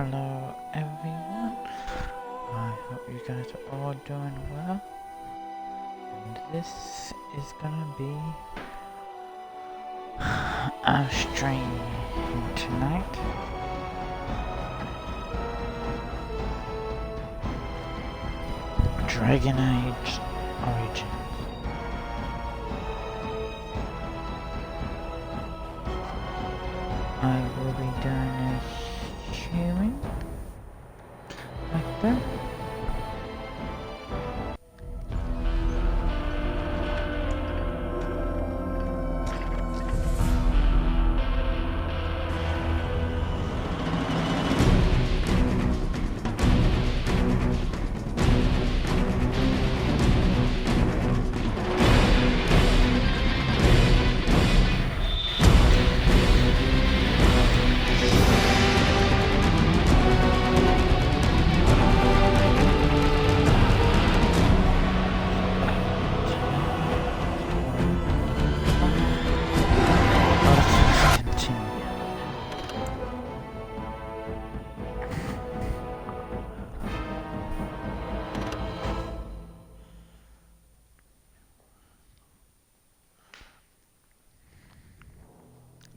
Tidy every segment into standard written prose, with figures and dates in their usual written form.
Hello everyone, I hope you guys are all doing well, and this is gonna be our stream tonight. Dragon Age Origins. I will be doing a sharing like that.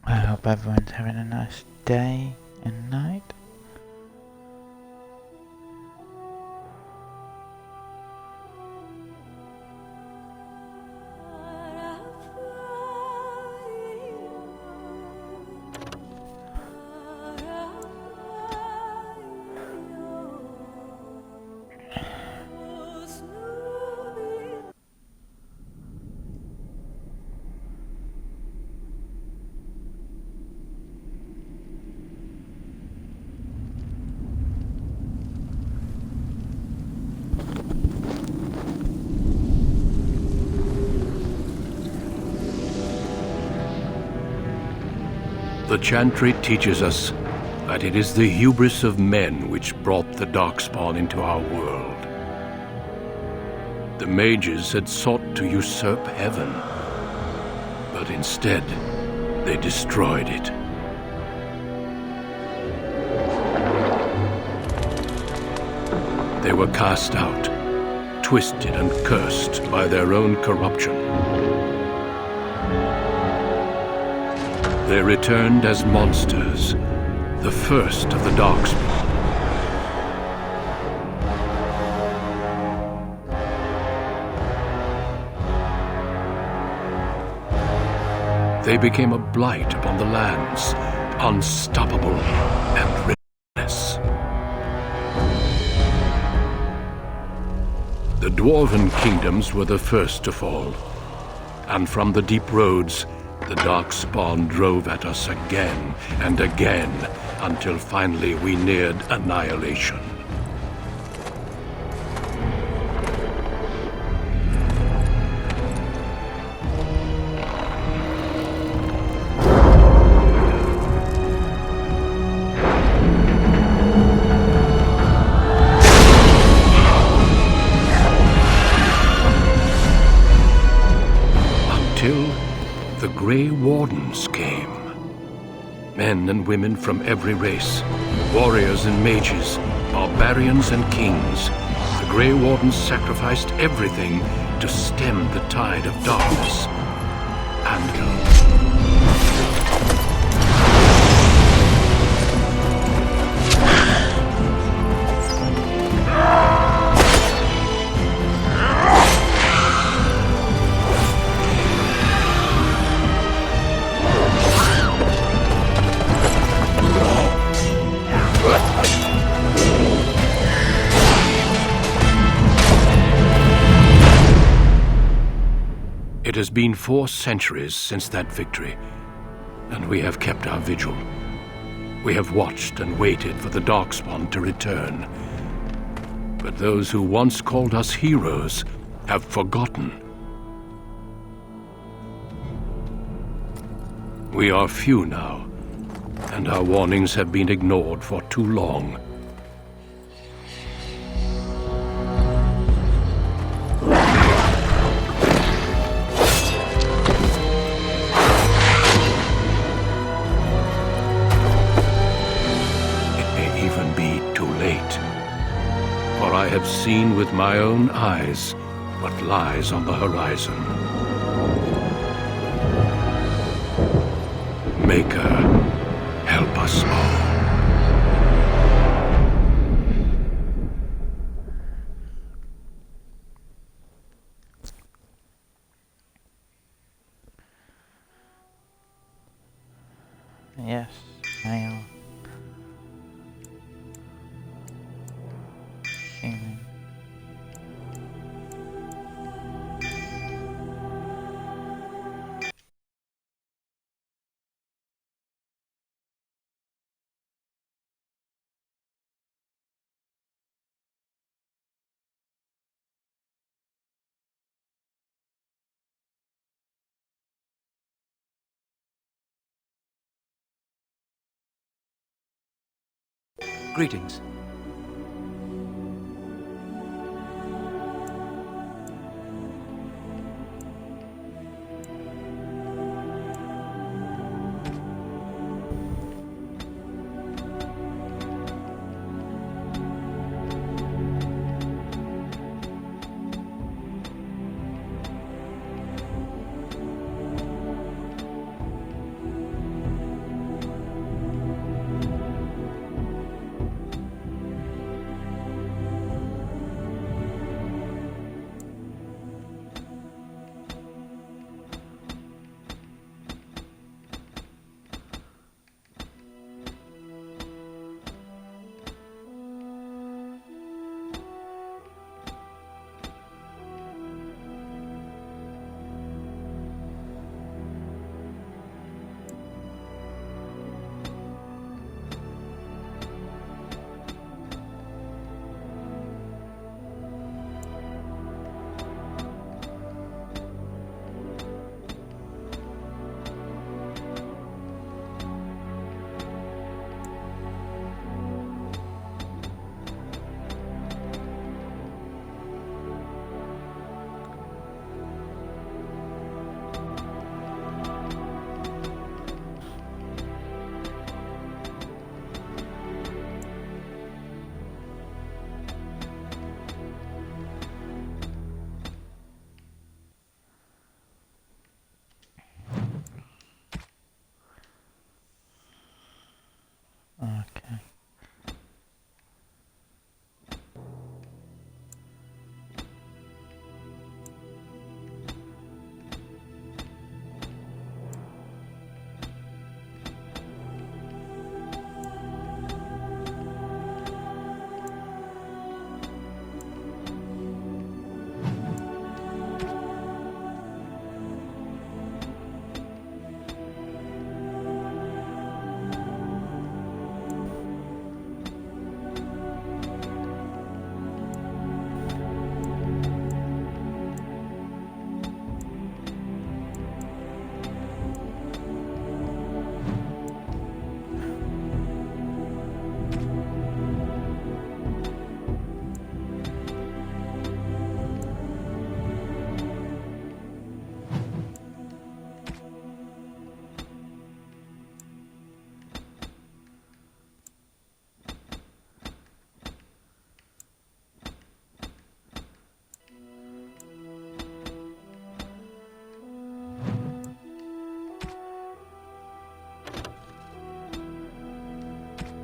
I hope everyone's having a nice day and night. The Chantry teaches us that it is the hubris of men which brought the Darkspawn into our world. The mages had sought to usurp heaven, but instead they destroyed it. They were cast out, twisted and cursed by their own corruption. They returned as monsters, the first of the Darkspawn. They became a blight upon the lands, unstoppable and relentless. The Dwarven kingdoms were the first to fall, and from the deep roads, the Darkspawn drove at us again and again, until finally we neared annihilation. The Grey Wardons came. Men and women from every race, warriors and mages, barbarians and kings. The Grey Wardons sacrificed everything to stem the tide of darkness and ill. It has been 4 centuries since that victory, and we have kept our vigil. We have watched and waited for the Darkspawn to return. But those who once called us heroes have forgotten. We are few now, and our warnings have been ignored for too long. It may even be for I have seen with my own eyes what lies on the horizon. Maker, help us all. Yes, I am. Human. Greetings. Okay.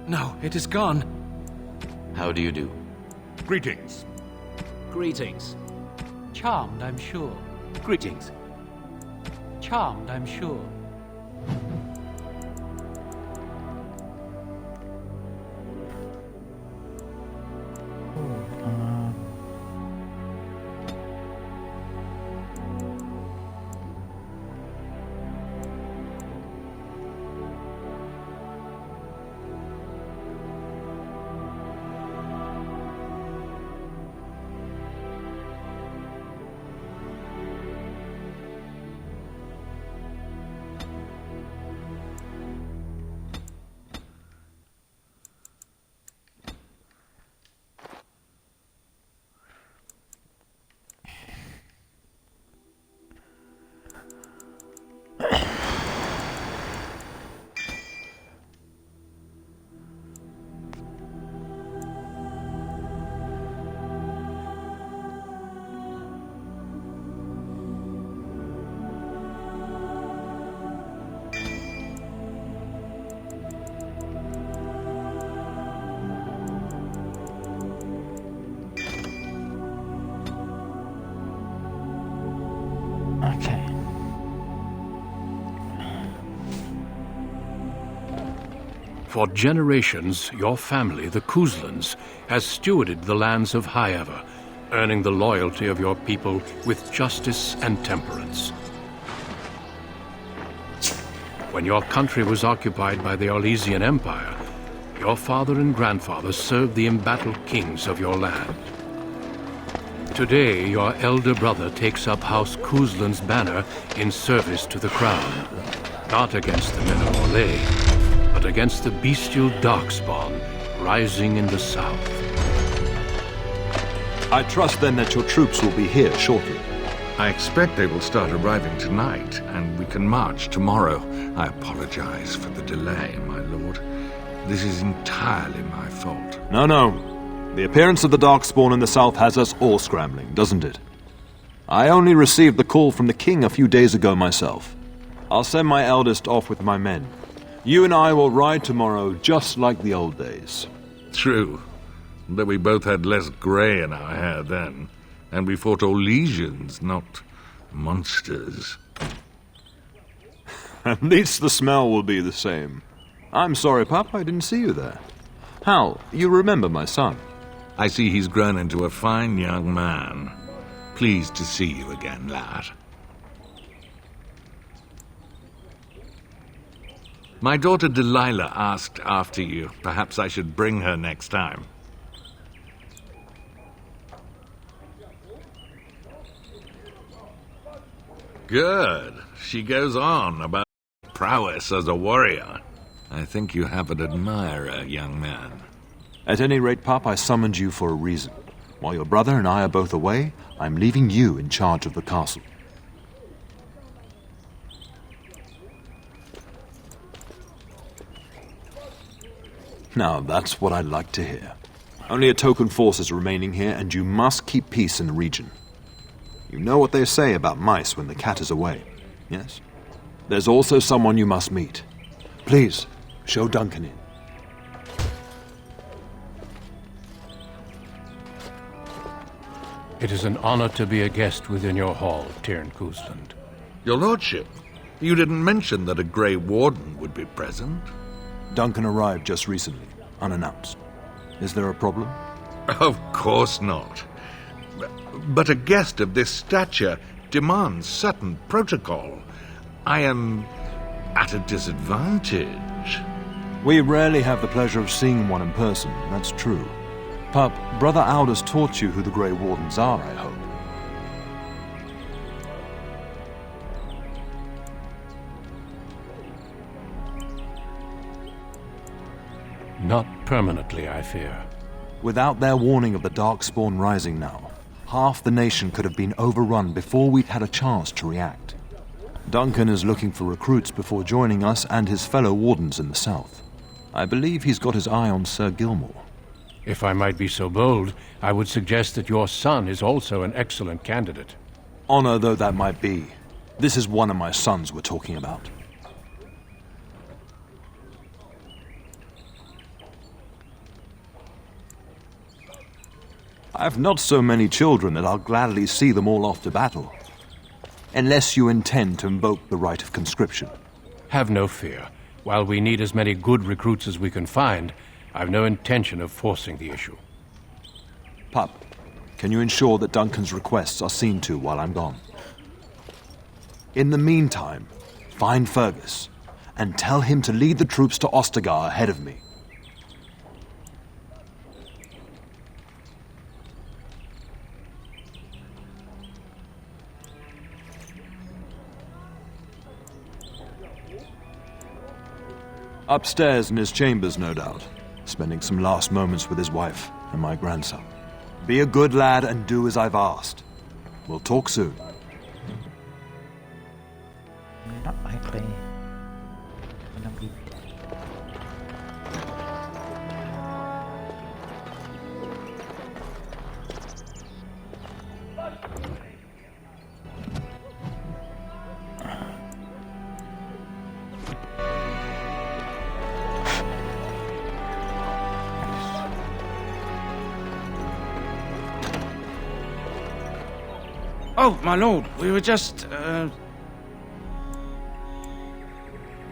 No, it is gone. How do you do? Greetings. Greetings. Charmed, I'm sure. Greetings. Charmed, I'm sure. Ooh, For generations, your family, the Kuzlans, has stewarded the lands of Highever, earning the loyalty of your people with justice and temperance. When your country was occupied by the Orlesian Empire, your father and grandfather served the embattled kings of your land. Today, your elder brother takes up House Kuzlan's banner in service to the crown, not against the men of Orlais, but against the bestial darkspawn rising in the south. I trust then that your troops will be here shortly. I expect they will start arriving tonight, and we can march tomorrow. I apologize for the delay, my lord. This is entirely my fault. No. The appearance of the Darkspawn in the south has us all scrambling, doesn't it? I only received the call from the king a few days ago myself. I'll send my eldest off with my men. You and I will ride tomorrow just like the old days. True, but we both had less grey in our hair then, and we fought Orlesians, not monsters. At least the smell will be the same. I'm sorry, Pup, I didn't see you there. Hal, you remember my son? I see he's grown into a fine young man. Pleased to see you again, lad. My daughter Delilah asked after you. Perhaps I should bring her next time. Good. She goes on about prowess as a warrior. I think you have an admirer, young man. At any rate, Pup, I summoned you for a reason. While your brother and I are both away, I'm leaving you in charge of the castle. Now, that's what I like to hear. Only a token force is remaining here, and you must keep peace in the region. You know what they say about mice when the cat is away, yes? There's also someone you must meet. Please, show Duncan in. It is an honor to be a guest within your hall, Tyrn Kuzland. Your lordship, you didn't mention that a Grey Warden would be present. Duncan arrived just recently, unannounced. Is there a problem? Of course not. But a guest of this stature demands certain protocol. I am at a disadvantage. We rarely have the pleasure of seeing one in person, that's true. Pup, Brother Aldous taught you who the Grey Wardens are, I hope. Not permanently, I fear. Without their warning of the Darkspawn rising now, half the nation could have been overrun before we'd had a chance to react. Duncan is looking for recruits before joining us and his fellow Wardens in the south. I believe he's got his eye on Sir Gilmore. If I might be so bold, I would suggest that your son is also an excellent candidate. Honor though that might be, this is one of my sons we're talking about. I've not so many children that I'll gladly see them all off to battle. Unless you intend to invoke the right of conscription. Have no fear. While we need as many good recruits as we can find, I've no intention of forcing the issue. Pup, can you ensure that Duncan's requests are seen to while I'm gone? In the meantime, find Fergus and tell him to lead the troops to Ostagar ahead of me. Upstairs in his chambers, no doubt, spending some last moments with his wife and my grandson. Be a good lad and do as I've asked. We'll talk soon. Not likely. Gonna be Oh, my lord, we were just,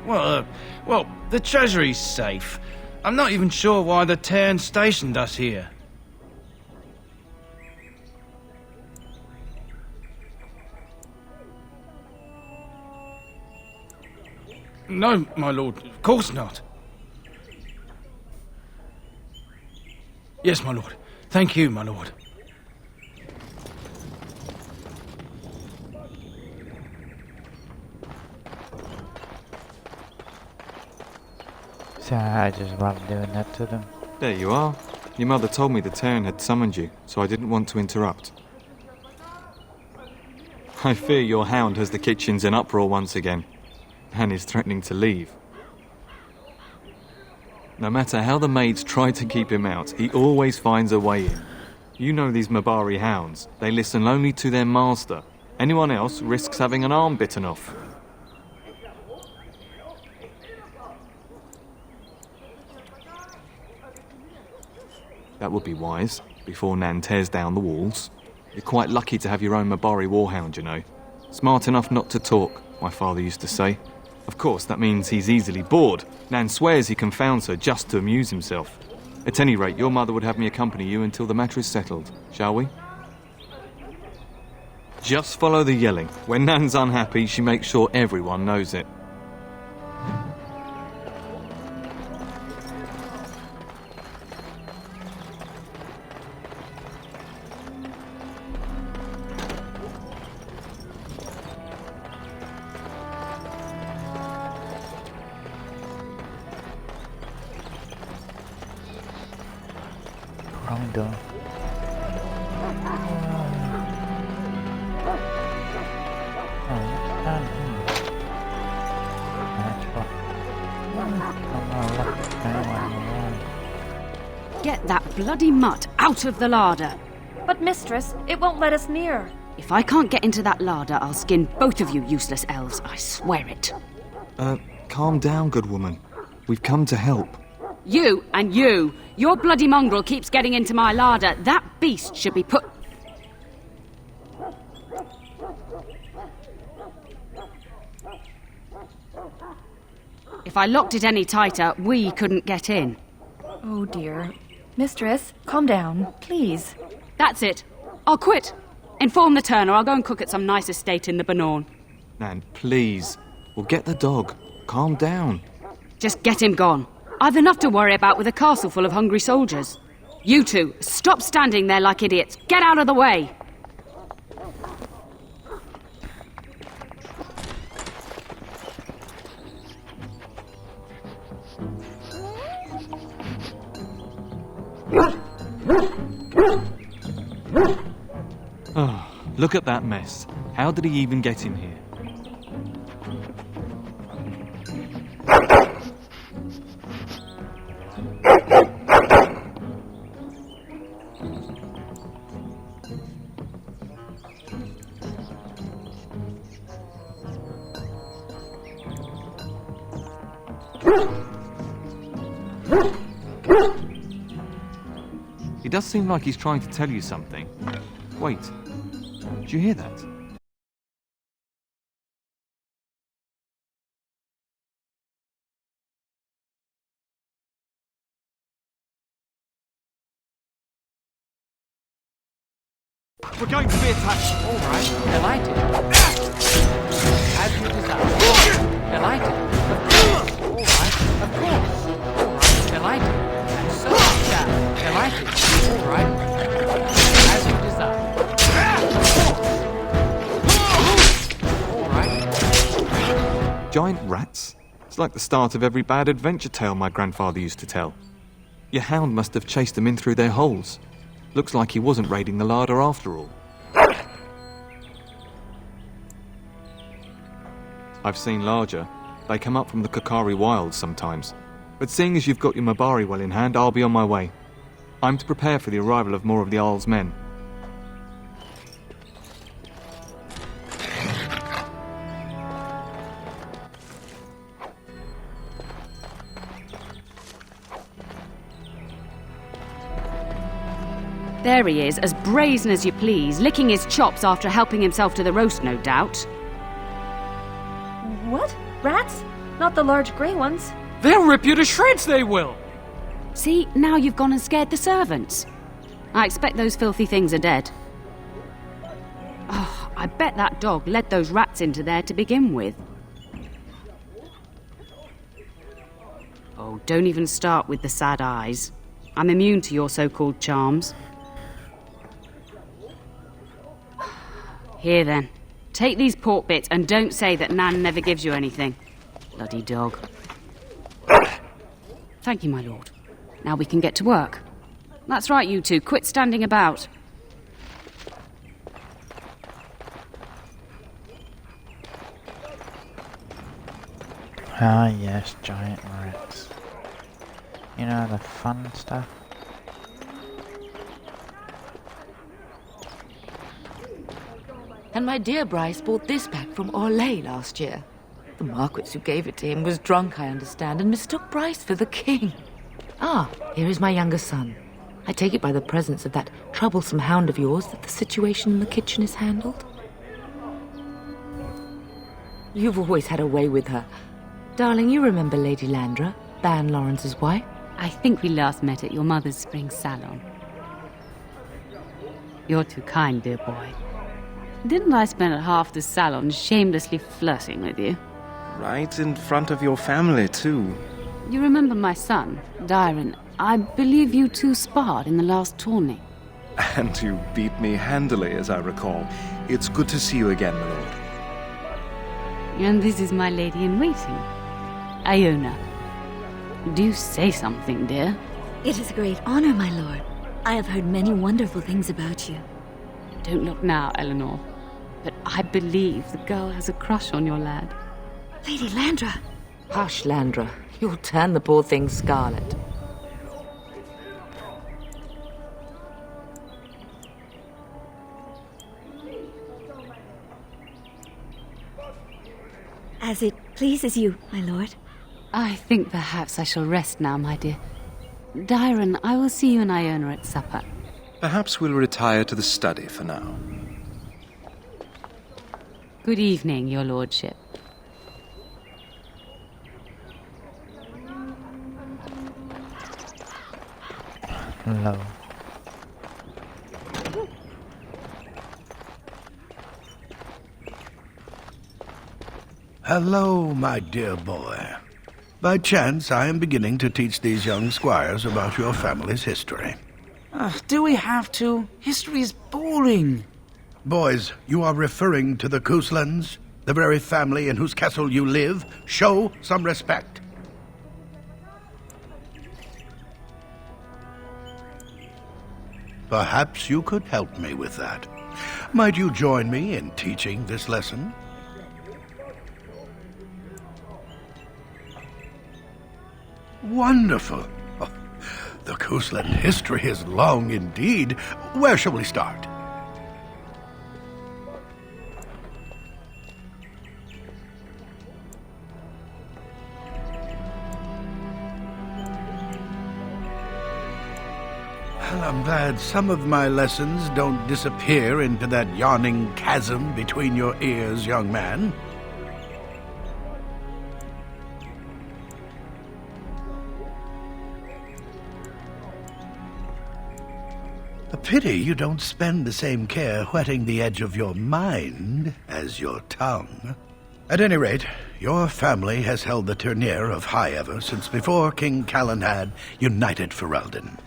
well, the treasury's safe. I'm not even sure why the Terran stationed us here. No, my lord, of course not. Yes, my lord. Thank you, my lord. So I just love doing that to them. There you are. Your mother told me the Terran had summoned you, so I didn't want to interrupt. I fear your hound has the kitchens in uproar once again, and is threatening to leave. No matter how the maids try to keep him out, he always finds a way in. You know these Mabari hounds. They listen only to their master. Anyone else risks having an arm bitten off. That would be wise, before Nan tears down the walls. You're quite lucky to have your own Mabari warhound, you know. Smart enough not to talk, my father used to say. Of course, that means he's easily bored. Nan swears he confounds her just to amuse himself. At any rate, your mother would have me accompany you until the matter is settled, shall we? Just follow the yelling. When Nan's unhappy, she makes sure everyone knows it. Wrong door. Get that bloody mutt out of the larder. But mistress, it won't let us near. If I can't get into that larder, I'll skin both of you useless elves, I swear it. Calm down, good woman. We've come to help. You and you! Your bloody mongrel keeps getting into my larder. That beast should be put... If I locked it any tighter, we couldn't get in. Oh dear. Mistress, calm down, please. That's it. I'll quit. Inform the turner. I'll go and cook at some nice estate in the Banorn. Nan, please. We'll get the dog. Calm down. Just get him gone. I've enough to worry about with a castle full of hungry soldiers. You two, stop standing there like idiots. Get out of the way. Oh, look at that mess. How did he even get in here? He does seem like he's trying to tell you something. Wait, did you hear that? We're going to be attacked! All right, delighted. As you desire. Delighted. All right, of course. All right, delighted. And so shall. Delighted. All right. As you desire. All right. Giant rats? It's like the start of every bad adventure tale my grandfather used to tell. Your hound must have chased them in through their holes. Looks like he wasn't raiding the larder after all. I've seen larger. They come up from the Kakari wilds sometimes. But seeing as you've got your Mabari well in hand, I'll be on my way. I'm to prepare for the arrival of more of the Isle's men. There he is, as brazen as you please, licking his chops after helping himself to the roast, no doubt. What? Rats? Not the large grey ones? They'll rip you to shreds, they will! See, now you've gone and scared the servants. I expect those filthy things are dead. Oh, I bet that dog led those rats into there to begin with. Oh, don't even start with the sad eyes. I'm immune to your so-called charms. Here then, take these pork bits and don't say that Nan never gives you anything. Bloody dog. Thank you, my lord. Now we can get to work. That's right, you two. Quit standing about. Ah, yes, giant rats. You know, the fun stuff. And my dear Bryce bought this back from Orlais last year. The Marquis who gave it to him was drunk, I understand, and mistook Bryce for the king. Ah, here is my younger son. I take it by the presence of that troublesome hound of yours that the situation in the kitchen is handled. You've always had a way with her. Darling, you remember Lady Landra, Ban Lawrence's wife? I think we last met at your mother's spring salon. You're too kind, dear boy. Didn't I spend half the salon shamelessly flirting with you? Right in front of your family, too. You remember my son, Dyron. I believe you two sparred in the last tourney. And you beat me handily, as I recall. It's good to see you again, my lord. And this is my lady-in-waiting, Iona. Do say something, dear. It is a great honor, my lord. I have heard many wonderful things about you. Don't look now, Eleanor. But I believe the girl has a crush on your lad. Lady Landra. Hush, Landra. You'll turn the poor thing scarlet. As it pleases you, my lord. I think perhaps I shall rest now, my dear. Dyron, I will see you and Iona at supper. Perhaps we'll retire to the study for now. Good evening, your lordship. Hello. Hello, my dear boy. By chance, I am beginning to teach these young squires about your family's history. Do we have to? History is boring. Boys, you are referring to the Couslands, the very family in whose castle you live. Show some respect. Perhaps you could help me with that. Might you join me in teaching this lesson? Wonderful. Oh, the Cousland history is long indeed. Where shall we start? Well, I'm glad some of my lessons don't disappear into that yawning chasm between your ears, young man. A pity you don't spend the same care whetting the edge of your mind as your tongue. At any rate, your family has held the tournure of High Ever since before King Calenhad united Ferelden.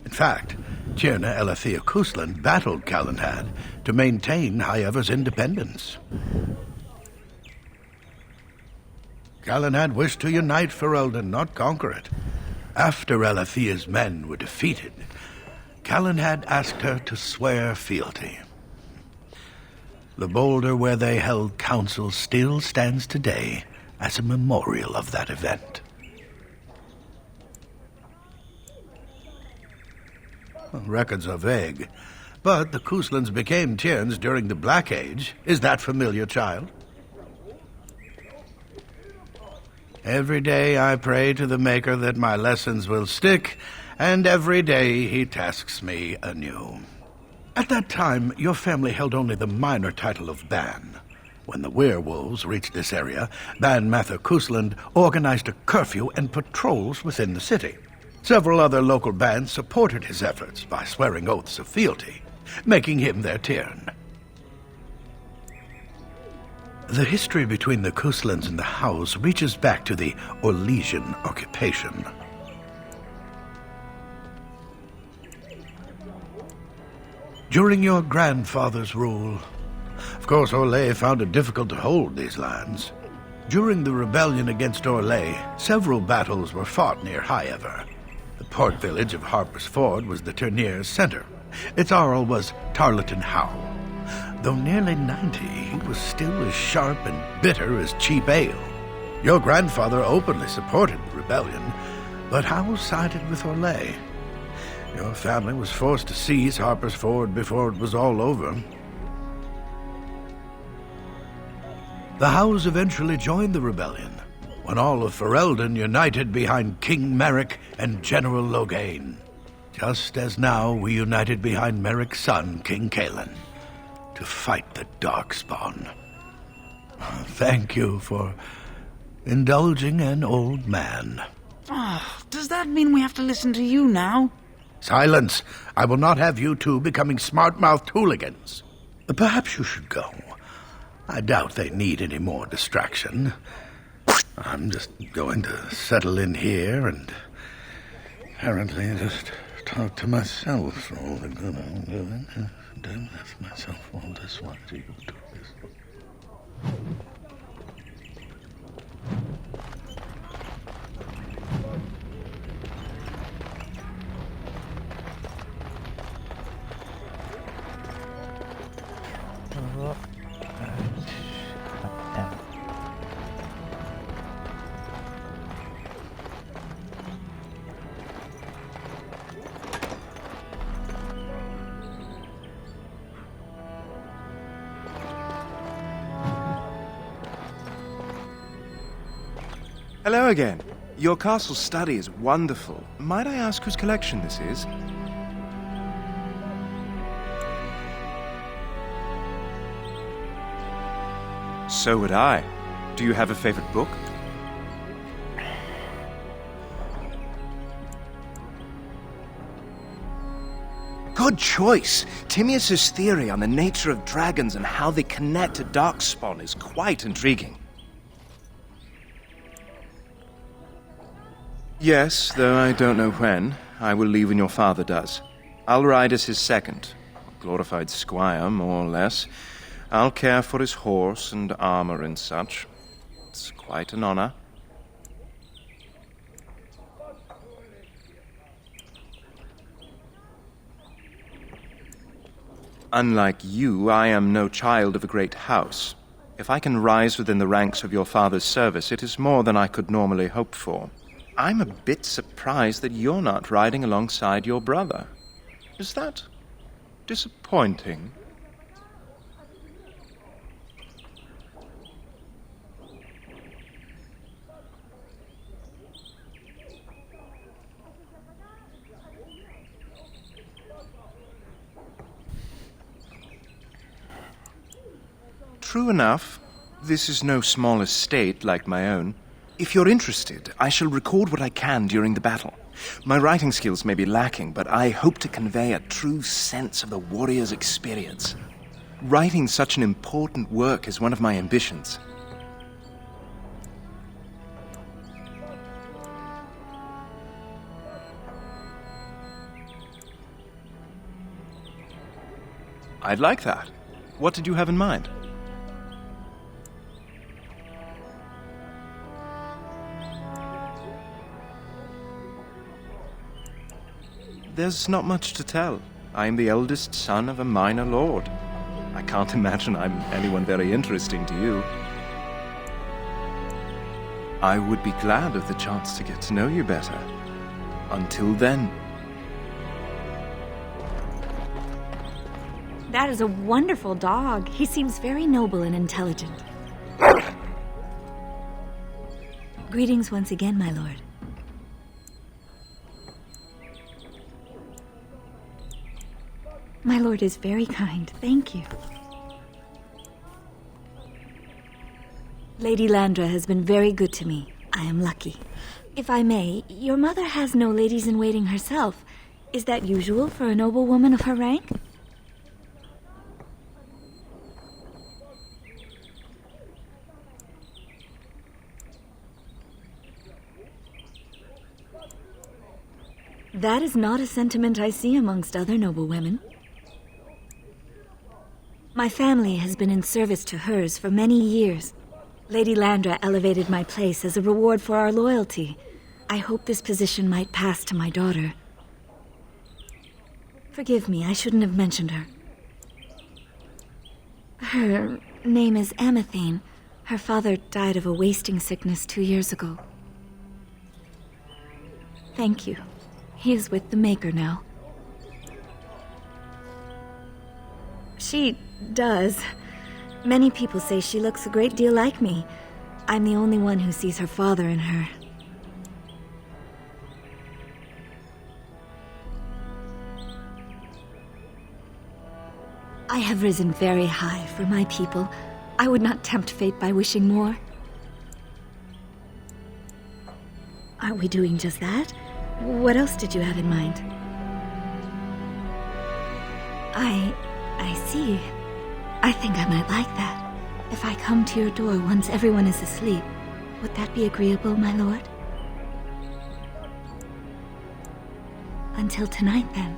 In fact, Tierna Elethea Cousland battled Calenhad to maintain High Ever's independence. Calenhad wished to unite Ferelden, not conquer it. After Elethea's men were defeated, Calenhad asked her to swear fealty. The boulder where they held council still stands today as a memorial of that event. Records are vague, but the Couslands became Tierns during the Black Age. Is that familiar, child? Every day I pray to the Maker that my lessons will stick, and every day he tasks me anew. At that time, your family held only the minor title of Ban. When the werewolves reached this area, Ban Mather Cousland organized a curfew and patrols within the city. Several other local bands supported his efforts by swearing oaths of fealty, making him their Tiern. The history between the Kuslans and the House reaches back to the Orlesian occupation. During your grandfather's rule, of course, Orlais found it difficult to hold these lands. During the rebellion against Orlais, several battles were fought near Highever. The port village of Harper's Ford was the Ternier's center. Its Arl was Tarleton Howe. Though nearly 90, he was still as sharp and bitter as cheap ale. Your grandfather openly supported the rebellion, but Howe sided with Orlais. Your family was forced to seize Harper's Ford before it was all over. The Howes eventually joined the rebellion, when all of Ferelden united behind King Merrick and General Logain, just as now we united behind Merrick's son, King Cailan, to fight the Darkspawn. Thank you for indulging an old man. Oh, does that mean we have to listen to you now? Silence! I will not have you two becoming smart-mouthed hooligans. Perhaps you should go. I doubt they need any more distraction. I'm just going to settle in here and apparently just talk to myself for all the good I'm doing. Do this myself all this while you do this. Hello again. Your castle study is wonderful. Might I ask whose collection this is? So would I. Do you have a favorite book? Good choice. Timaeus' theory on the nature of dragons and how they connect to Darkspawn is quite intriguing. Yes, though I don't know when. I will leave when your father does. I'll ride as his second. A glorified squire, more or less. I'll care for his horse and armor and such. It's quite an honor. Unlike you, I am no child of a great house. If I can rise within the ranks of your father's service, it is more than I could normally hope for. I'm a bit surprised that you're not riding alongside your brother. Is that disappointing? True enough. This is no small estate like my own. If you're interested, I shall record what I can during the battle. My writing skills may be lacking, but I hope to convey a true sense of the warrior's experience. Writing such an important work is one of my ambitions. I'd like that. What did you have in mind? There's not much to tell. I am the eldest son of a minor lord. I can't imagine I'm anyone very interesting to you. I would be glad of the chance to get to know you better. Until then. That is a wonderful dog. He seems very noble and intelligent. Greetings once again, my lord. My lord is very kind. Thank you. Lady Landra has been very good to me. I am lucky. If I may, your mother has no ladies-in-waiting herself. Is that usual for a noblewoman of her rank? That is not a sentiment I see amongst other noblewomen. My family has been in service to hers for many years. Lady Landra elevated my place as a reward for our loyalty. I hope this position might pass to my daughter. Forgive me, I shouldn't have mentioned her. Her name is Amathine. Her father died of a wasting sickness 2 years ago. Thank you. He is with the Maker now. She does. Many people say she looks a great deal like me. I'm the only one who sees her father in her. I have risen very high for my people. I would not tempt fate by wishing more. Aren't we doing just that? What else did you have in mind? I see. I think I might like that. If I come to your door once everyone is asleep, would that be agreeable, my lord? Until tonight, then.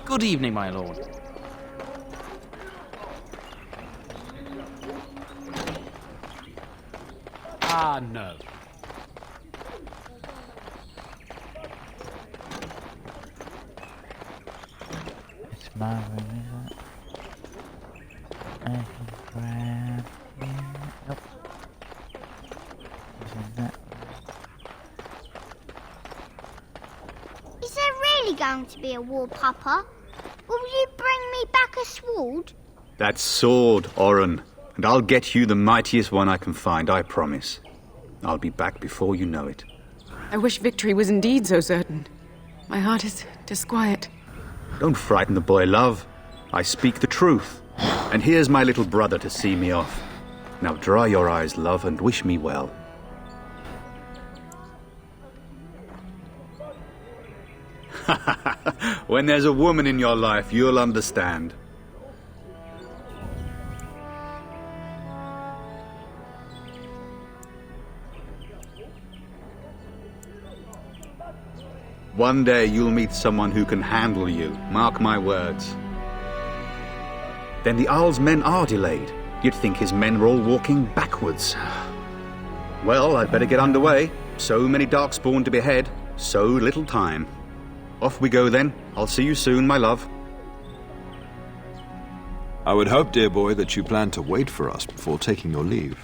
Good evening, my lord. Ah, no. It's my room, isn't it? I can grab here. Nope. Isn't that? Is there really going to be a war, Papa? Will you bring me back a sword? That sword, Oren. And I'll get you the mightiest one I can find, I promise. I'll be back before you know it. I wish victory was indeed so certain. My heart is disquiet. Don't frighten the boy, love. I speak the truth. And here's my little brother to see me off. Now dry your eyes, love, and wish me well. When there's a woman in your life, you'll understand. One day you'll meet someone who can handle you, mark my words. Then the Arl's men are delayed. You'd think his men were all walking backwards. Well, I'd better get underway. So many Darkspawn to behead, so little time. Off we go then. I'll see you soon, my love. I would hope, dear boy, that you plan to wait for us before taking your leave.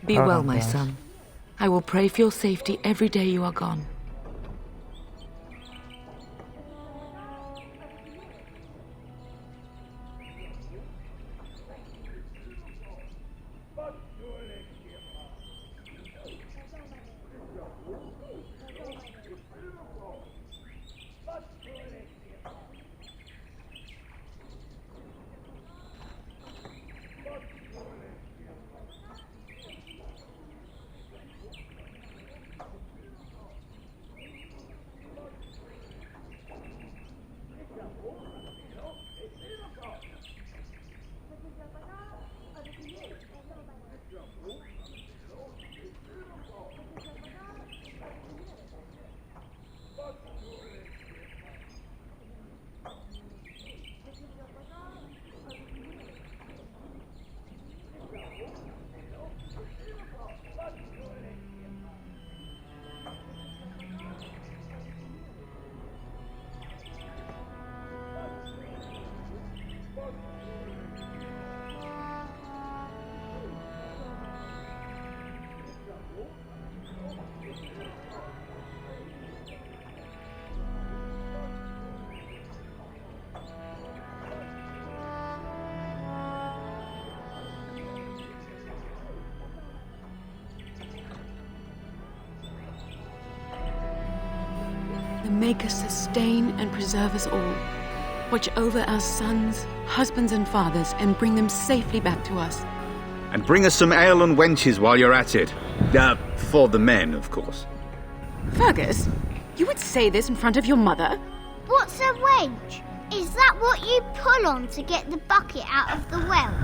Be well, my son. I will pray for your safety every day you are gone. The Maker sustain and preserve us all. Watch over our sons, husbands and fathers, and bring them safely back to us. And bring us some ale and wenches while you're at it. For the men, of course. Fergus, you would say this in front of your mother? What's a wench? Is that what you pull on to get the bucket out of the well?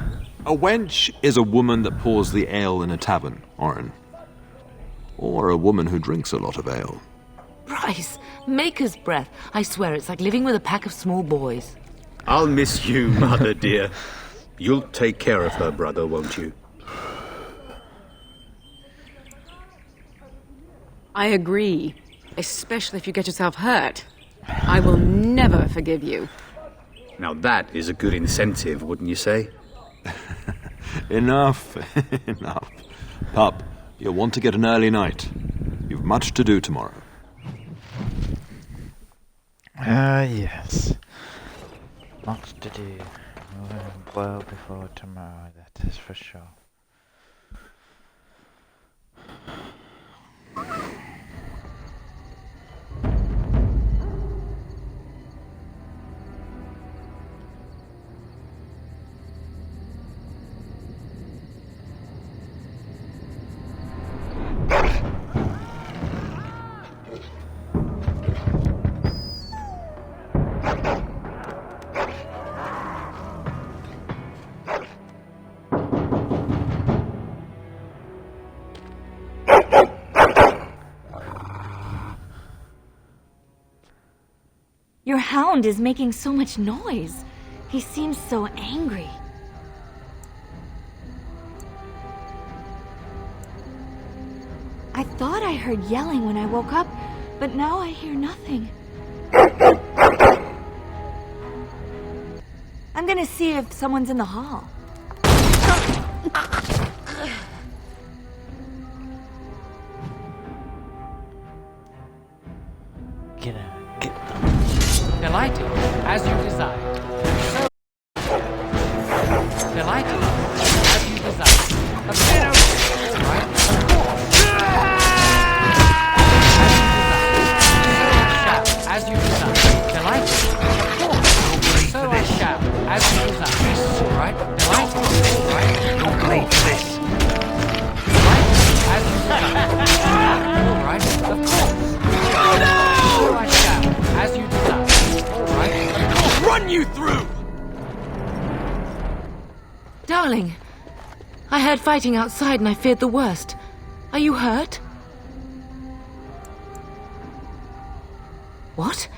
A wench is a woman that pours the ale in a tavern, Oren. Or a woman who drinks a lot of ale. Bryce, Maker's breath. I swear it's like living with a pack of small boys. I'll miss you, Mother dear. You'll take care of her brother, won't you? I agree. Especially if you get yourself hurt. I will never forgive you. Now that is a good incentive, wouldn't you say? Enough. Enough. Pup, you'll want to get an early night. You've much to do tomorrow. Yes. Lots to do. Well before tomorrow, that is for sure. Your hound is making so much noise. He seems so angry. I thought I heard yelling when I woke up, but now I hear nothing. I'm gonna see if someone's in the hall. Get out, get them. Delighted, as you desired. So... Delighted, as you desired. A bit of... All right, of course. As you desire. Delighted, of course. So I shall, as you desire. All right, delighted. All right, you're playing for this. Delighted, as you desire. All right, of course. Oh no! So I shall, as you desire. All right, of course. Run you through! Darling, I heard fighting outside and I feared the worst. Are you hurt? What?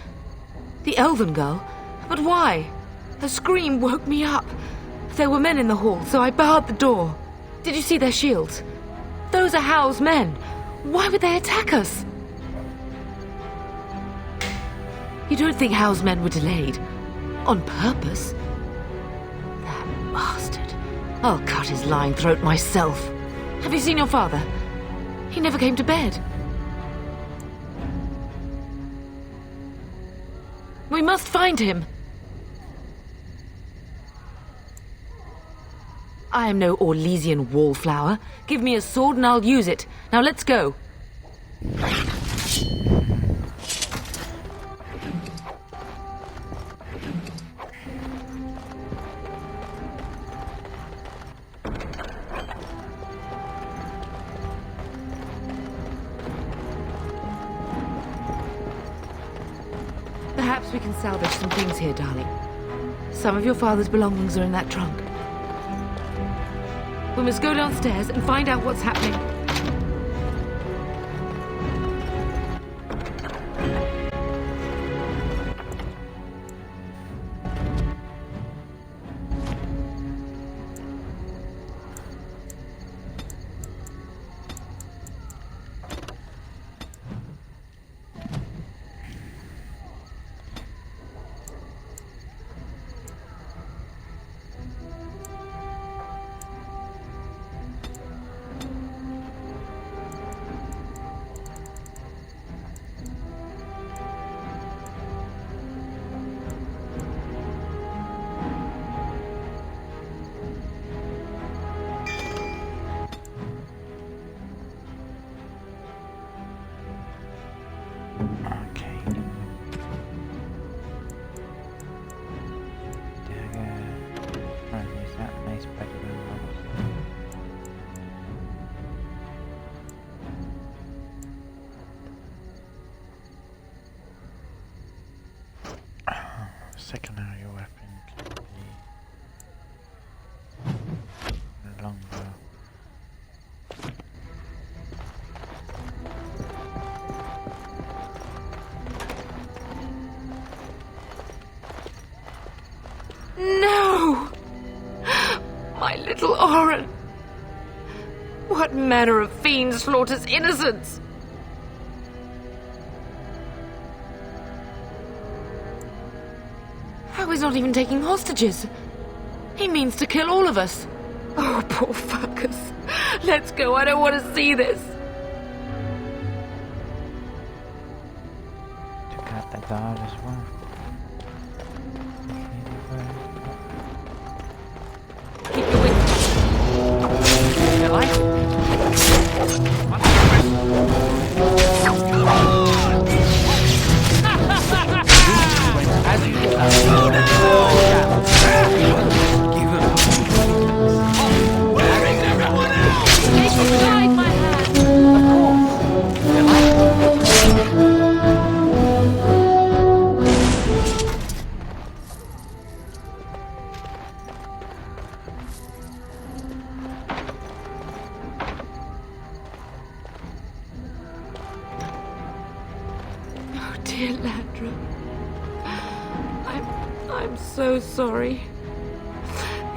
The elven girl? But why? Her scream woke me up. There were men in the hall, so I barred the door. Did you see their shields? Those are Hal's men. Why would they attack us? You don't think Hal's men were delayed? On purpose? That bastard. I'll cut his lying throat myself. Have you seen your father? He never came to bed. We must find him. I am no Orlesian wallflower. Give me a sword and I'll use it. Now let's go. Perhaps we can salvage some things here, darling. Some of your father's belongings are in that trunk. We must go downstairs and find out what's happening. Okay. fighting dagger. Right, is that nice better than secondary weapon can be longer. No! My little Oren! What manner of fiend slaughters innocents? How he's not even taking hostages? He means to kill all of us. Oh, poor fuckers. Let's go, I don't want to see this. Took out the guard as well. Keep your wings crossed. You like it? As you Guide my hand. Of course. You like Oh, dear Landra. I'm so sorry.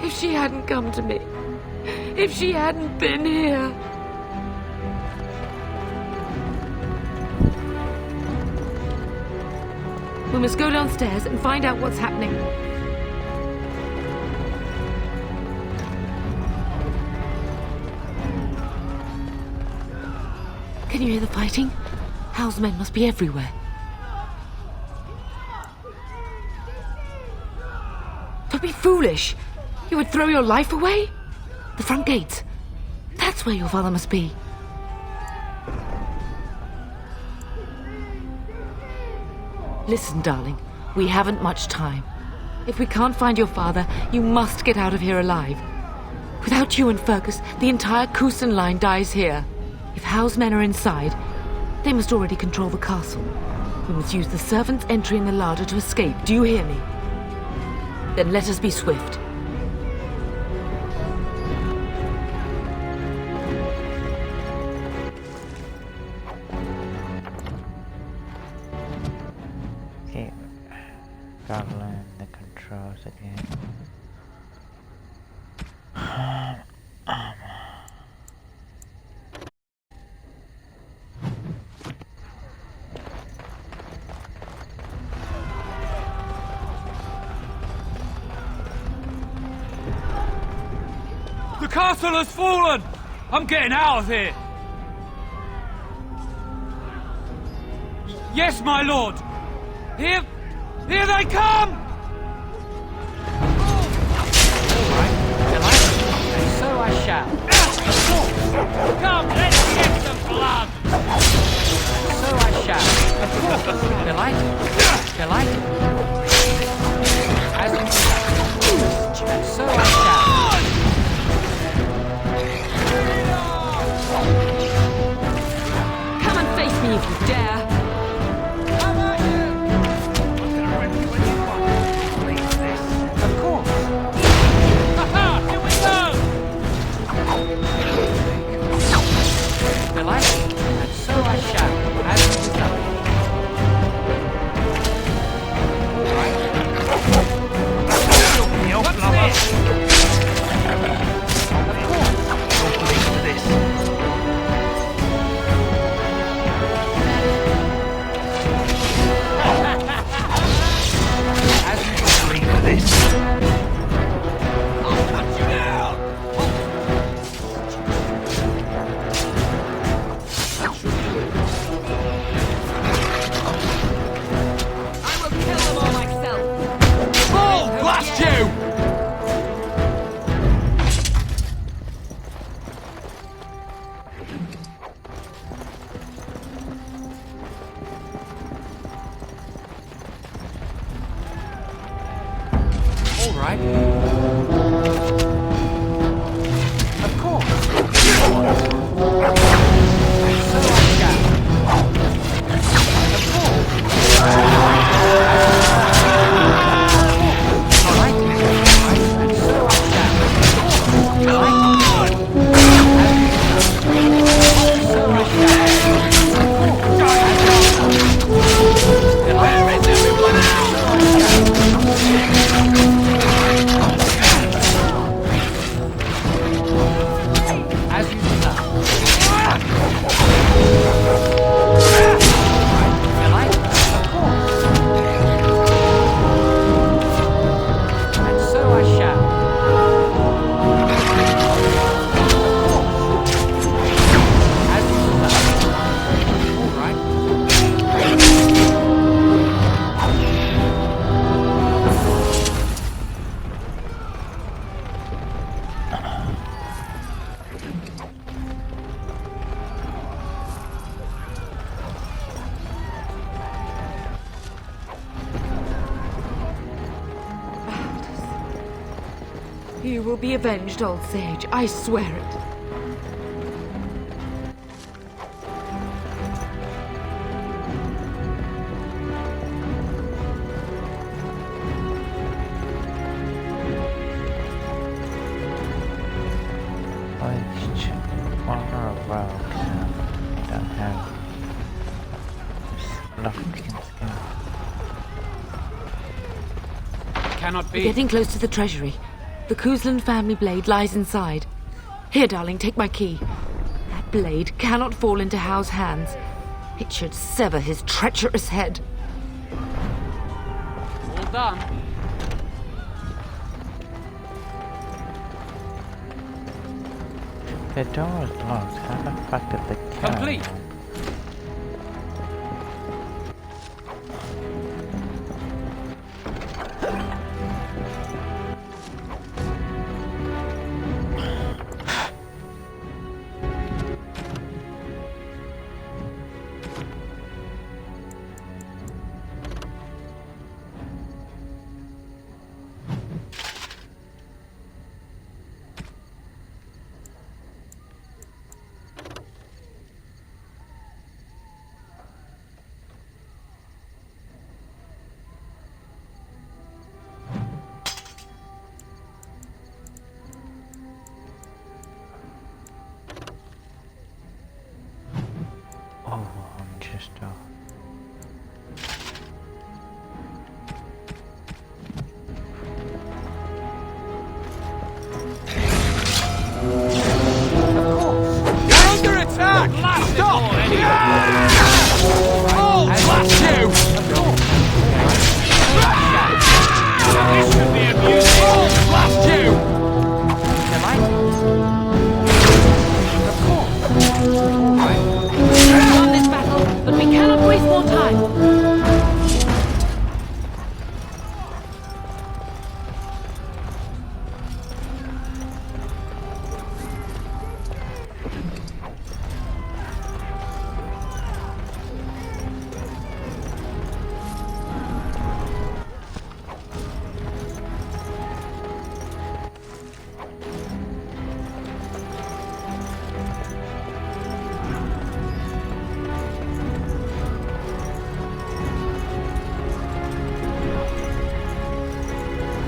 If she hadn't come to me, if she hadn't been here. We must go downstairs and find out what's happening. Can you hear the fighting? Hal's men must be everywhere. Don't be foolish. You would throw your life away? The front gates. That's where your father must be. Listen, darling. We haven't much time. If we can't find your father, you must get out of here alive. Without you and Fergus, the entire Kusen line dies here. If Hal's men are inside, they must already control the castle. We must use the servants' entry in the larder to escape. Do you hear me? Then let us be swift. Okay, gotta learn the controls again. The castle has fallen! I'm getting out of here! Yes, my lord! Here they come! And so I shall. Come, let's get some blood! So I shall. Of course. Delighted. Delighted. As you shall. And so I shall. Come and face me if you dare. Of course. Here we go! Delighted. And so I shall. As you desire. What's this? right. Of course. And so I shall. Of course. All right. And so I shall. All right. And so I shall. Where is everyone else? As you desire. Shall I? Of course. And so I shall. As you desire. All right. You will be avenged, old sage. I swear it. Cannot We're be. getting close to the treasury. The Cousland family blade lies inside. Here, darling, take my key. That blade cannot fall into Howe's hands. It should sever his treacherous head. All done. The door is locked. How the fuck did the cat? Complete.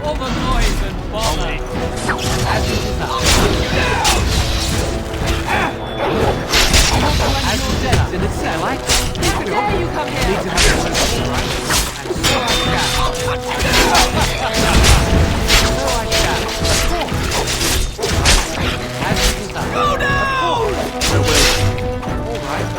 All the noise and bother. As you desire. As you desire. In its cell, I how dare you come here? Need to have a right? And so I shall. So I shall. Of course. As you desire. Go down! All right.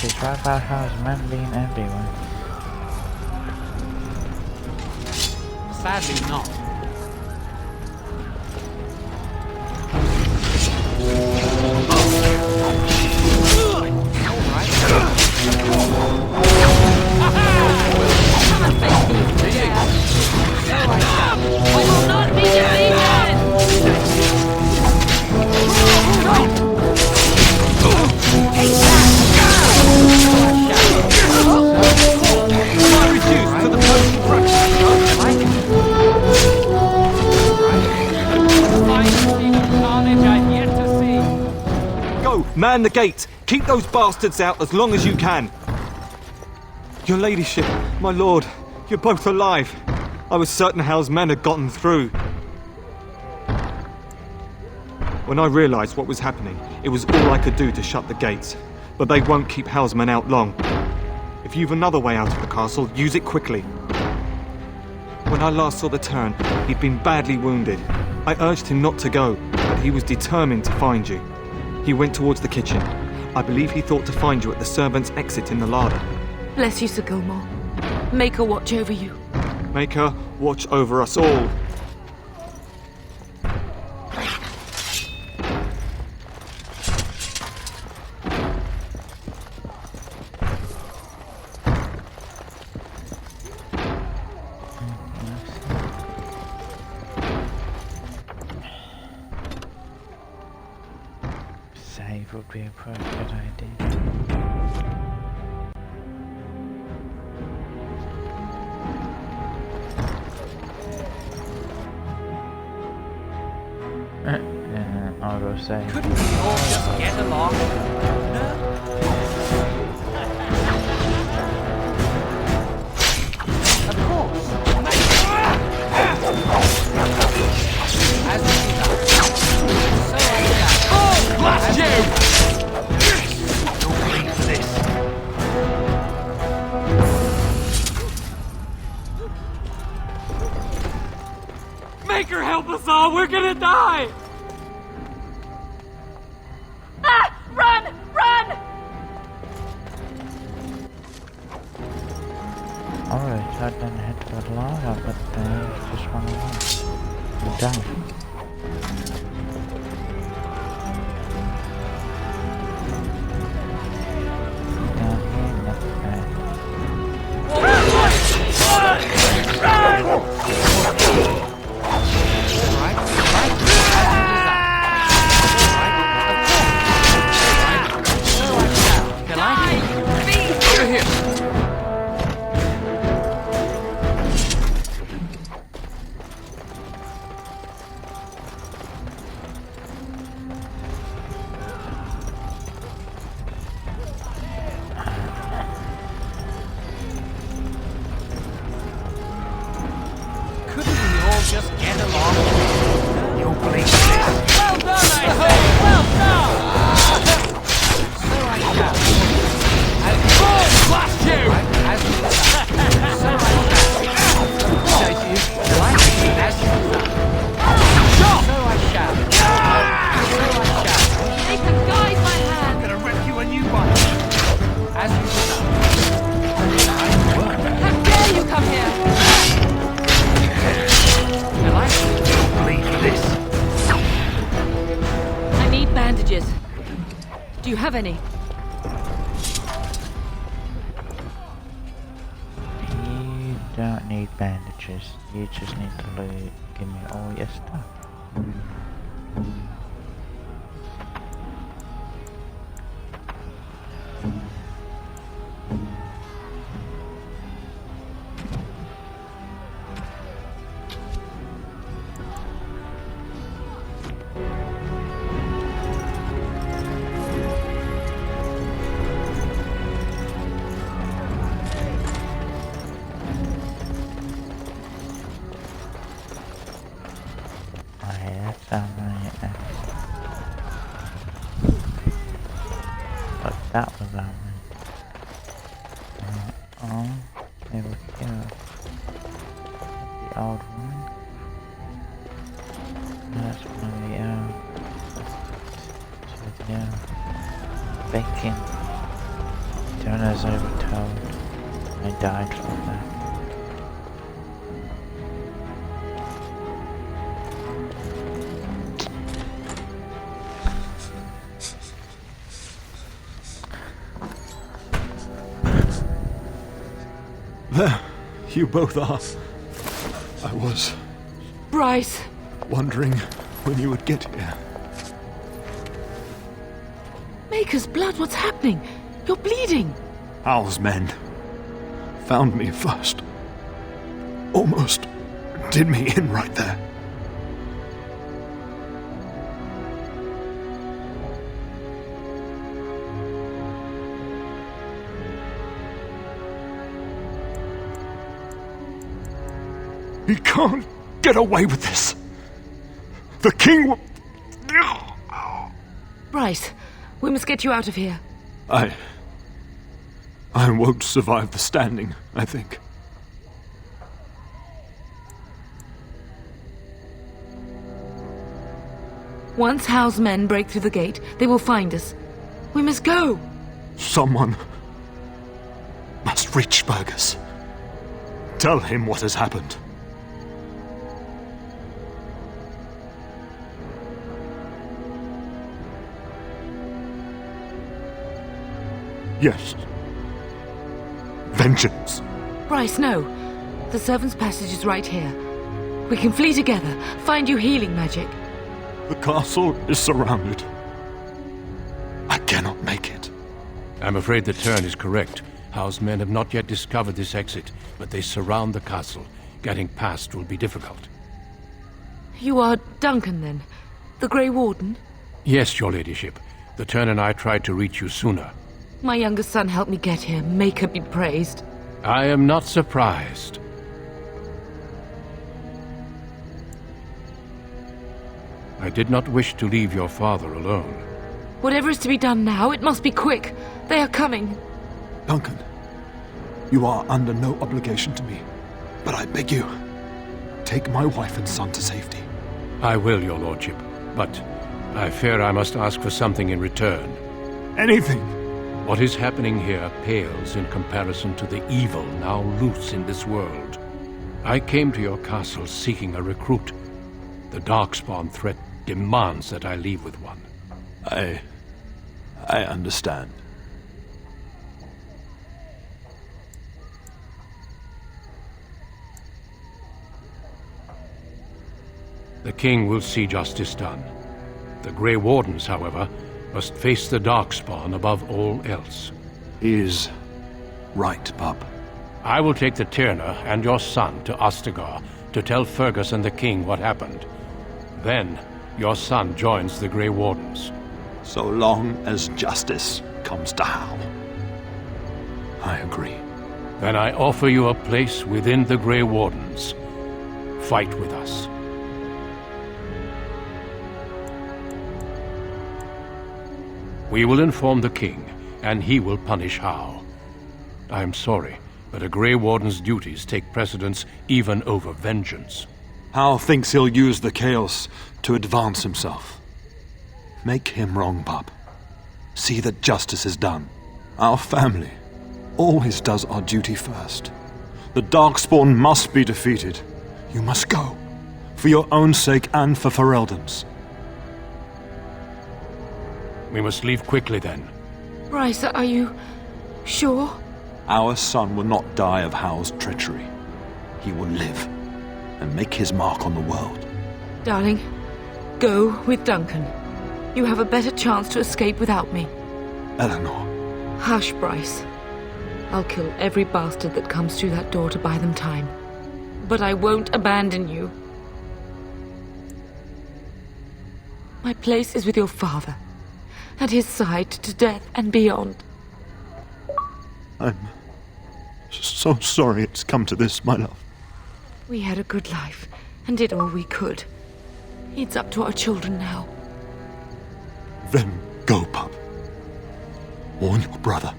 she's right about house men being everywhere. Sadly not. Man the gate! Keep those bastards out as long as you can! Your ladyship, my lord, you're both alive. I was certain Hal's men had gotten through. When I realised what was happening, it was all I could do to shut the gates. But they won't keep Hal's men out long. If you've another way out of the castle, use it quickly. When I last saw the Turn, he'd been badly wounded. I urged him not to go, but he was determined to find you. He went towards the kitchen. I believe he thought to find you at the servants' exit in the larder. Bless you, Sir Gilmore. Make her watch over you. Make her watch over us all. Save would be a pretty good idea. Auto save. Couldn't we all just get along? Of course. As we do that, so I shall. Oh, blast you! Don't wait for this. Make her help us all! We're gonna die! Run! Run! Alright, I didn't head to the lava, but just run away. I'm down. Just get along. You'll believe this. Well done, I say! Well done! So I shall. And blast you! As you so I shall. So you like it as you so I shall. So I shall. They can guide my hand. I'm gonna rip you a new one. As you How dare you come here? I need bandages. Do you have any? You don't need bandages. You just need to give me all your stuff. But that was that one. Oh, there we go. The old one. That's one of the bacon. soon as I was told, I died from that. There, you both are. I was Bryce! wondering when you would get here. Maker's blood, what's happening? You're bleeding. Hal's men found me first. Almost did me in right there. He can't get away with this. The king will... Bryce, we must get you out of here. I won't survive the standing, I think. Once Hal's men break through the gate, they will find us. We must go. Someone must reach Fergus. Tell him what has happened. Yes. Vengeance. Bryce, no. The servant's passage is right here. We can flee together, find you healing magic. The castle is surrounded. I cannot make it. I'm afraid the Turn is correct. Hal's men have not yet discovered this exit, but they surround the castle. Getting past will be difficult. You are Duncan, then? The Grey Warden? Yes, your ladyship. The Turn and I tried to reach you sooner. My youngest son helped me get here. Maker be praised. I am not surprised. I did not wish to leave your father alone. Whatever is to be done now, it must be quick. They are coming. Duncan, you are under no obligation to me, but I beg you, take my wife and son to safety. I will, your lordship, but I fear I must ask for something in return. Anything! What is happening here pales in comparison to the evil now loose in this world. I came to your castle seeking a recruit. The Darkspawn threat demands that I leave with one. I understand. The king will see justice done. The Grey Wardens, however, must face the Darkspawn above all else. He is right, Pup. I will take the Tyrna and your son to Ostagar to tell Fergus and the king what happened. Then, your son joins the Grey Wardens. So long as justice comes to Hal. I agree. Then I offer you a place within the Grey Wardens. Fight with us. We will inform the king, and he will punish Hal. I am sorry, but a Grey Warden's duties take precedence even over vengeance. Hal thinks he'll use the chaos to advance himself. Make him wrong, Pup. See that justice is done. Our family always does our duty first. The Darkspawn must be defeated. You must go. For your own sake and for Ferelden's. We must leave quickly, then. Bryce, are you sure? Our son will not die of Hal's treachery. He will live and make his mark on the world. Darling, go with Duncan. You have a better chance to escape without me. Eleanor. Hush, Bryce. I'll kill every bastard that comes through that door to buy them time. But I won't abandon you. My place is with your father. At his side to death and beyond. I'm so sorry it's come to this, my love. We had a good life and did all we could. It's up to our children now. Then go, Pup. Warn your brother.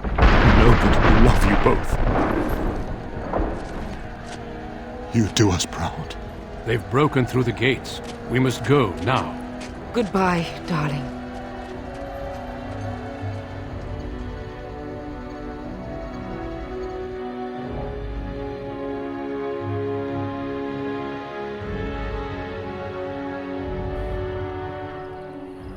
Know that we love you both. You do us proud. They've broken through the gates. We must go now. Goodbye, darling.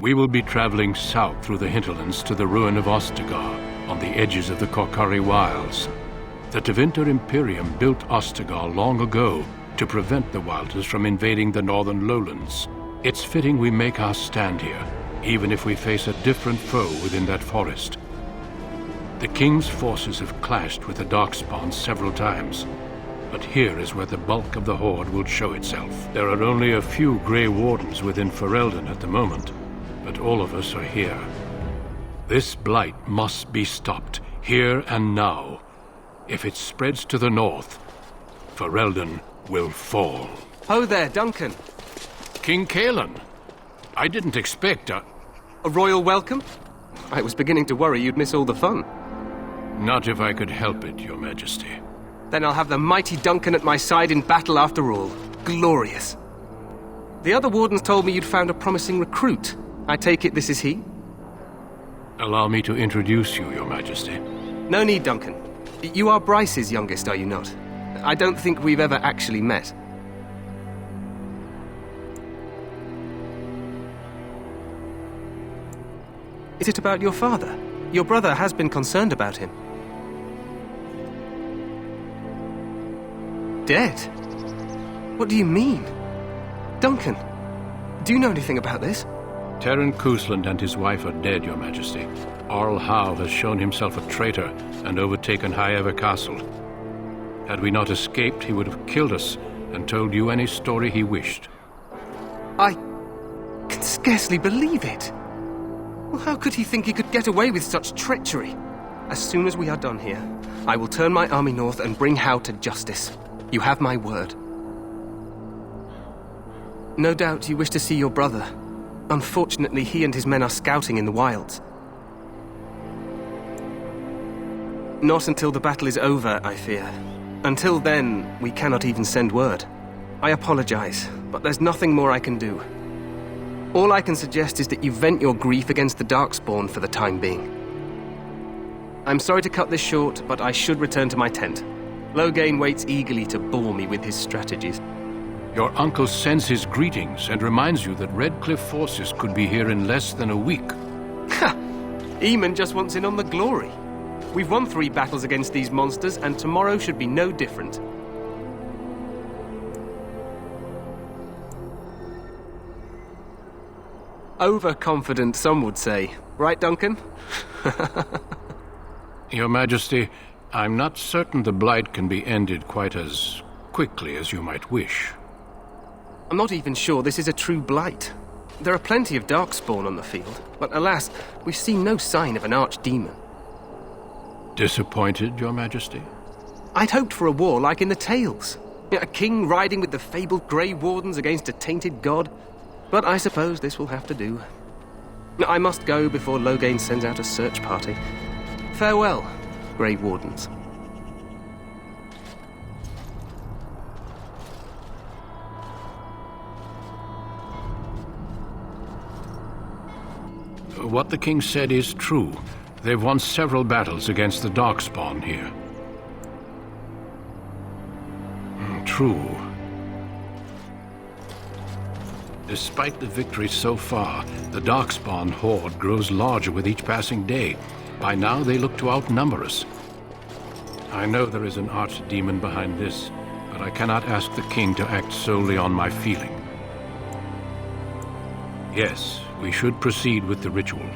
We will be traveling south through the hinterlands to the ruin of Ostagar, on the edges of the Korkari Wilds. The Tevinter Imperium built Ostagar long ago to prevent the Wilders from invading the northern lowlands. It's fitting we make our stand here, even if we face a different foe within that forest. The King's forces have clashed with the Darkspawn several times, but here is where the bulk of the Horde will show itself. There are only a few Grey Wardens within Ferelden at the moment, but all of us are here. This blight must be stopped, here and now. If it spreads to the north, Ferelden will fall. Ho there, Duncan. King Kaelan. I didn't expect a royal welcome? I was beginning to worry you'd miss all the fun. Not if I could help it, Your Majesty. Then I'll have the mighty Duncan at my side in battle after all. Glorious. The other Wardens told me you'd found a promising recruit. I take it this is he? Allow me to introduce you, Your Majesty. No need, Duncan. You are Bryce's youngest, are you not? I don't think we've ever actually met. Is it about your father? Your brother has been concerned about him. Dead? What do you mean? Duncan, do you know anything about this? Terran Cousland and his wife are dead, Your Majesty. Arl Howe has shown himself a traitor and overtaken Highever Castle. Had we not escaped, he would have killed us and told you any story he wished. I can scarcely believe it. Well, how could he think he could get away with such treachery? As soon as we are done here, I will turn my army north and bring Howe to justice. You have my word. No doubt you wish to see your brother. Unfortunately, he and his men are scouting in the wilds. Not until the battle is over, I fear. Until then, we cannot even send word. I apologize, but there's nothing more I can do. All I can suggest is that you vent your grief against the Darkspawn for the time being. I'm sorry to cut this short, but I should return to my tent. Loghain waits eagerly to bore me with his strategies. Your uncle sends his greetings and reminds you that Redcliffe forces could be here in less than a week. Ha! Eamon just wants in on the glory. We've won 3 battles against these monsters, and tomorrow should be no different. Overconfident, some would say. Right, Duncan? Your Majesty, I'm not certain the blight can be ended quite as quickly as you might wish. I'm not even sure this is a true blight. There are plenty of Darkspawn on the field, but alas, we've seen no sign of an archdemon. Disappointed, Your Majesty? I'd hoped for a war like in the tales. A king riding with the fabled Grey Wardens against a tainted god. But I suppose this will have to do. I must go before Loghain sends out a search party. Farewell, Grey Wardens. What the king said is true. They've won several battles against the Darkspawn here. True. Despite the victories so far, the Darkspawn horde grows larger with each passing day. By now, they look to outnumber us. I know there is an archdemon behind this, but I cannot ask the king to act solely on my feeling. Yes, we should proceed with the ritual.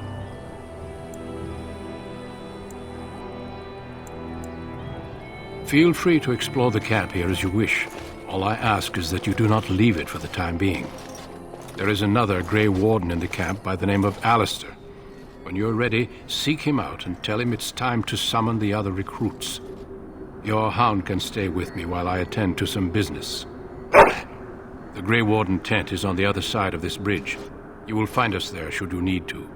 Feel free to explore the camp here as you wish. All I ask is that you do not leave it for the time being. There is another Grey Warden in the camp by the name of Alistair. When you're ready, seek him out and tell him it's time to summon the other recruits. Your hound can stay with me while I attend to some business. The Grey Warden tent is on the other side of this bridge. You will find us there should you need to.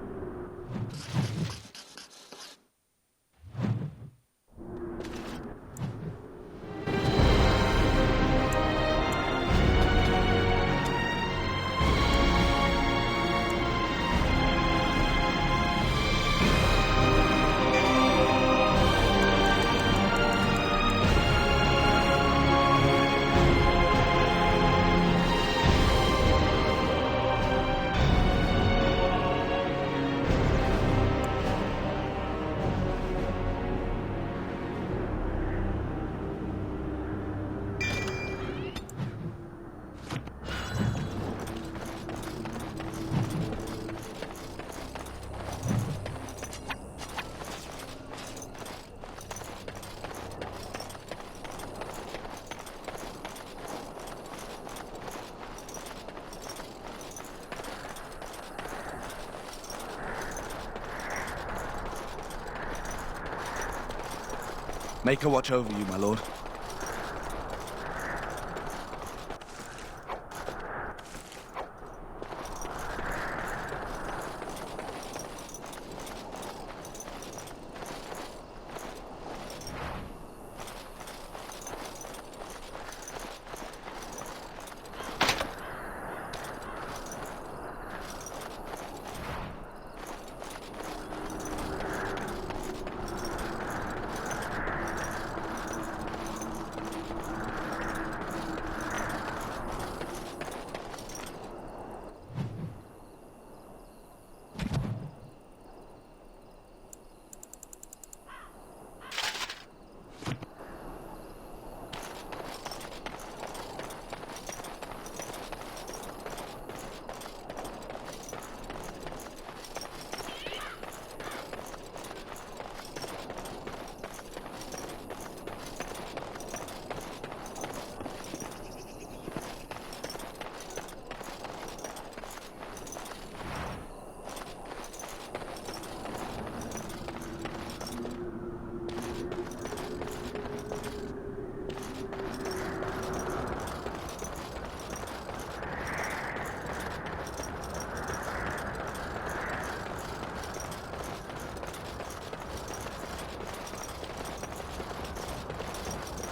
Make her watch over you, my lord.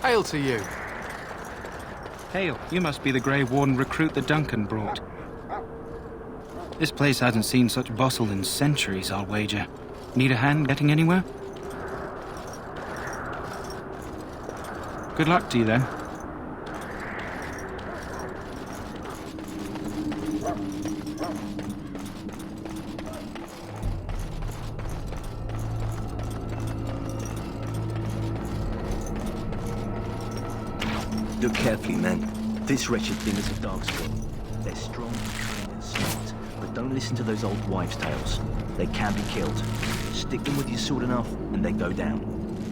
Hail to you. Hail, you must be the Grey Warden recruit that Duncan brought. This place hasn't seen such bustle in centuries, I'll wager. Need a hand getting anywhere? Good luck to you, then. Look carefully, men. This wretched thing is a darkspawn. They're strong, kind, and smart, but don't listen to those old wives' tales. They can be killed. Stick them with your sword enough, and they go down.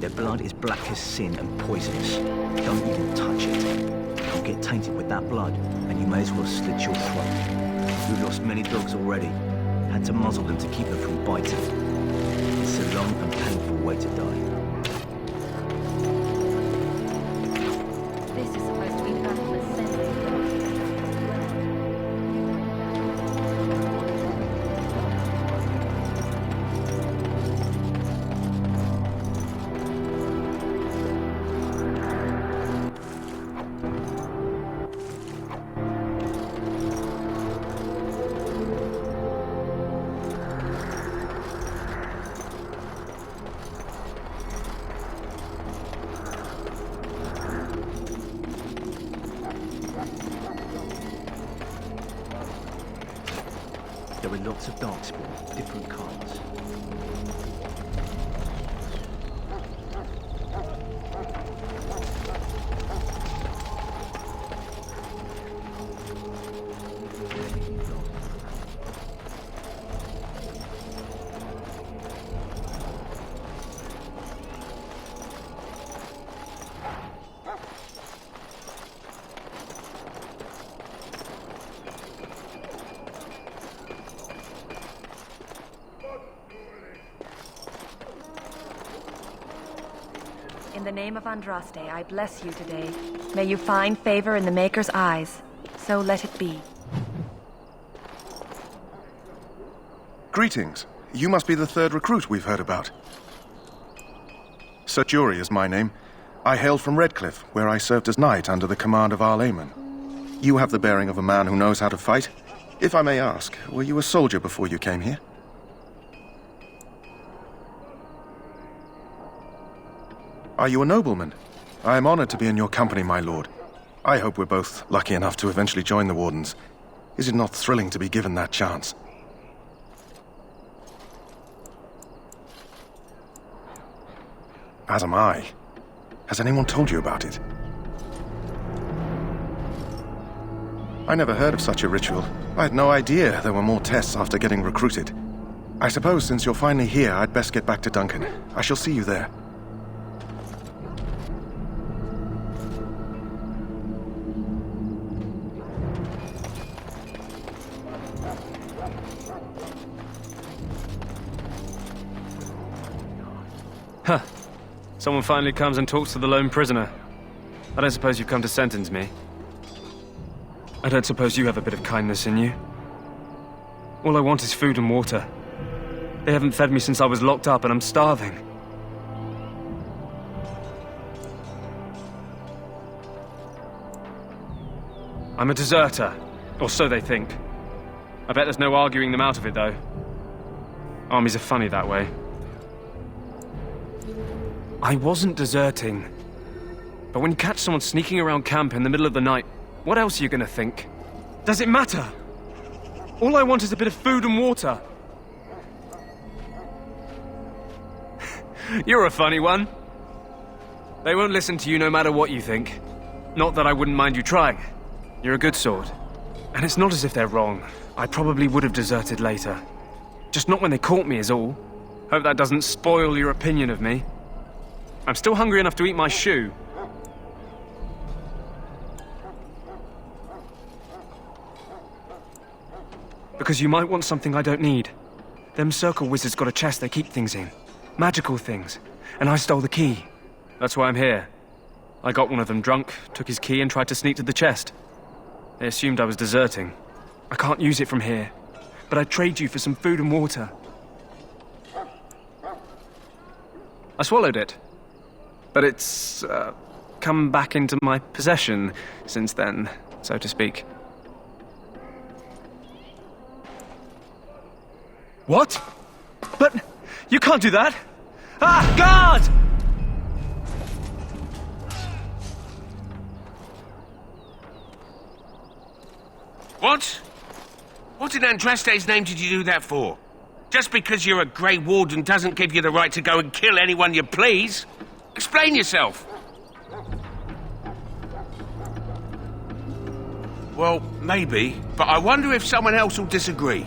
Their blood is black as sin and poisonous. Don't even touch it. They'll get tainted with that blood, and you may as well slit your throat. We've lost many dogs already. Had to muzzle them to keep them from biting. It's a long and painful way to die. This is supposed to be battle assembly. There are lots of darkspawn, different kinds. In the name of Andraste, I bless you today. May you find favor in the Maker's eyes. So let it be. Greetings. You must be the third recruit we've heard about. Sir Jury is my name. I hail from Redcliffe, where I served as knight under the command of Arl Eamon. You have the bearing of a man who knows how to fight. If I may ask, were you a soldier before you came here? Are you a nobleman? I am honored to be in your company, my lord. I hope we're both lucky enough to eventually join the Wardens. Is it not thrilling to be given that chance? As am I. Has anyone told you about it? I never heard of such a ritual. I had no idea there were more tests after getting recruited. I suppose since you're finally here, I'd best get back to Duncan. I shall see you there. Someone finally comes and talks to the lone prisoner. I don't suppose you've come to sentence me. I don't suppose you have a bit of kindness in you. All I want is food and water. They haven't fed me since I was locked up and I'm starving. I'm a deserter, or so they think. I bet there's no arguing them out of it, though. Armies are funny that way. I wasn't deserting. But when you catch someone sneaking around camp in the middle of the night, what else are you gonna think? Does it matter? All I want is a bit of food and water. You're a funny one. They won't listen to you no matter what you think. Not that I wouldn't mind you trying. You're a good sort. And it's not as if they're wrong. I probably would have deserted later. Just not when they caught me is all. Hope that doesn't spoil your opinion of me. I'm still hungry enough to eat my shoe. Because you might want something I don't need. Them circle wizards got a chest they keep things in. Magical things. And I stole the key. That's why I'm here. I got one of them drunk, took his key and tried to sneak to the chest. They assumed I was deserting. I can't use it from here. But I'd trade you for some food and water. I swallowed it. But it's, come back into my possession since then, so to speak. What? But you can't do that! Ah, guard! What? What in Andraste's name did you do that for? Just because you're a Grey Warden doesn't give you the right to go and kill anyone you please. Explain yourself. Well, maybe, but I wonder if someone else will disagree.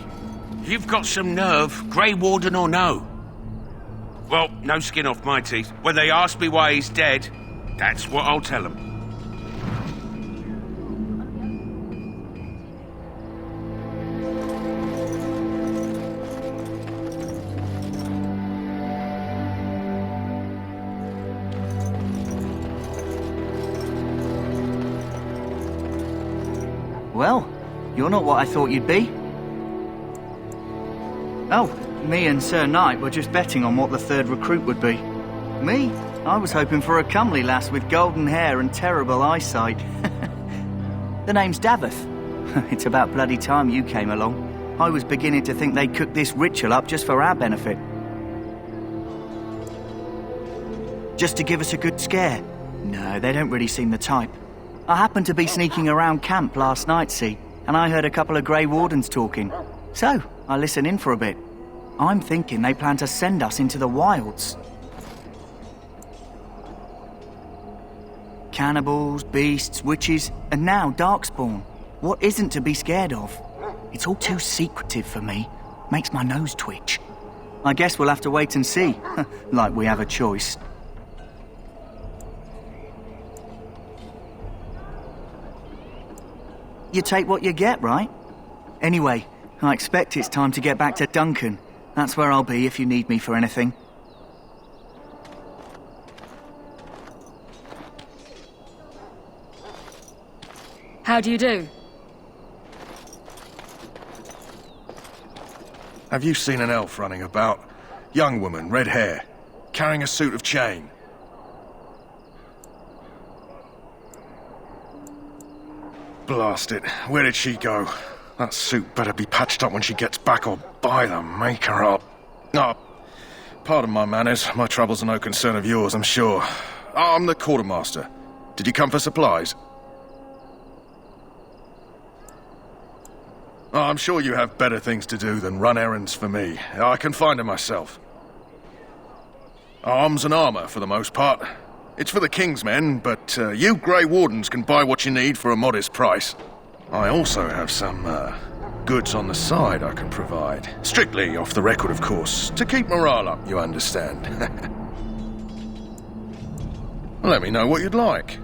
You've got some nerve, Grey Warden or no. Well, no skin off my teeth. When they ask me why he's dead, that's what I'll tell them. Well, you're not what I thought you'd be. Oh, me and Sir Knight were just betting on what the third recruit would be. Me? I was hoping for a comely lass with golden hair and terrible eyesight. The name's Daveth. It's about bloody time you came along. I was beginning to think they'd cooked this ritual up just for our benefit. Just to give us a good scare. No, they don't really seem the type. I happened to be sneaking around camp last night, see, and I heard a couple of Grey Wardens talking. So, I listened in for a bit. I'm thinking they plan to send us into the wilds. Cannibals, beasts, witches, and now Darkspawn. What isn't to be scared of? It's all too secretive for me. Makes my nose twitch. I guess we'll have to wait and see. Like we have a choice. You take what you get, right? Anyway, I expect it's time to get back to Duncan. That's where I'll be if you need me for anything. How do you do? Have you seen an elf running about? Young woman, red hair, carrying a suit of chain. Blast it. Where did she go? That suit better be patched up when she gets back or by the maker up. Ah, pardon my manners. My troubles are no concern of yours, I'm sure. I'm the quartermaster. Did you come for supplies? Oh, I'm sure you have better things to do than run errands for me. I can find them myself. Arms and armour, for the most part. It's for the King's men, but you Grey Wardens can buy what you need for a modest price. I also have some goods on the side I can provide. Strictly off the record, of course. To keep morale up, you understand. Let me know what you'd like.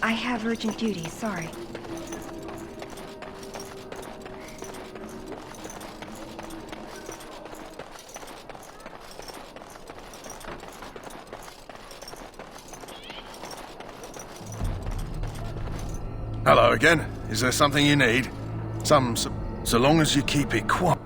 I have urgent duties, sorry. Hello again. Is there something you need? So long as you keep it quiet.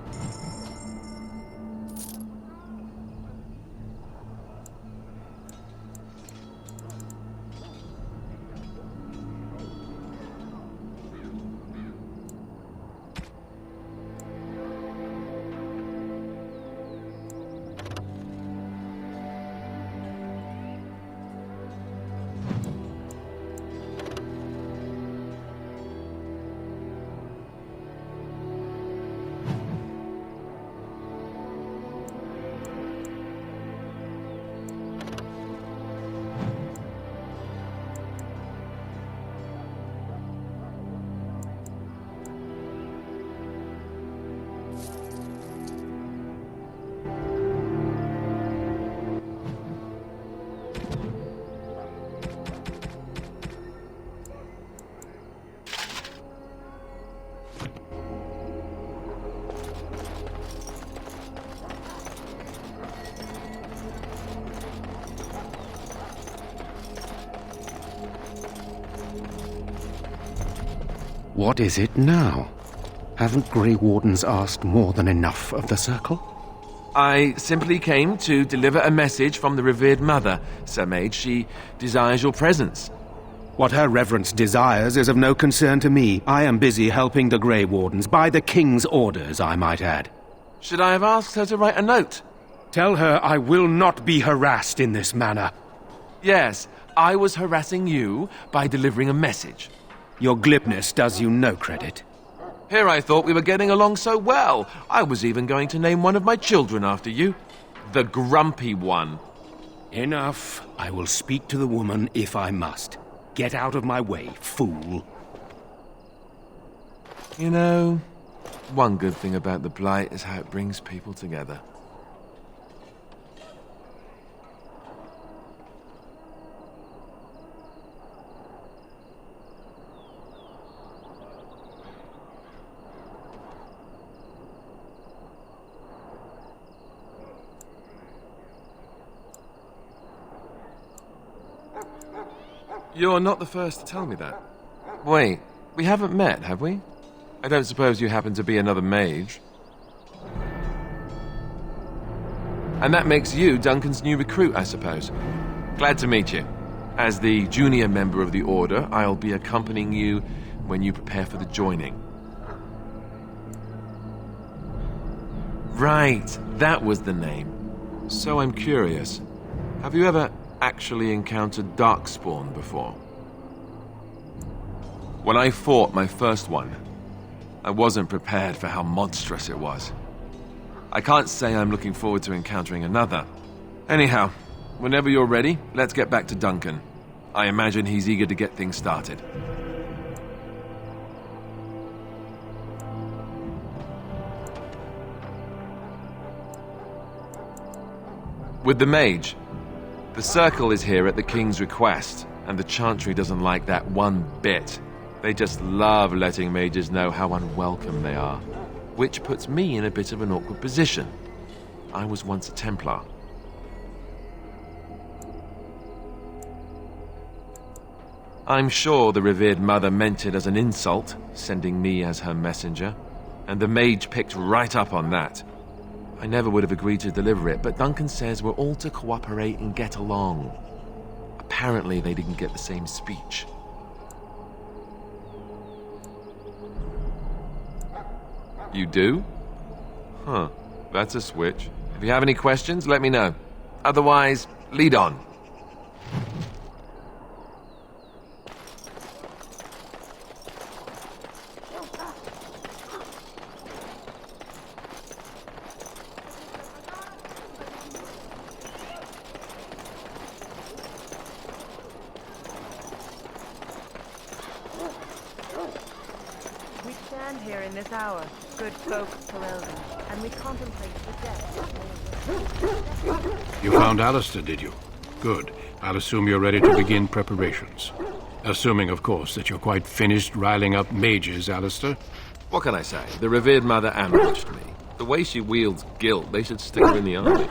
What is it now? Haven't Grey Wardens asked more than enough of the Circle? I simply came to deliver a message from the revered mother, Sir Mage. She desires your presence. What her reverence desires is of no concern to me. I am busy helping the Grey Wardens, by the King's orders, I might add. Should I have asked her to write a note? Tell her I will not be harassed in this manner. Yes, I was harassing you by delivering a message. Your glibness does you no credit. Here I thought we were getting along so well. I was even going to name one of my children after you. The Grumpy One. Enough. I will speak to the woman if I must. Get out of my way, fool. You know, one good thing about the Blight is how it brings people together. You're not the first to tell me that. Wait, we haven't met, have we? I don't suppose you happen to be another mage. And that makes you Duncan's new recruit, I suppose. Glad to meet you. As the junior member of the Order, I'll be accompanying you when you prepare for the joining. Right, that was the name. So I'm curious. Have you ever actually encountered Darkspawn before? When I fought my first one, I wasn't prepared for how monstrous it was. I can't say I'm looking forward to encountering another. Anyhow, whenever you're ready, let's get back to Duncan. I imagine he's eager to get things started. With the mage, the Circle is here at the King's request, and the Chantry doesn't like that one bit. They just love letting mages know how unwelcome they are, which puts me in a bit of an awkward position. I was once a Templar. I'm sure the revered mother meant it as an insult, sending me as her messenger, and the mage picked right up on that. I never would have agreed to deliver it, but Duncan says we're all to cooperate and get along. Apparently they didn't get the same speech. You do? Huh, that's a switch. If you have any questions, let me know. Otherwise, lead on. We stand here in this hour, good folk Perelden, and we contemplate the death. You found Alistair, did you? Good. I'll assume you're ready to begin preparations. Assuming, of course, that you're quite finished riling up mages, Alistair. What can I say? The revered mother ambushed me. The way she wields guilt, they should stick her in the army.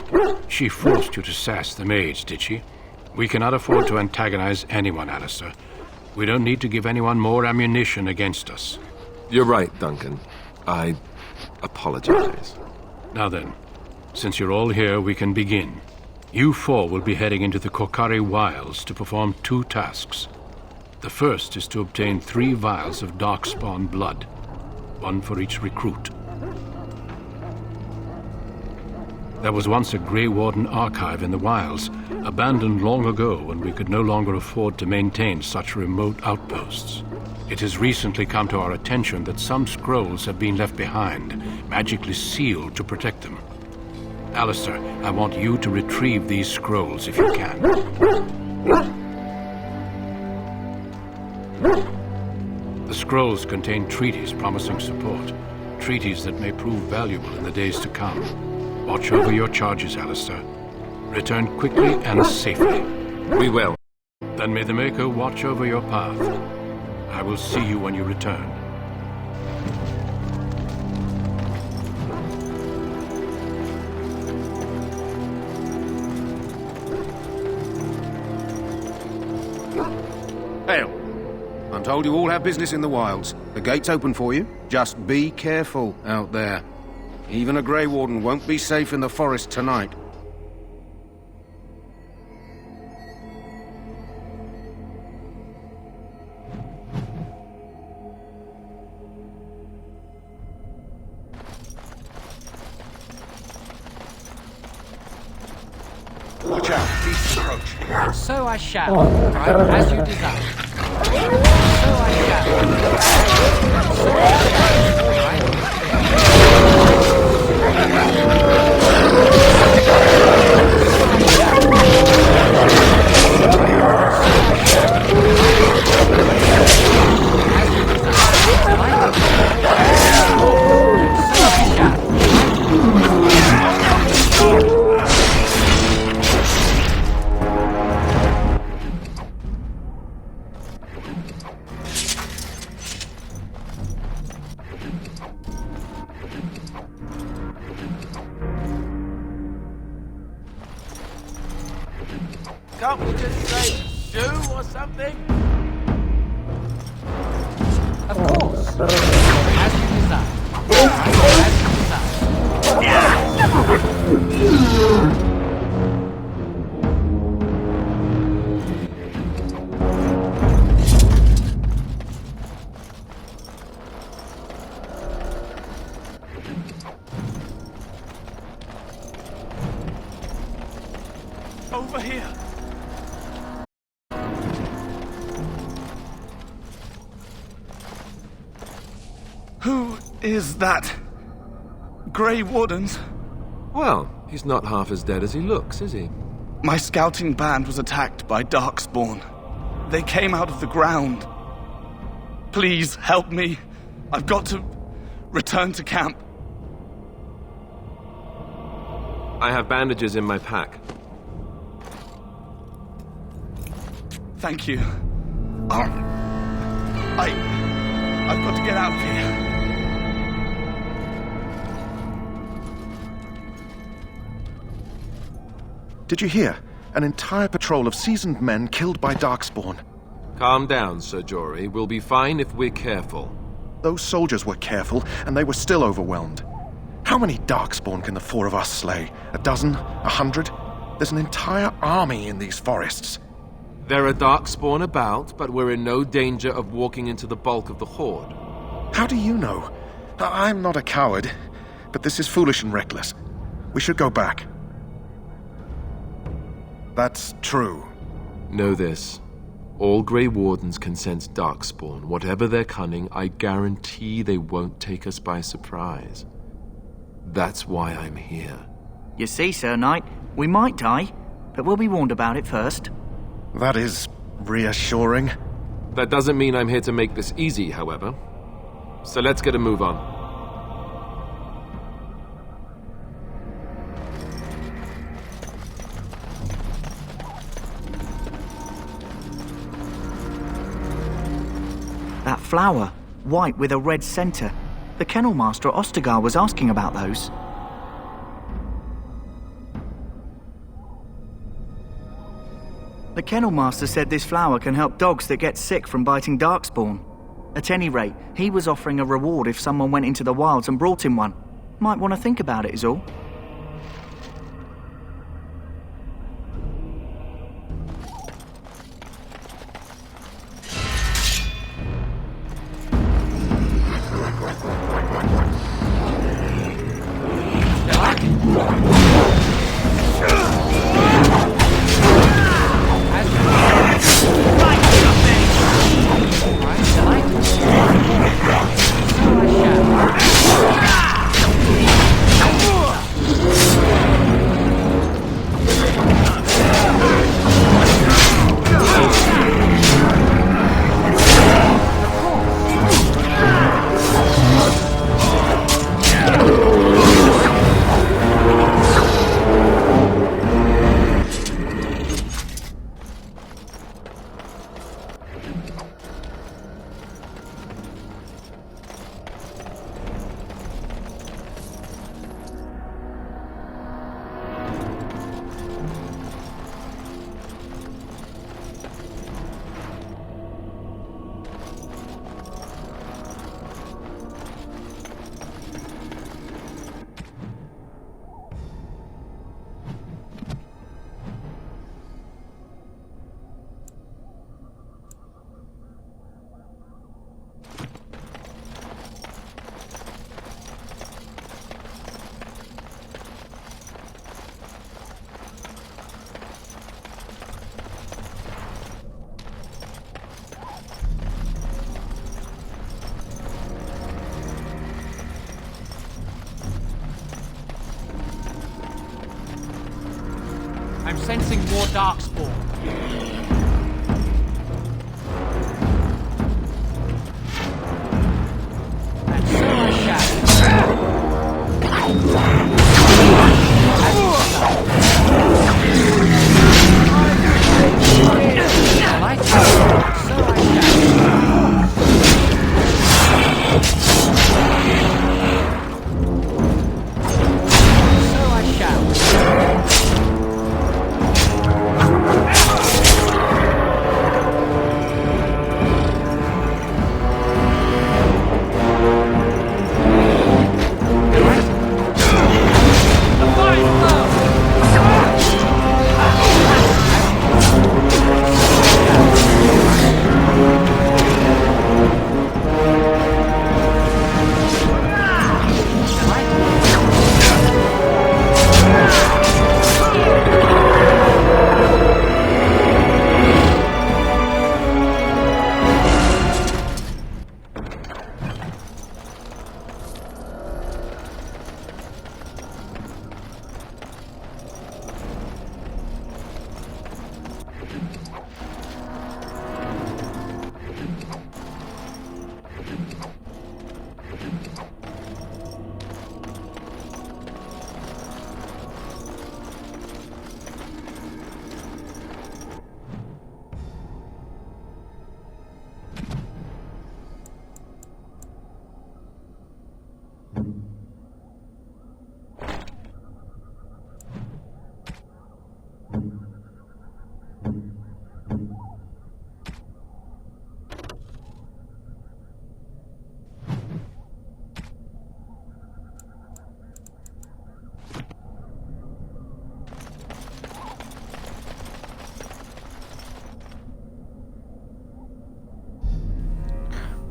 She forced you to sass the mage, did she? We cannot afford to antagonize anyone, Alistair. We don't need to give anyone more ammunition against us. You're right, Duncan. I apologize. Now then, since you're all here, we can begin. You four will be heading into the Kokari Wilds to perform 2 tasks. The first is to obtain 3 vials of Darkspawn blood, 1 for each recruit. There was once a Grey Warden archive in the wilds, abandoned long ago when we could no longer afford to maintain such remote outposts. It has recently come to our attention that some scrolls have been left behind, magically sealed to protect them. Alistair, I want you to retrieve these scrolls if you can. The scrolls contain treaties promising support, treaties that may prove valuable in the days to come. Watch over your charges, Alistair. Return quickly and safely. We will. Then may the Maker watch over your path. I will see you when you return. Hail. I'm told you all have business in the wilds. The gate's open for you. Just be careful out there. Even a Grey Warden won't be safe in the forest tonight. Watch out, beasts approach. And so I shall, right, as you desire. So I shall. So I shall, right. Can't we just say shoo or something? Of course. As you desire. As you desire. Over here. Who is that? Grey Wardens? Well, he's not half as dead as he looks, is he? My scouting band was attacked by Darkspawn. They came out of the ground. Please help me. I've got to return to camp. I have bandages in my pack. Thank you. I've got to get out of here. Did you hear? An entire patrol of seasoned men killed by Darkspawn. Calm down, Sir Jory. We'll be fine if we're careful. Those soldiers were careful, and they were still overwhelmed. How many Darkspawn can the 4 of us slay? 12? 100? There's an entire army in these forests. There are Darkspawn about, but we're in no danger of walking into the bulk of the Horde. How do you know? I'm not a coward, but this is foolish and reckless. We should go back. That's true. Know this. All Grey Wardens can sense Darkspawn. Whatever their cunning, I guarantee they won't take us by surprise. That's why I'm here. You see, Sir Knight, we might die, but we'll be warned about it first. That is reassuring. That doesn't mean I'm here to make this easy, however. So let's get a move on. flower, white with a red centre. The kennel master at Ostagar was asking about those. The kennel master said this flower can help dogs that get sick from biting darkspawn. At any rate, he was offering a reward if someone went into the wilds and brought him one. Might want to think about it is all. I'm sensing more darkspawn. And so I shall.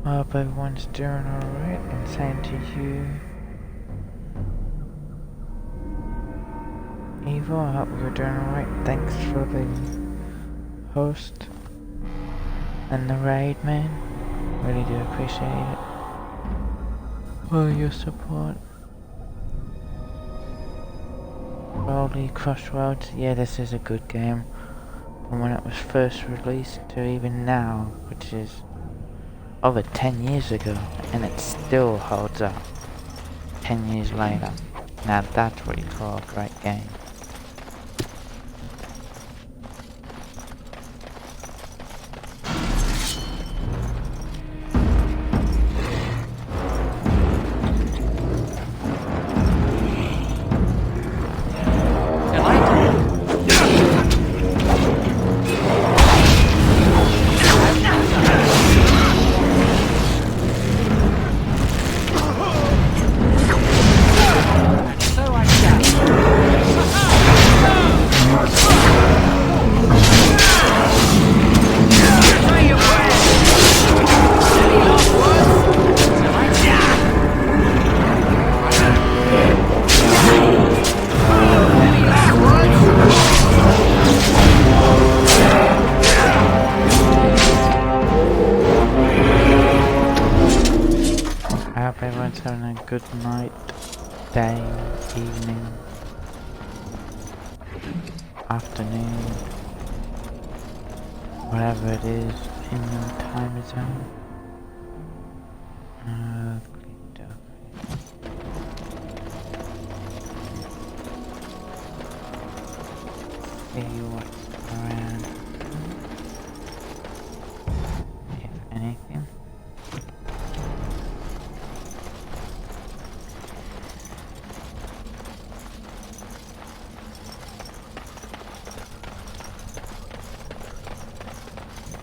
I hope everyone's doing alright, and same to you. Eva, I hope you're doing alright. Thanks for the host and the raid, man. Really do appreciate it. For your support. Holy Crossroads, yeah, this is a good game. From when it was first released to even now, which is over 10 years ago, and it still holds up 10 years later. Now that's what you call a great game. good night, day, evening, afternoon, whatever it is in your time zone. See what's around, if anything.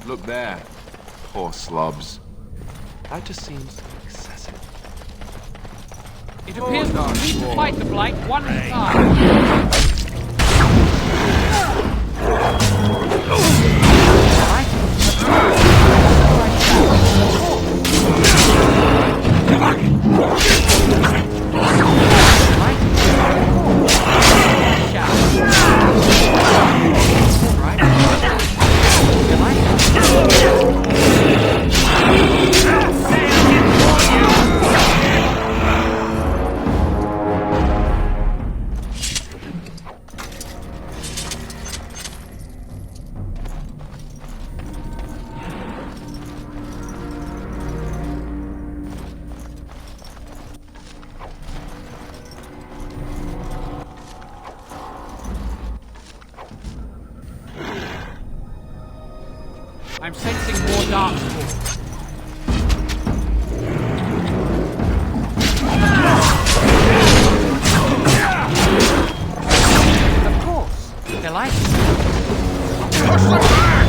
Look there. Poor slobs. That just seems excessive. It appears we need to fight the Blight one at a time. I'm sensing more darkspawn. Of course, they like it. Push them back!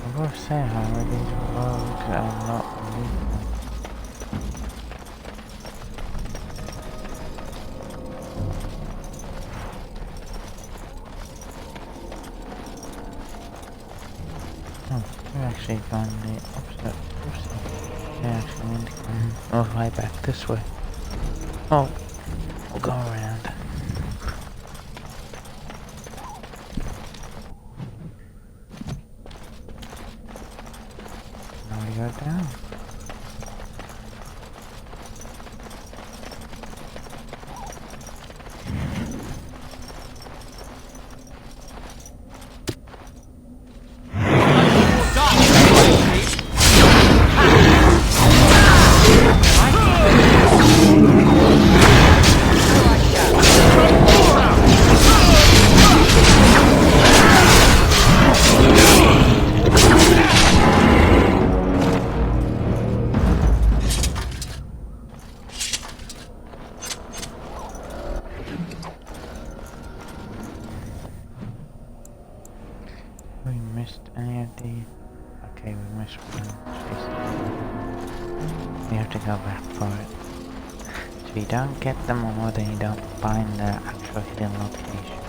I will say, however, these rogues are not lethal. Oh, they're actually going the opposite. They actually need to come all the way back this way. Oh, we'll go around. Now we go down. you have to go back for it. So if you don't get them all, then you don't find the actual hidden location.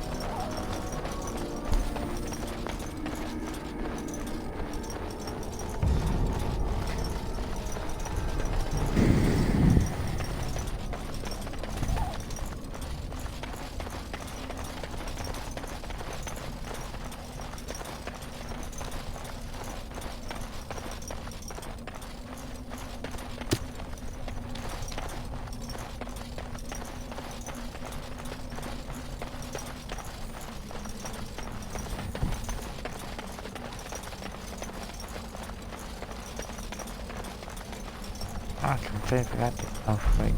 I completely forgot to go for it.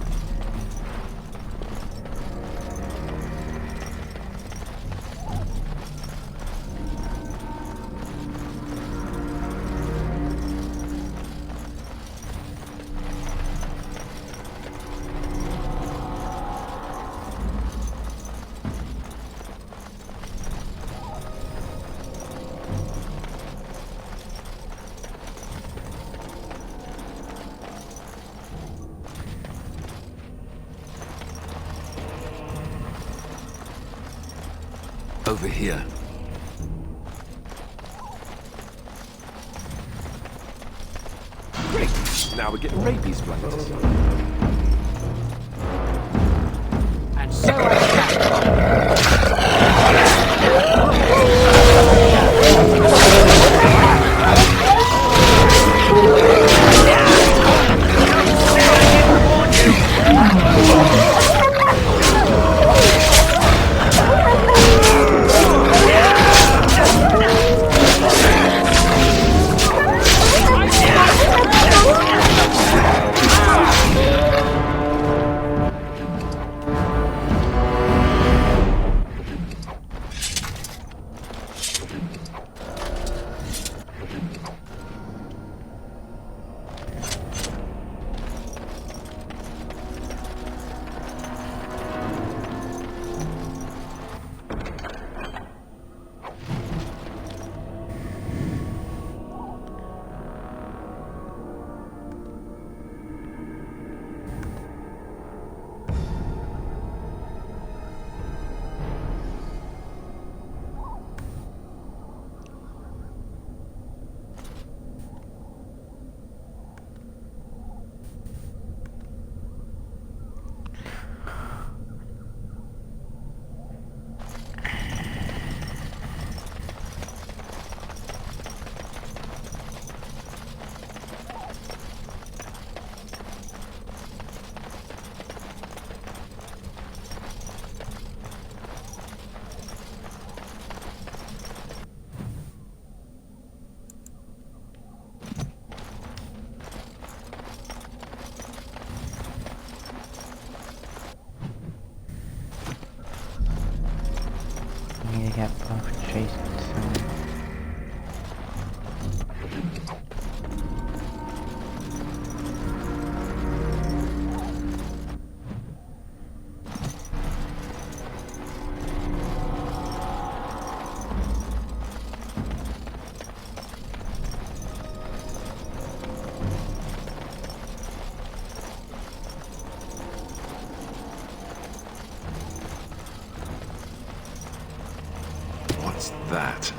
Over here. Great! Now we're getting rabies blankets. And so I need to get both Jasons. What's that?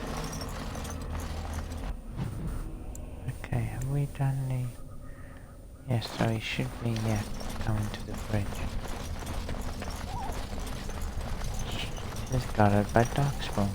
Okay, have we done the... Yes, so he should be, yeah, going to the bridge. Just got it by Darkspawn.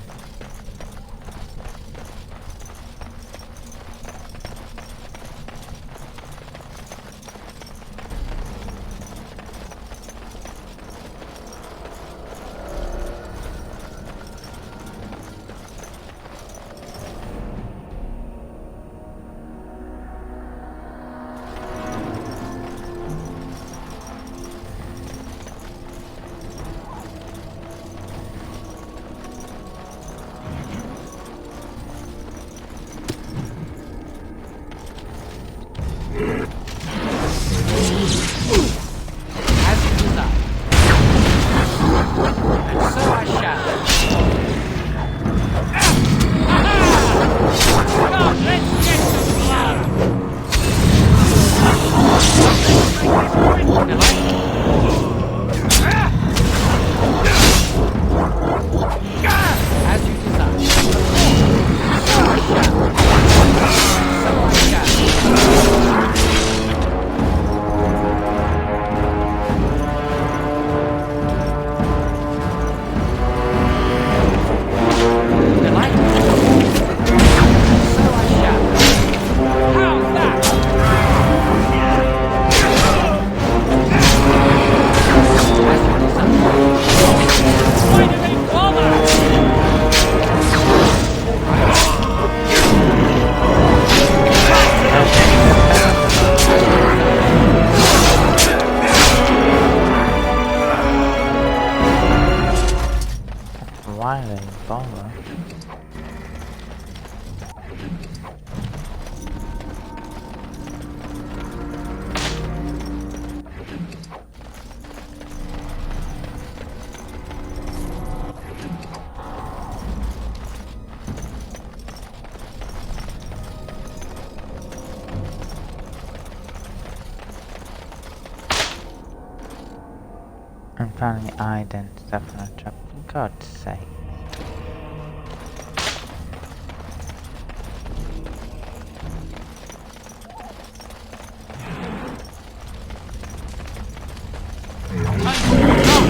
And finally eyed and stuff on a trap. For God's sake.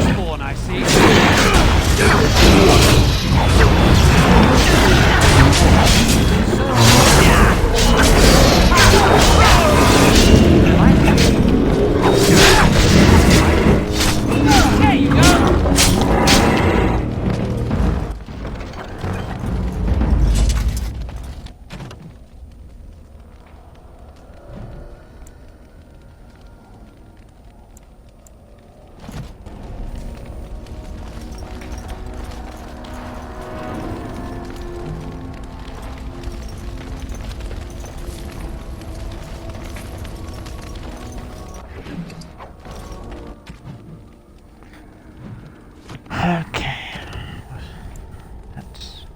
Spawn, I see. There you go. Okay. That's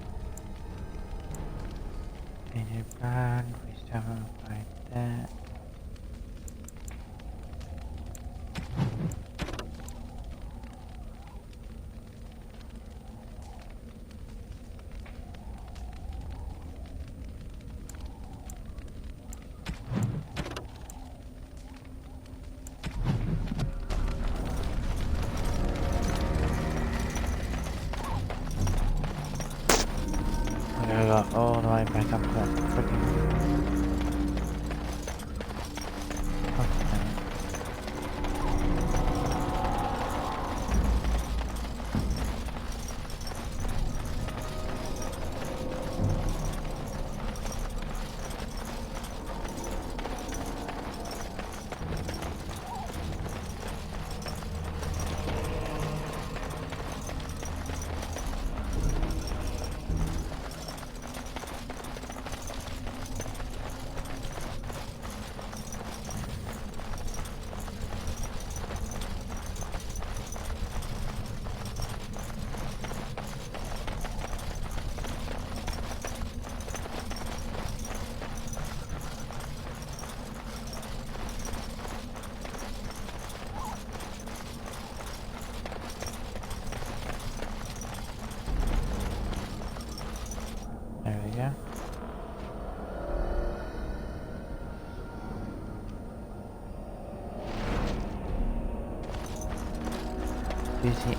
major plan. We still have right there. I got all the way back up to that freaking. There we go. Busy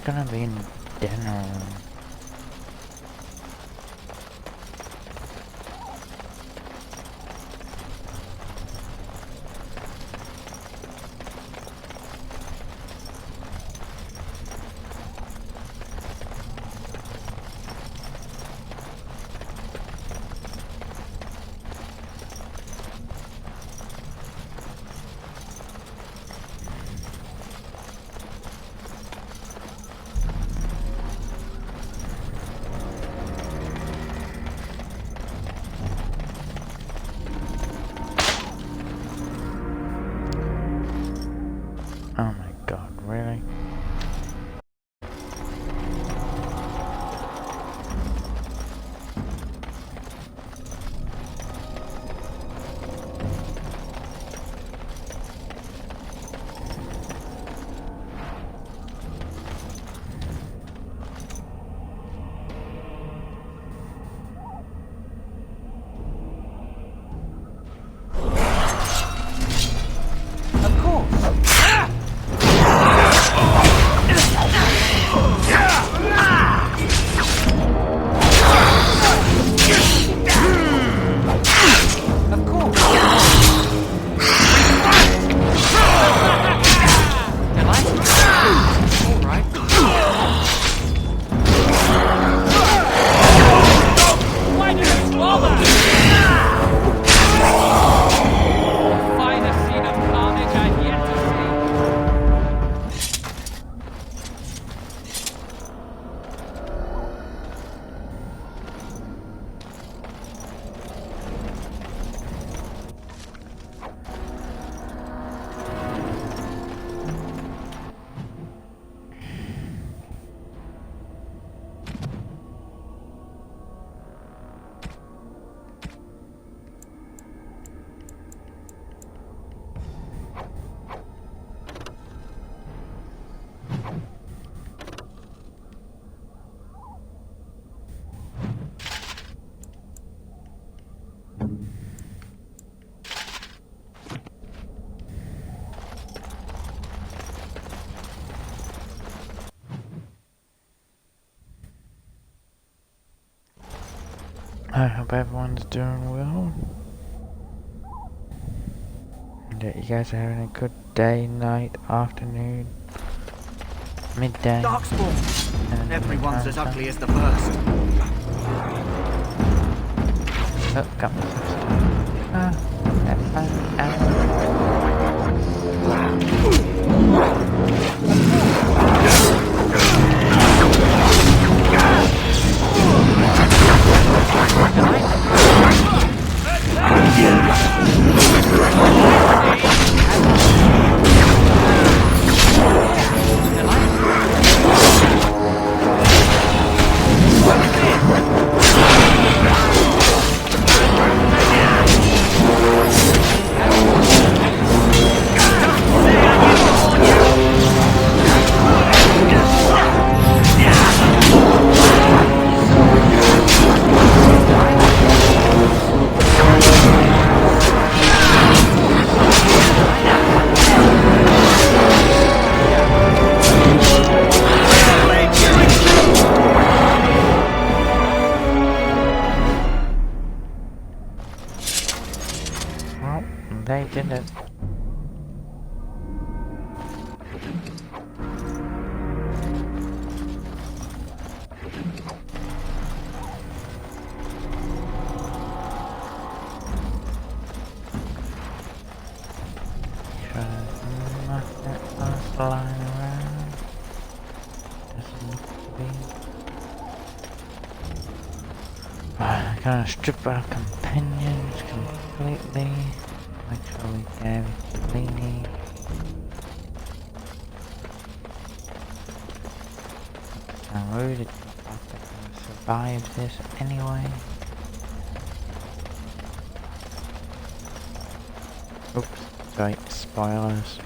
gonna be in dinner. Oh my god, really? I hope everyone's doing well. And that you guys are having a good day, night, afternoon, midday. Darkspawn! Everyone's as ugly as the first. Oh, got myself stuck. Ah, that's fine. They did it. Flying around. Doesn't look to be. I'm gonna strip our companions completely. Make sure we get everything we need. I'm worried that I'm gonna survive this anyway. Oops, sorry, spoilers.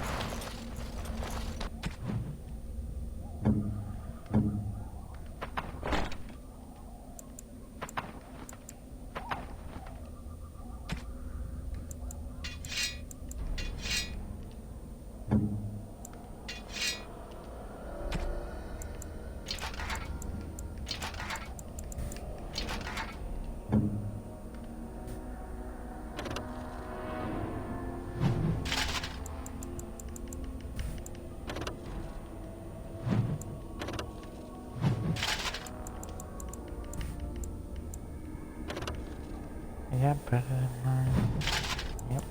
Yeah, better than mine. Yep.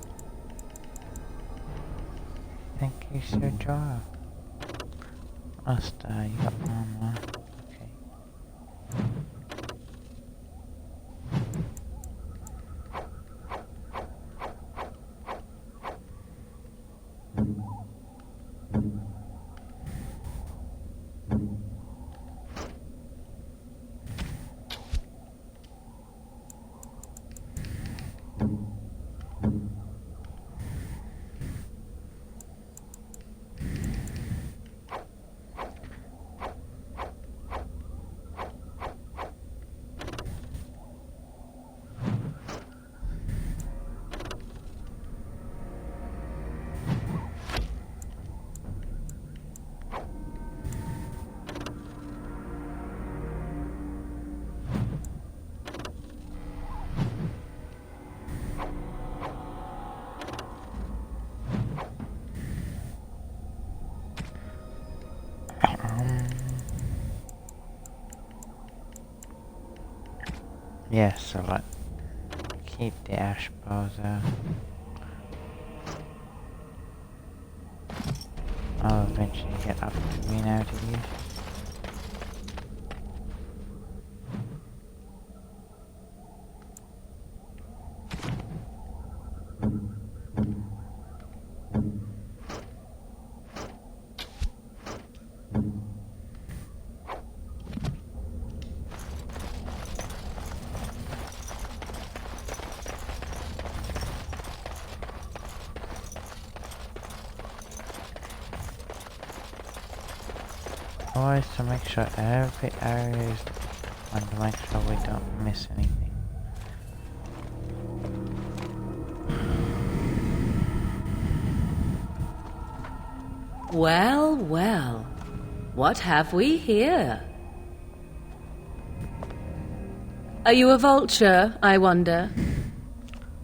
Thank you, Sir Jar. Last, you got one. Okay. Yes, so like keep the ash bars there. I'll eventually get up to being able to use. Always to make sure every area is and to make sure we don't miss anything. Well, well. What have we here? Are you a vulture, I wonder?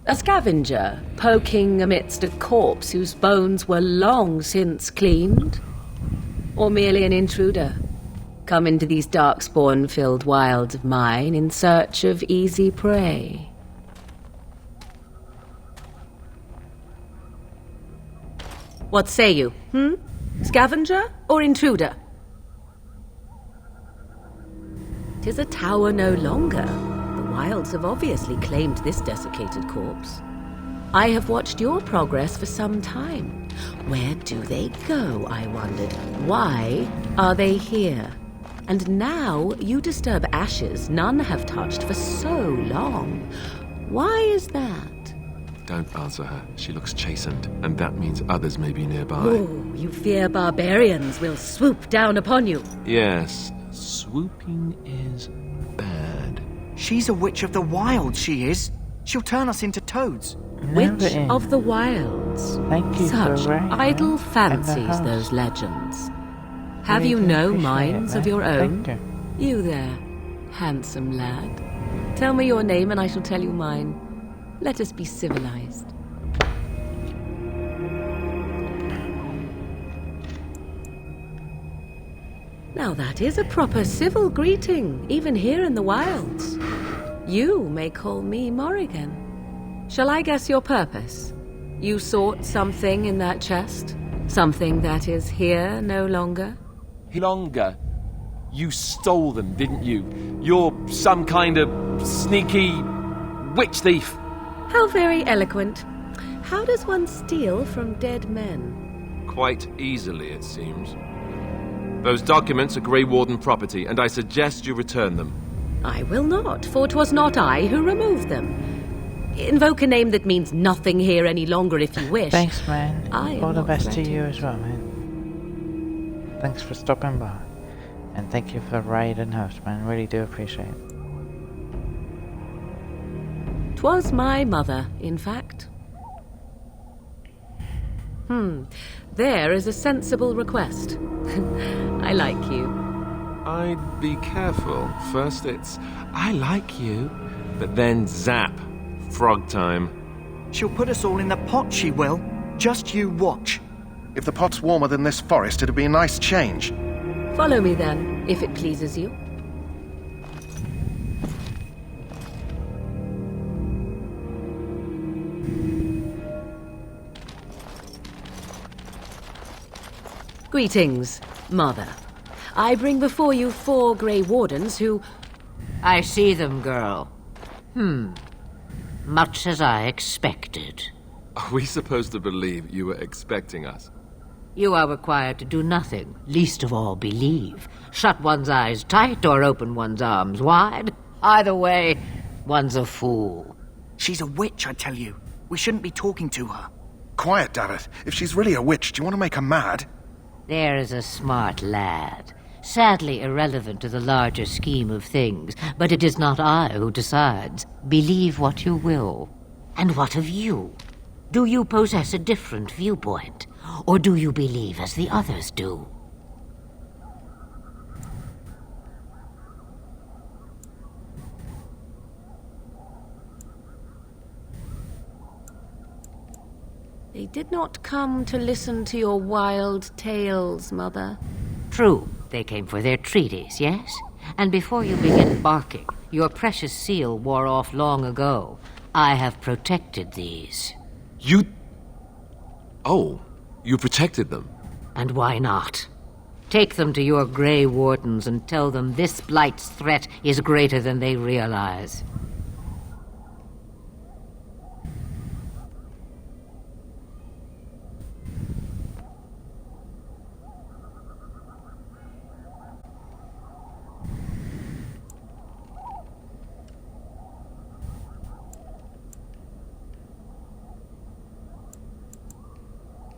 A scavenger, poking amidst a corpse whose bones were long since cleaned? Or merely an intruder, come into these darkspawn-filled wilds of mine in search of easy prey? What say you, Scavenger or intruder? 'Tis a tower no longer. The wilds have obviously claimed this desiccated corpse. I have watched your progress for some time. Where do they go, I wondered? Why are they here? And now you disturb ashes none have touched for so long. Why is that? Don't answer her. She looks chastened, and that means others may be nearby. Oh, you fear barbarians will swoop down upon you. Yes, swooping is bad. She's a witch of the wild, she is. She'll turn us into toads. Witch of the wilds. Thank you Such for rain, idle and fancies, the house. those legends. Have Really you do no appreciate minds it, of your man. own? Thank You there, handsome lad. Tell me your name and I shall tell you mine. Let us be civilized. Now that is a proper civil greeting, even here in the wilds. You may call me Morrigan. Shall I guess your purpose? You sought something in that chest? Something that is here no longer? Longer? You stole them, didn't you? You're some kind of sneaky witch thief. How very eloquent. How does one steal from dead men? Quite easily, it seems. Those documents are Grey Warden property, and I suggest you return them. I will not, for 'twas not I who removed them. Invoke a name that means nothing here any longer if you wish. Thanks, man. I am All the not best to threatened. you as well, man. Thanks for stopping by. And thank you for the raid and host, man. Really do appreciate it. 'Twas my mother, in fact. There is a sensible request. I like you. I'd be careful. First it's, I like you, but then zap. Frog time. She'll put us all in the pot, she will. Just you watch. If the pot's warmer than this forest, it'd be a nice change. Follow me then, if it pleases you. Greetings, Mother. I bring before you 4 Grey Wardens who... I see them, girl. Much as I expected. Are we supposed to believe you were expecting us? You are required to do nothing, least of all believe. Shut one's eyes tight or open one's arms wide. Either way, one's a fool. She's a witch, I tell you. We shouldn't be talking to her. Quiet, Davith. If she's really a witch, do you want to make her mad? There is a smart lad. Sadly irrelevant to the larger scheme of things, but it is not I who decides. Believe what you will. And what of you? Do you possess a different viewpoint? Or do you believe as the others do? They did not come to listen to your wild tales, Mother. True, they came for their treaties, yes? And before you begin barking, your precious seal wore off long ago. I have protected these. You... Oh, you protected them? And why not? Take them to your Grey Wardens and tell them this blight's threat is greater than they realize.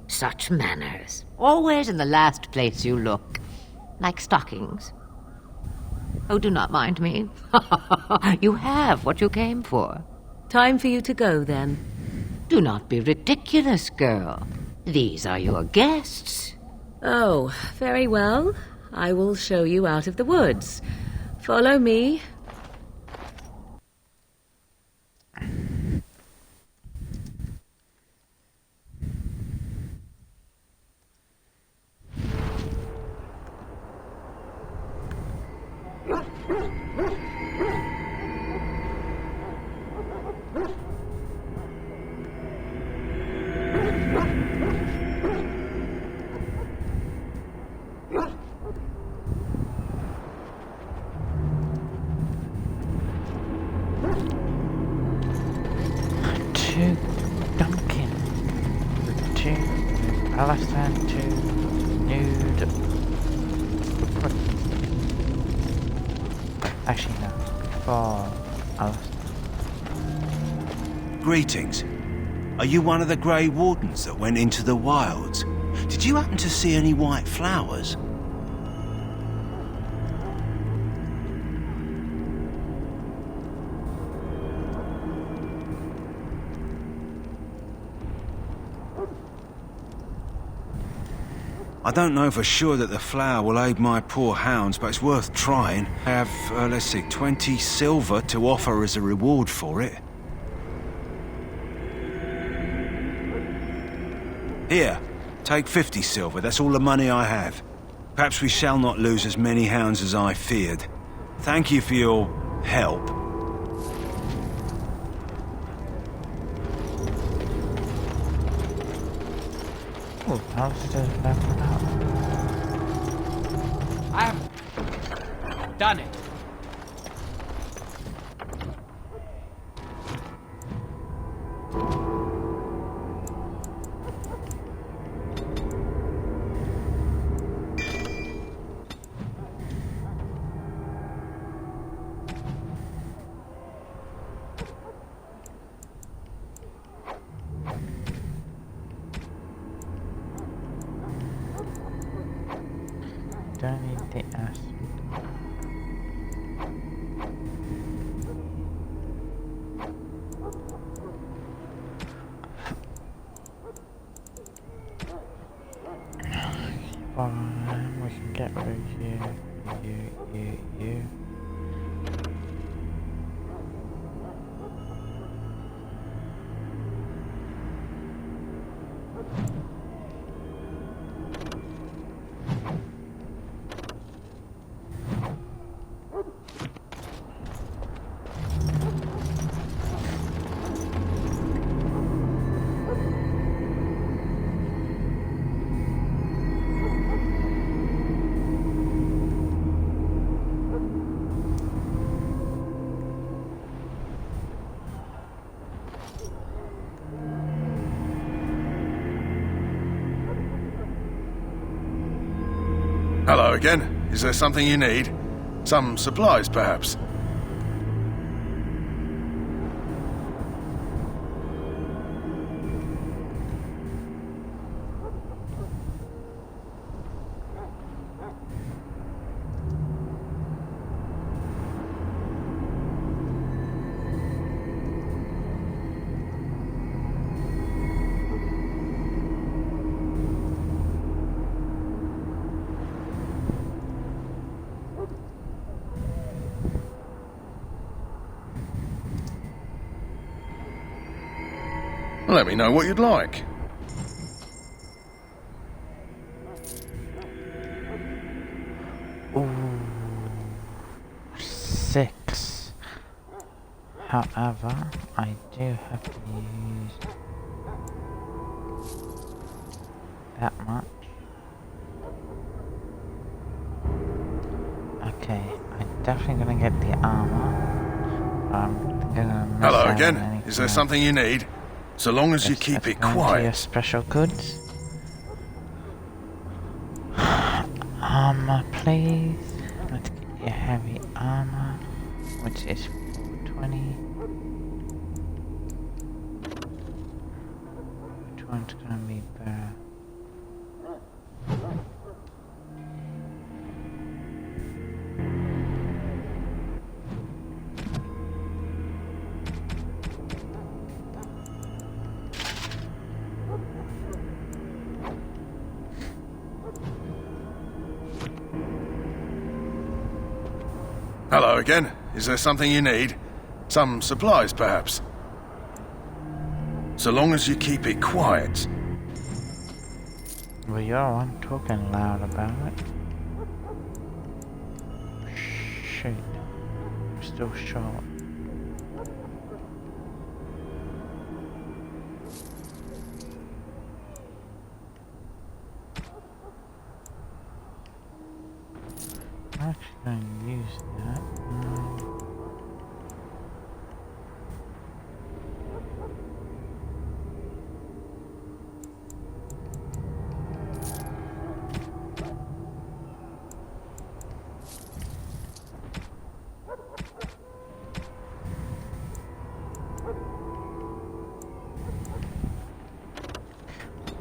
Such manners. Always in the last place you look. Like stockings. Oh, do not mind me. You have what you came for. Time for you to go, then. Do not be ridiculous, girl. These are your guests. Oh, very well. I will show you out of the woods. Follow me. To Duncan. To Palestine. To Nude. Actually, no. For Alistair. Greetings. Are you one of the Grey Wardens that went into the wilds? Did you happen to see any white flowers? I don't know for sure that the flower will aid my poor hounds, but it's worth trying. I have, let's see, 20 silver to offer as a reward for it. Here, take 50 silver. That's all the money I have. Perhaps we shall not lose as many hounds as I feared. Thank you for your help. Oh, Alistair's leveled up. I have done it. Don't need the acid. Fine, we can get rid of you. again. Is there something you need? Some supplies, perhaps? Let me know what you'd like. Ooh, 6. However, I do have to use that much. Okay, I'm definitely gonna get the armor. I'm gonna miss Hello out again. on anything Is there else. something you need? So long as you Let's keep it go into your quiet. special goods. Armor, please. Let's get your heavy armor, which is 420. Which one's gonna be better? Hello again. Is there something you need? Some supplies, perhaps? So long as you keep it quiet. Well, you're one talking loud about it. Shoot. I'm still short. I'm actually going to use that.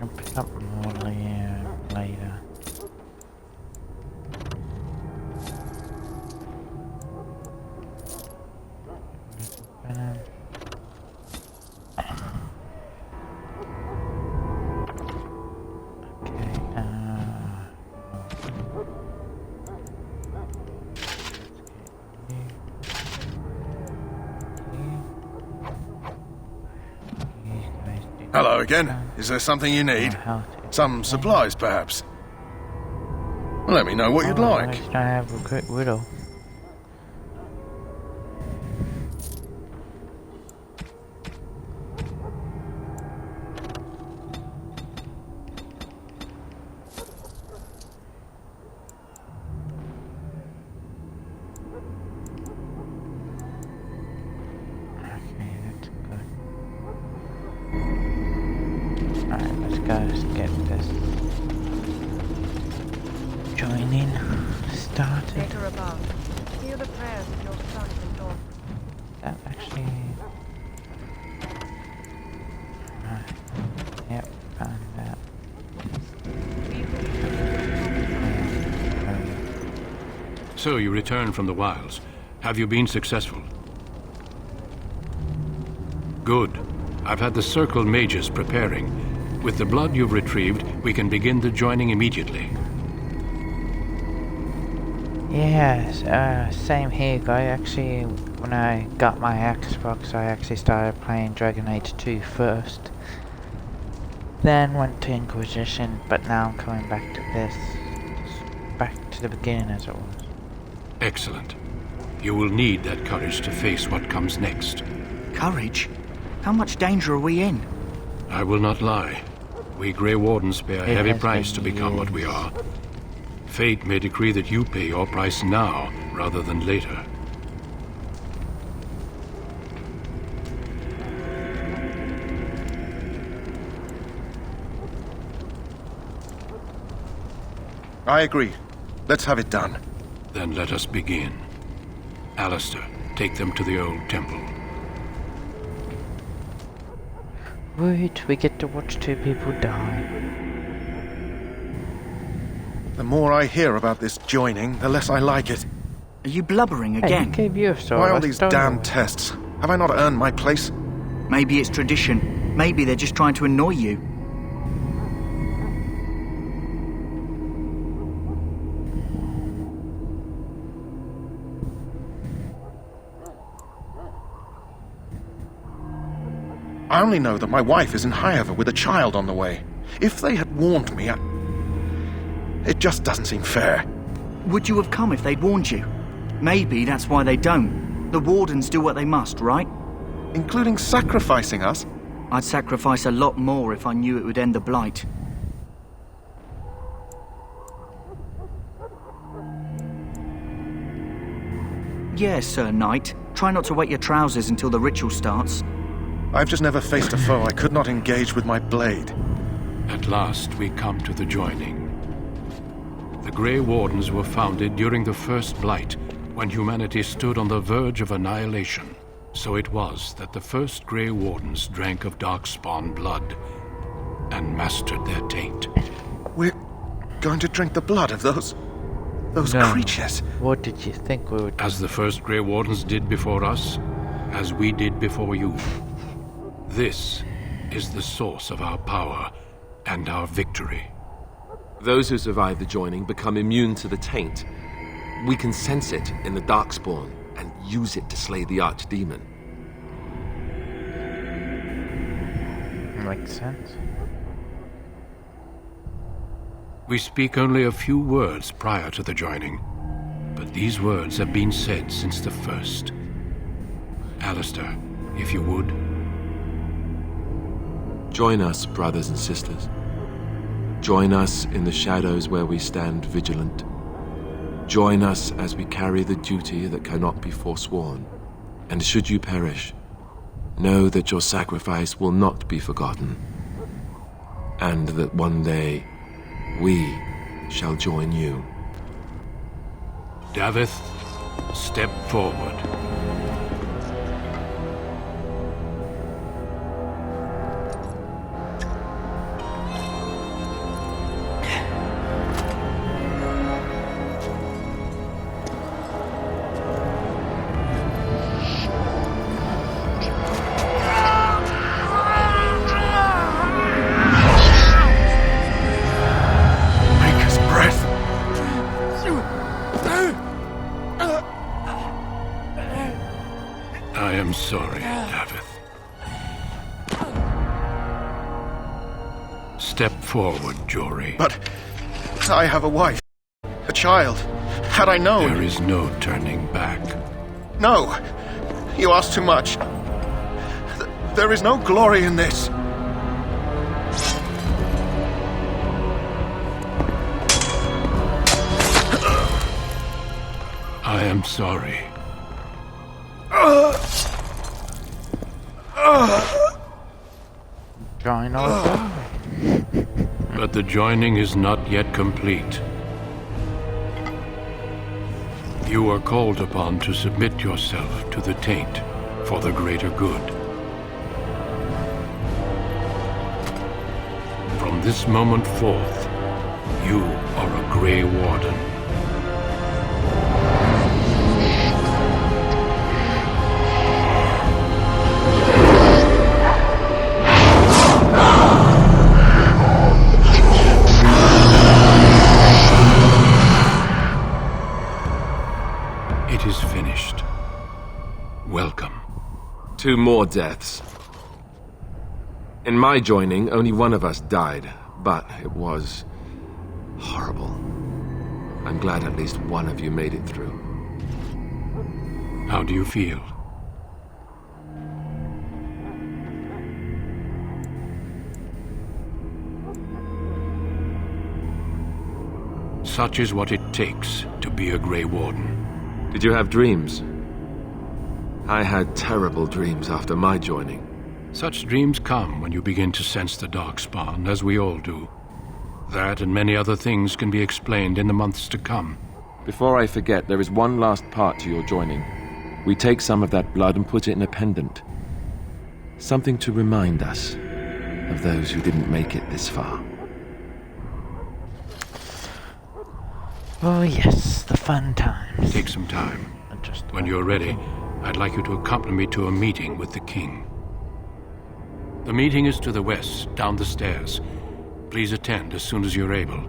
I'll pick up more later. Hello again. Is there something you need? Some supplies, perhaps? Let me know what you'd like. Let's try to have a quick riddle. Let's get this joining started. Maker above, hear the prayers of your sons and daughters. That actually... Yep, found that. So you returned from the wilds. Have you been successful? Good. I've had the Circle mages preparing. With the blood you've retrieved, we can begin the joining immediately. Yes, same here, guy. Actually, when I got my Xbox, I actually started playing Dragon Age 2 first. Then went to Inquisition, but now I'm coming back to this. Just back to the beginning as it was. Excellent. You will need that courage to face what comes next. Courage? How much danger are we in? I will not lie. We Grey Wardens pay a heavy price to become what we are. Fate may decree that you pay your price now, rather than later. I agree. Let's have it done. Then let us begin. Alistair, take them to the old temple. Wait, we get to watch two people die. The more I hear about this joining, the less I like it. Are you blubbering Hey, again? who gave you a sword? Why all I these stole damn it. tests? Have I not earned my place? Maybe it's tradition. Maybe they're just trying to annoy you. I only know that my wife is in Highever with a child on the way. If they had warned me, it just doesn't seem fair. Would you have come if they'd warned you? Maybe that's why they don't. The Wardons do what they must, right? Including sacrificing us? I'd sacrifice a lot more if I knew it would end the Blight. Yes, Sir Knight. Try not to wet your trousers until the ritual starts. I've just never faced a foe I could not engage with my blade. At last we come to the joining. The Grey Wardens were founded during the First Blight, when humanity stood on the verge of annihilation. So it was that the first Grey Wardens drank of Darkspawn blood and mastered their taint. We're going to drink the blood of those No. creatures. What did you think we would? As the first Grey Wardens did before us, as we did before you. This is the source of our power and our victory. Those who survive the joining become immune to the taint. We can sense it in the Darkspawn and use it to slay the Archdemon. Makes sense. We speak only a few words prior to the joining, but these words have been said since the first. Alistair, if you would. Join us, brothers and sisters. Join us in the shadows where we stand vigilant. Join us as we carry the duty that cannot be forsworn. And should you perish, know that your sacrifice will not be forgotten. And that one day, we shall join you. Davith, step forward. I am sorry, Davith. Step forward, Jory. But I have a wife, a child. Had I known... There is no turning back. No! You ask too much. There is no glory in this. I am sorry. Join us. But the joining is not yet complete. You are called upon to submit yourself to the taint for the greater good. From this moment forth, you are a Grey Warden. It is finished. Welcome. 2 more deaths. In my joining, only one of us died, but it was horrible. I'm glad at least one of you made it through. How do you feel? Such is what it takes to be a Grey Warden. Did you have dreams? I had terrible dreams after my joining. Such dreams come when you begin to sense the Darkspawn, as we all do. That and many other things can be explained in the months to come. Before I forget, there is one last part to your joining. We take some of that blood and put it in a pendant. Something to remind us of those who didn't make it this far. Oh yes, the fun times. Take some time. When you're ready, I'd like you to accompany me to a meeting with the king. The meeting is to the west, down the stairs. Please attend as soon as you're able.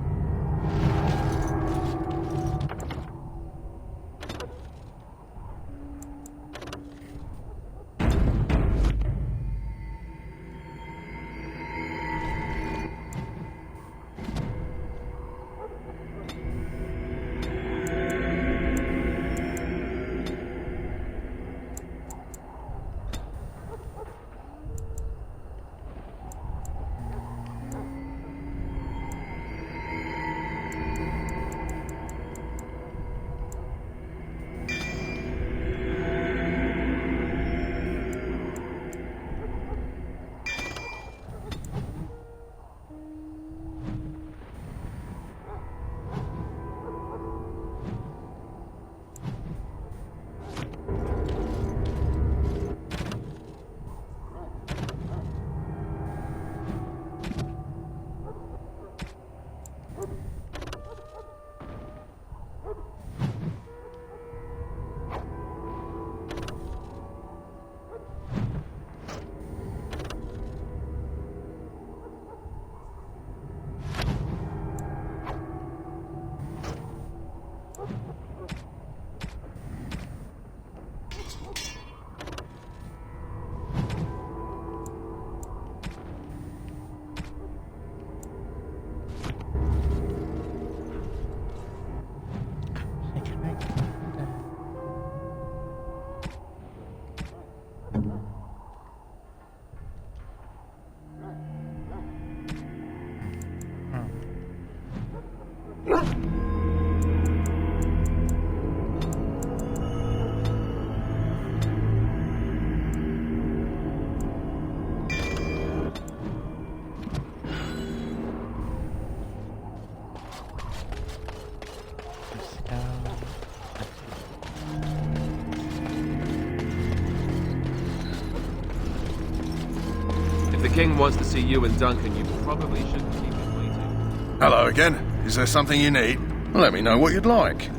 If the king wants to see you and Duncan, you probably shouldn't keep him waiting. Hello again. Is there something you need? Let me know what you'd like.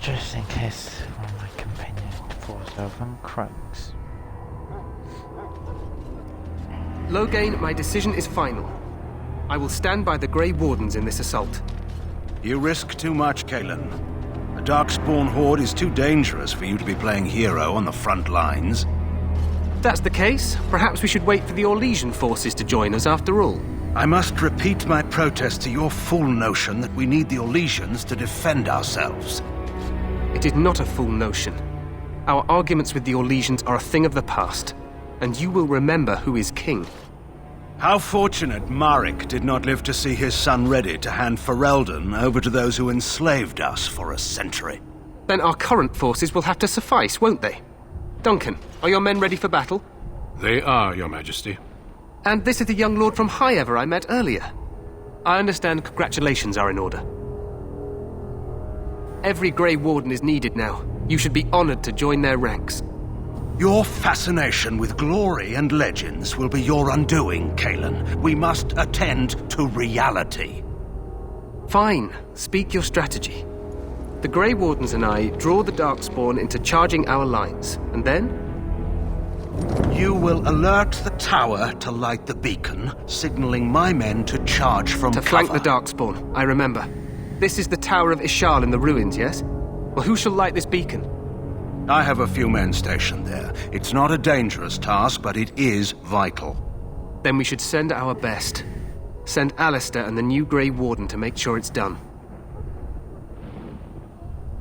Just in case one of my companions falls over and croaks. Loghain, my decision is final. I will stand by the Grey Wardens in this assault. You risk too much, Kalen. The Darkspawn Horde is too dangerous for you to be playing hero on the front lines. If that's the case, perhaps we should wait for the Orlesian forces to join us after all. I must repeat my protest to your fool notion that we need the Orlesians to defend ourselves. It is not a fool notion. Our arguments with the Orlesians are a thing of the past, and you will remember who is king. How fortunate Marek did not live to see his son ready to hand Ferelden over to those who enslaved us for a century. Then our current forces will have to suffice, won't they? Duncan, are your men ready for battle? They are, Your Majesty. And this is the young lord from Highever I met earlier. I understand congratulations are in order. Every Grey Warden is needed now. You should be honored to join their ranks. Your fascination with glory and legends will be your undoing, Kalen. We must attend to reality. Fine. Speak your strategy. The Grey Wardens and I draw the Darkspawn into charging our lines, and then? You will alert the tower to light the beacon, signaling my men to charge from cover. To flank the Darkspawn, I remember. This is the Tower of Ishal in the ruins, yes? Well, who shall light this beacon? I have a few men stationed there. It's not a dangerous task, but it is vital. Then we should send our best. Send Alistair and the new Grey Warden to make sure it's done.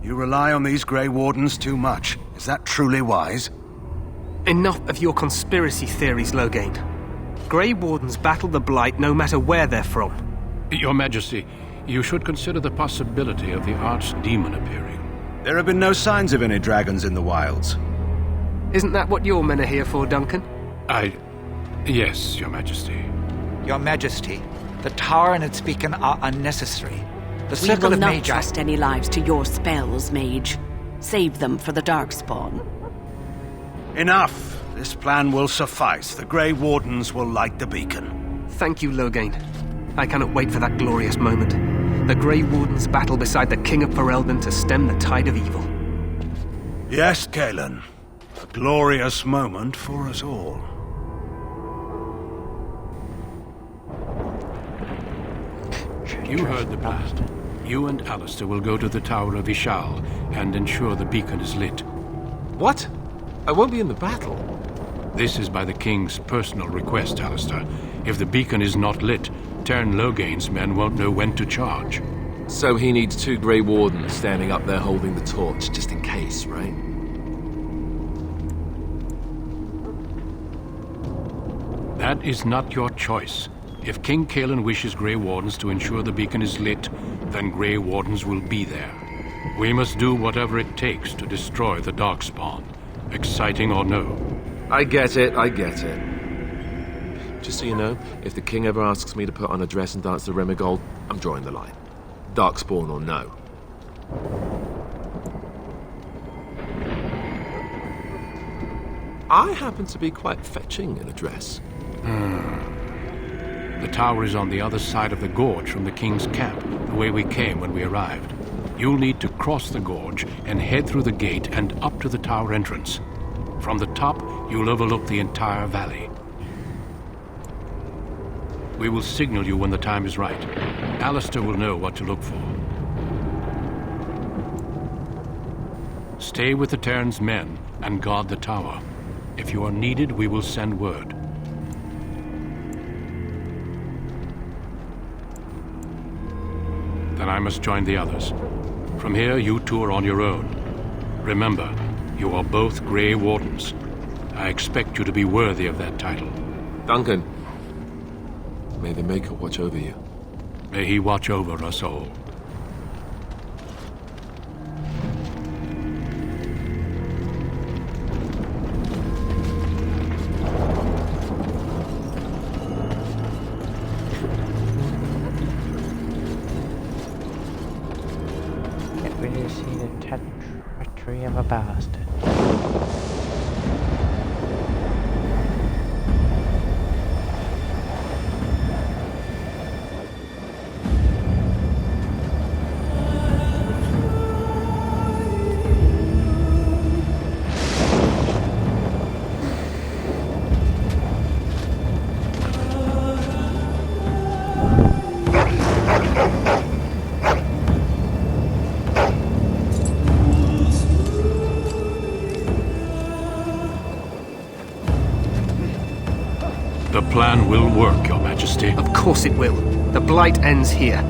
You rely on these Grey Wardens too much. Is that truly wise? Enough of your conspiracy theories, Loghain. Grey Wardens battle the Blight no matter where they're from. Your Majesty, you should consider the possibility of the archdemon appearing. There have been no signs of any dragons in the wilds. Isn't that what your men are here for, Duncan? Yes, Your Majesty. Your Majesty, the tower and its beacon are unnecessary. The We circle will of not Magi... trust any lives to your spells, Mage. Save them for the Darkspawn. Enough! This plan will suffice. The Grey Wardens will light the beacon. Thank you, Loghain. I cannot wait for that glorious moment. The Grey Wardens battle beside the King of Ferelden to stem the tide of evil. Yes, Galen. A glorious moment for us all. You heard the plan. You and Alistair will go to the Tower of Ishal and ensure the beacon is lit. What? I won't be in the battle. This is by the King's personal request, Alistair. If the beacon is not lit, Tern Loghain's men won't know when to charge. So he needs 2 Grey Wardens standing up there holding the torch, just in case, right? That is not your choice. If King Cailan wishes Grey Wardens to ensure the beacon is lit, then Grey Wardens will be there. We must do whatever it takes to destroy the Darkspawn, exciting or no. I get it. Just so you know, if the King ever asks me to put on a dress and dance the Remigold, I'm drawing the line. Darkspawn or no. I happen to be quite fetching in a dress. The tower is on the other side of the gorge from the King's camp, the way we came when we arrived. You'll need to cross the gorge and head through the gate and up to the tower entrance. From the top, you'll overlook the entire valley. We will signal you when the time is right. Alistair will know what to look for. Stay with the Terran's men and guard the tower. If you are needed, we will send word. Then I must join the others. From here, you two are on your own. Remember, you are both Grey Wardens. I expect you to be worthy of that title. Duncan, may the Maker watch over you. May he watch over us all. Really see the treachery of a bastard. The plan will work, Your Majesty. Of course it will. The Blight ends here.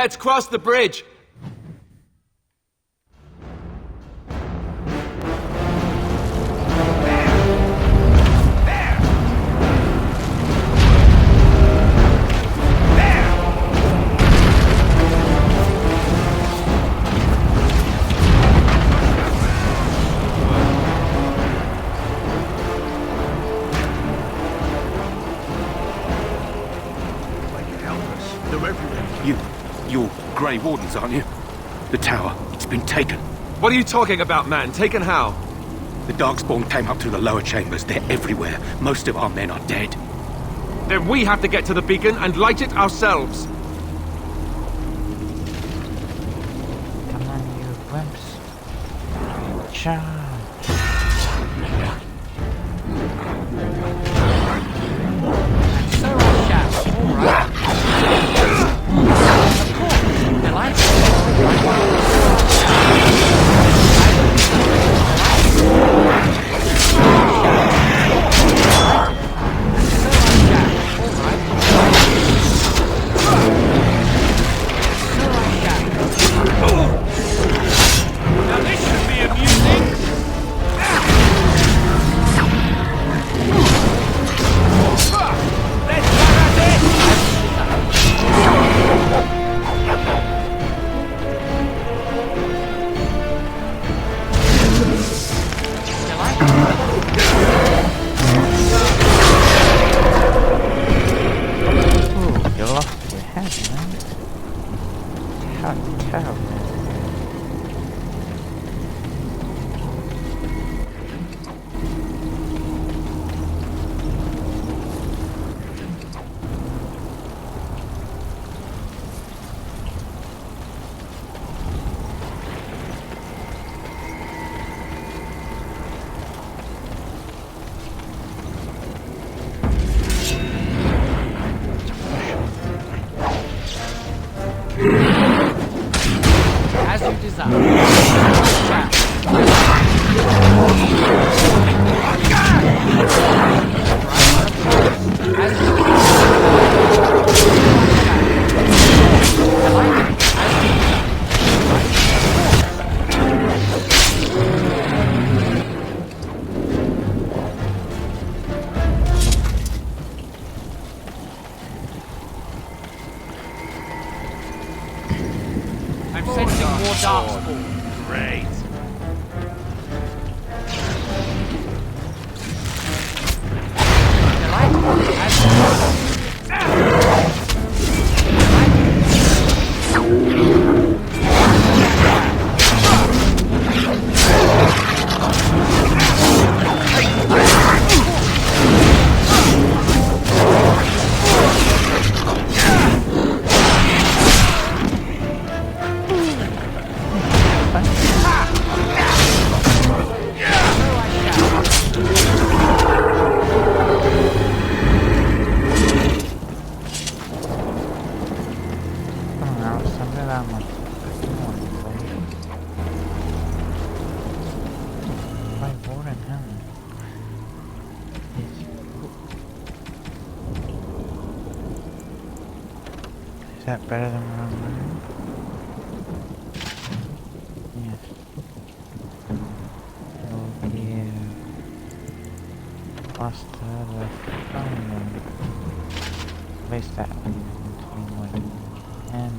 Let's cross the bridge! You're Grey Wardens, aren't you? The tower, it's been taken. What are you talking about, man? Taken how? The Darkspawn came up through the lower chambers. They're everywhere. Most of our men are dead. Then we have to get to the beacon and light it ourselves. Come on, you wimps. Charge. So I shall, all right. Of course, I like it. Now this should be amusing. Let's go at it. Ooh, you lost your head, man. How terrible. As you desire. I'm sensing more darkspawn. Great. Is that better than what I'm running? Yes. We'll give faster the phone. At least that one would. And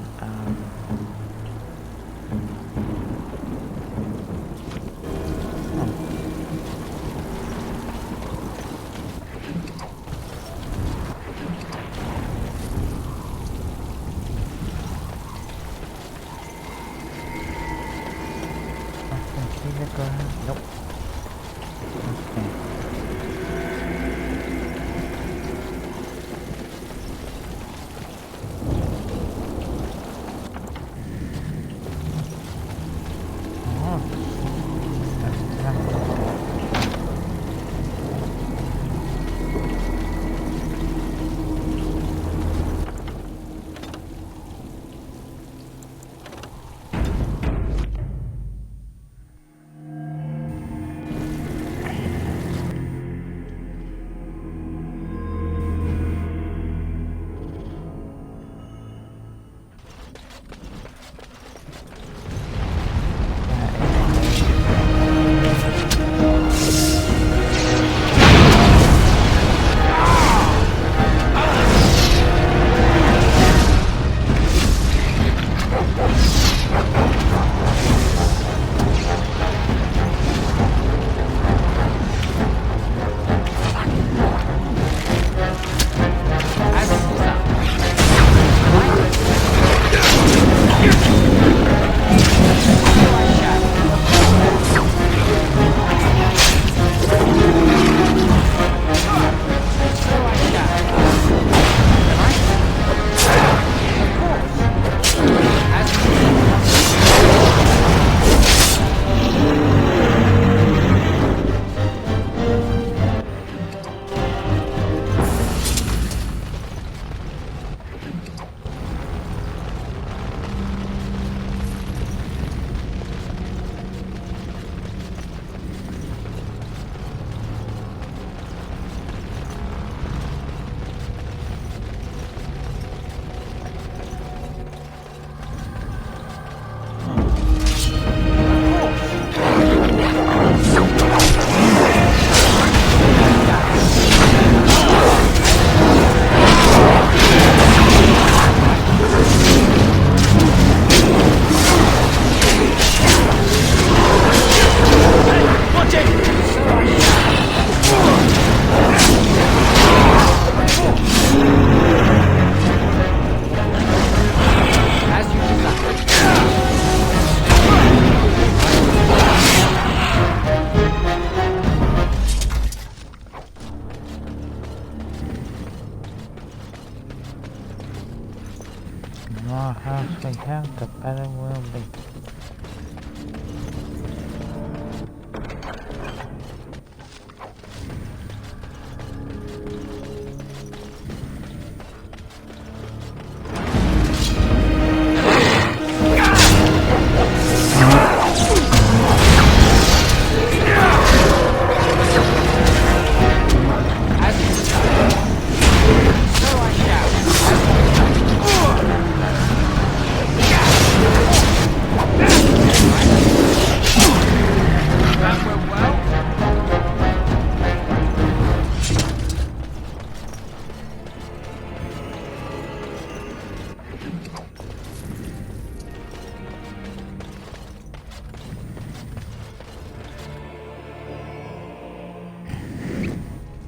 nope. The more house we have, the better we'll be.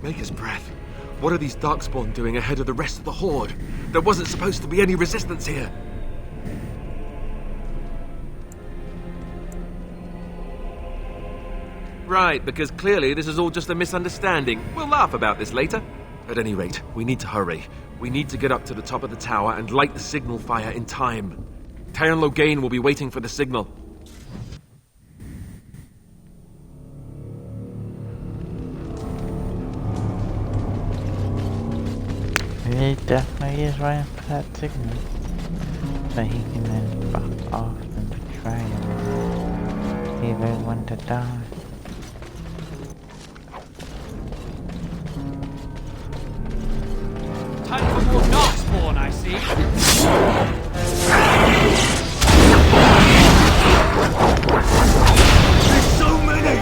Maker's breath. What are these Darkspawn doing ahead of the rest of the Horde? There wasn't supposed to be any resistance here. Right, because clearly this is all just a misunderstanding. We'll laugh about this later. At any rate, we need to hurry. We need to get up to the top of the tower and light the signal fire in time. Taron Logain will be waiting for the signal. He definitely is waiting for that signal, so he can then fuck off and betray him. Leave everyone to die. Time for more Darkspawn, I see. There's so many!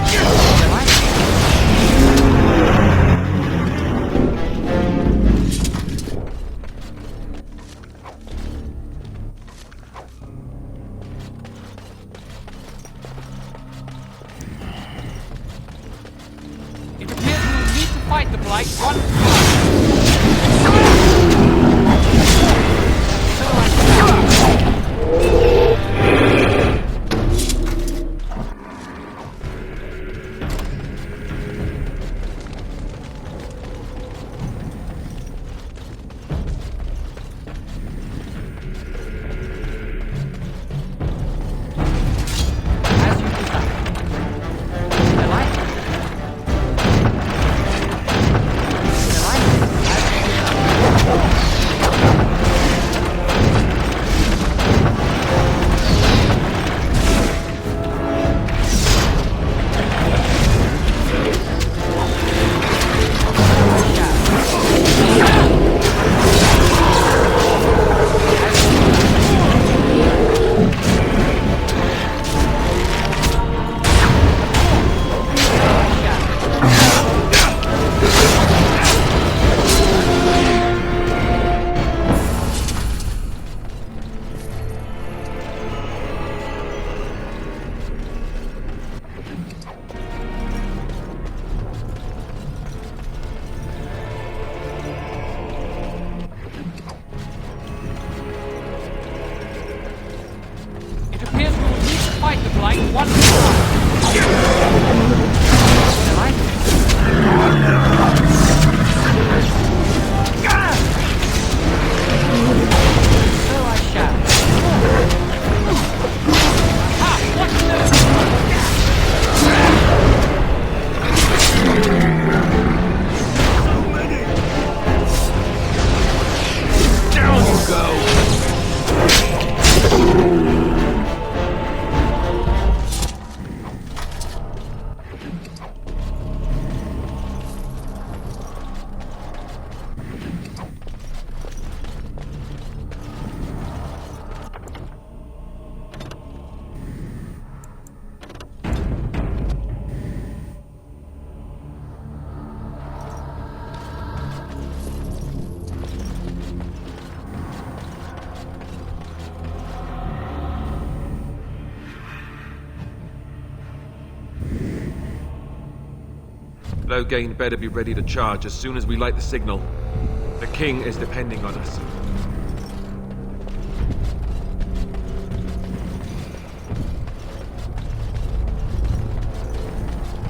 It appears we'll need to fight the Blight once Logain better be ready to charge as soon as we light the signal. The king is depending on us.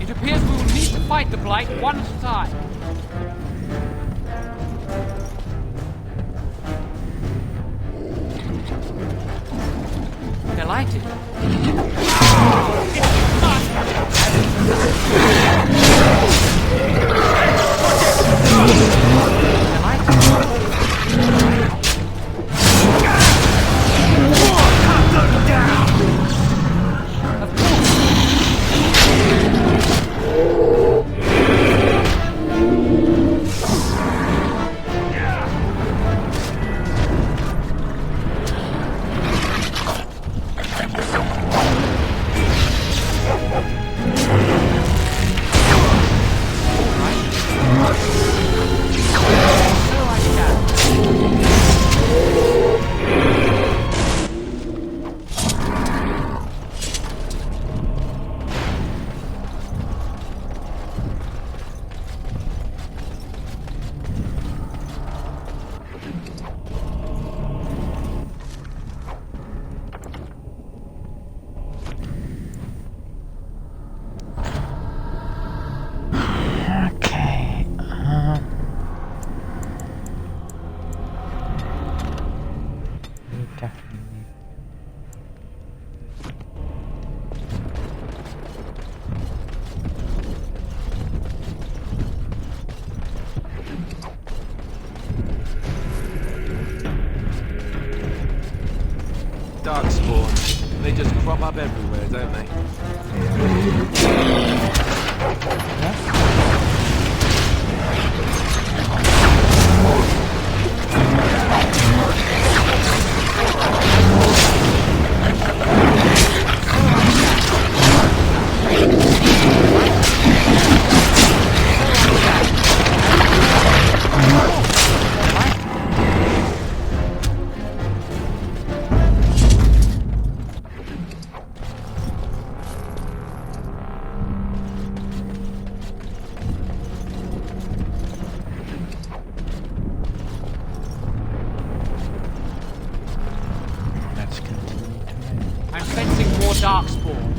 It appears we will need to fight the Blight one at a time. Delighted. Darkspawn. They just crop up everywhere, don't they? I'm sensing more darkspawn.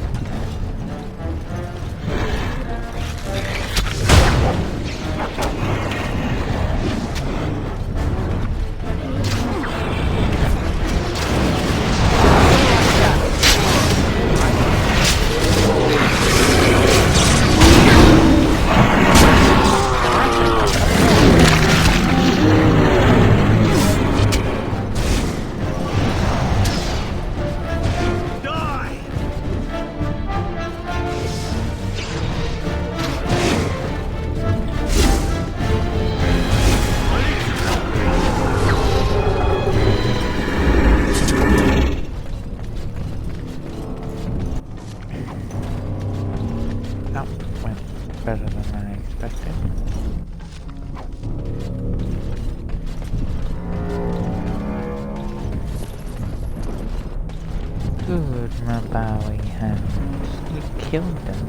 Better than I expected. Good, my bowie hands. You killed them.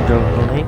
elderly.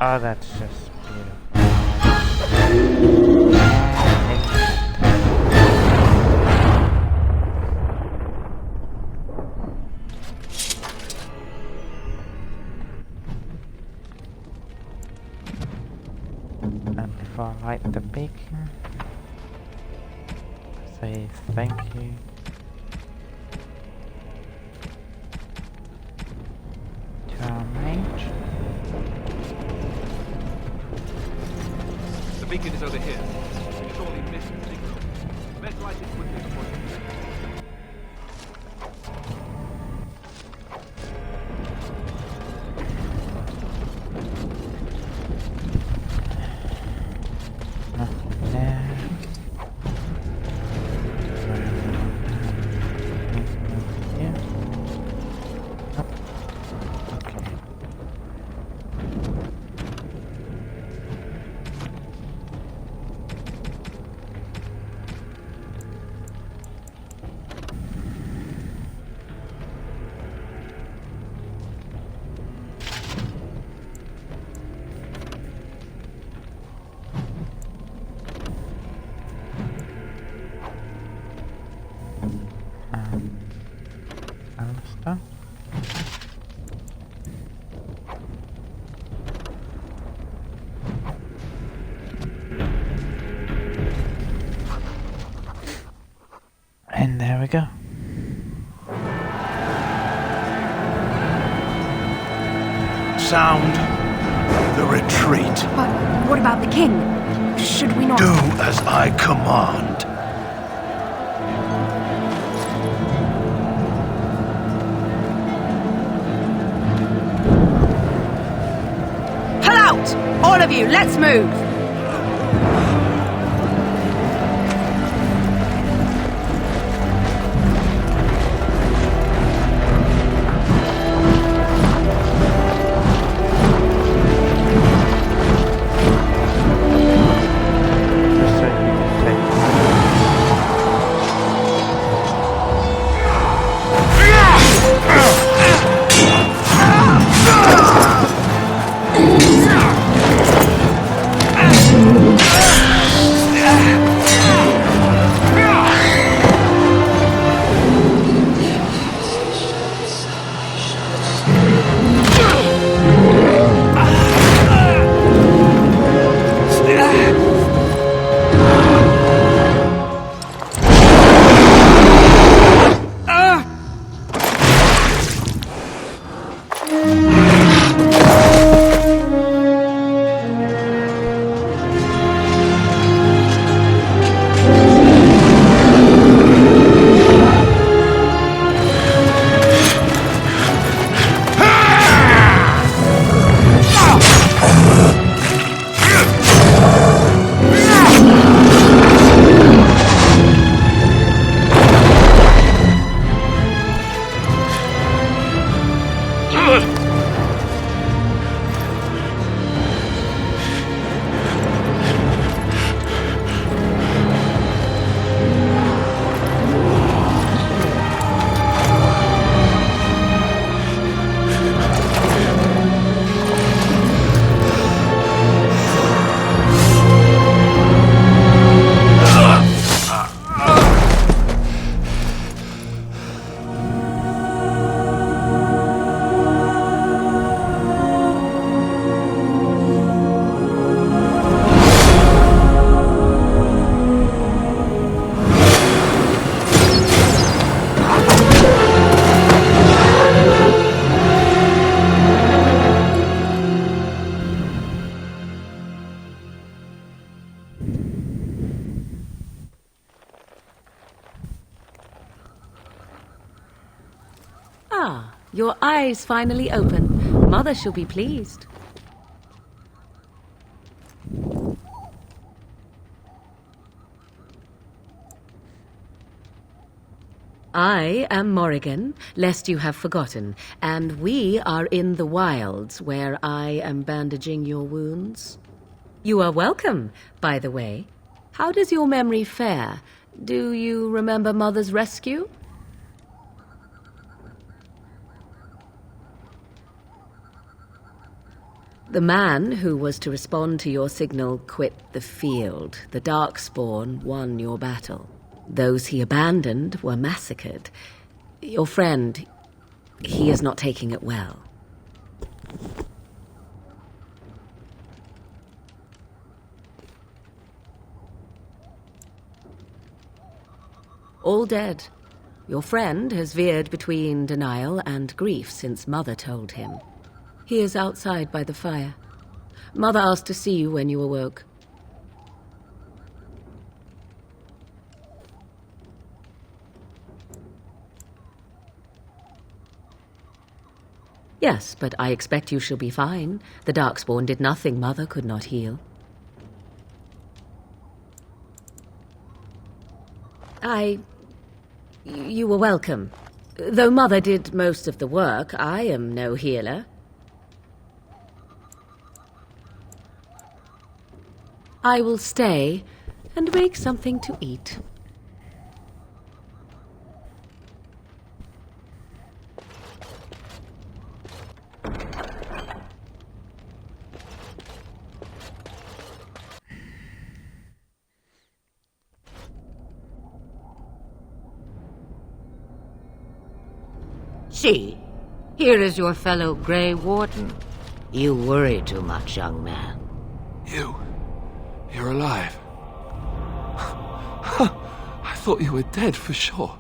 Oh, that's just beautiful. And before I light the beacon, say thank you. To our mage. The beacon is over here. You surely missed the signal. Let's light it quickly before you Nothing there. Yeah. Oh. Okay. Alistair. And there we go. Sound the retreat. But what about the king? Should we not... Do as I command. Pull out! All of you, let's move! Your eyes finally open. Mother shall be pleased. I am Morrigan, lest you have forgotten, and we are in the wilds where I am bandaging your wounds. You are welcome, by the way. How does your memory fare? Do you remember Mother's rescue? The man who was to respond to your signal quit the field. The Darkspawn won your battle. Those he abandoned were massacred. Your friend, he is not taking it well. All dead. Your friend has veered between denial and grief since Mother told him. He is outside by the fire. Mother asked to see you when you awoke. Yes, but I expect you shall be fine. The Darkspawn did nothing Mother could not heal. You were welcome. Though Mother did most of the work, I am no healer. I will stay and make something to eat. See, here is your fellow Grey Warden. You worry too much, young man. You're alive. I thought you were dead for sure.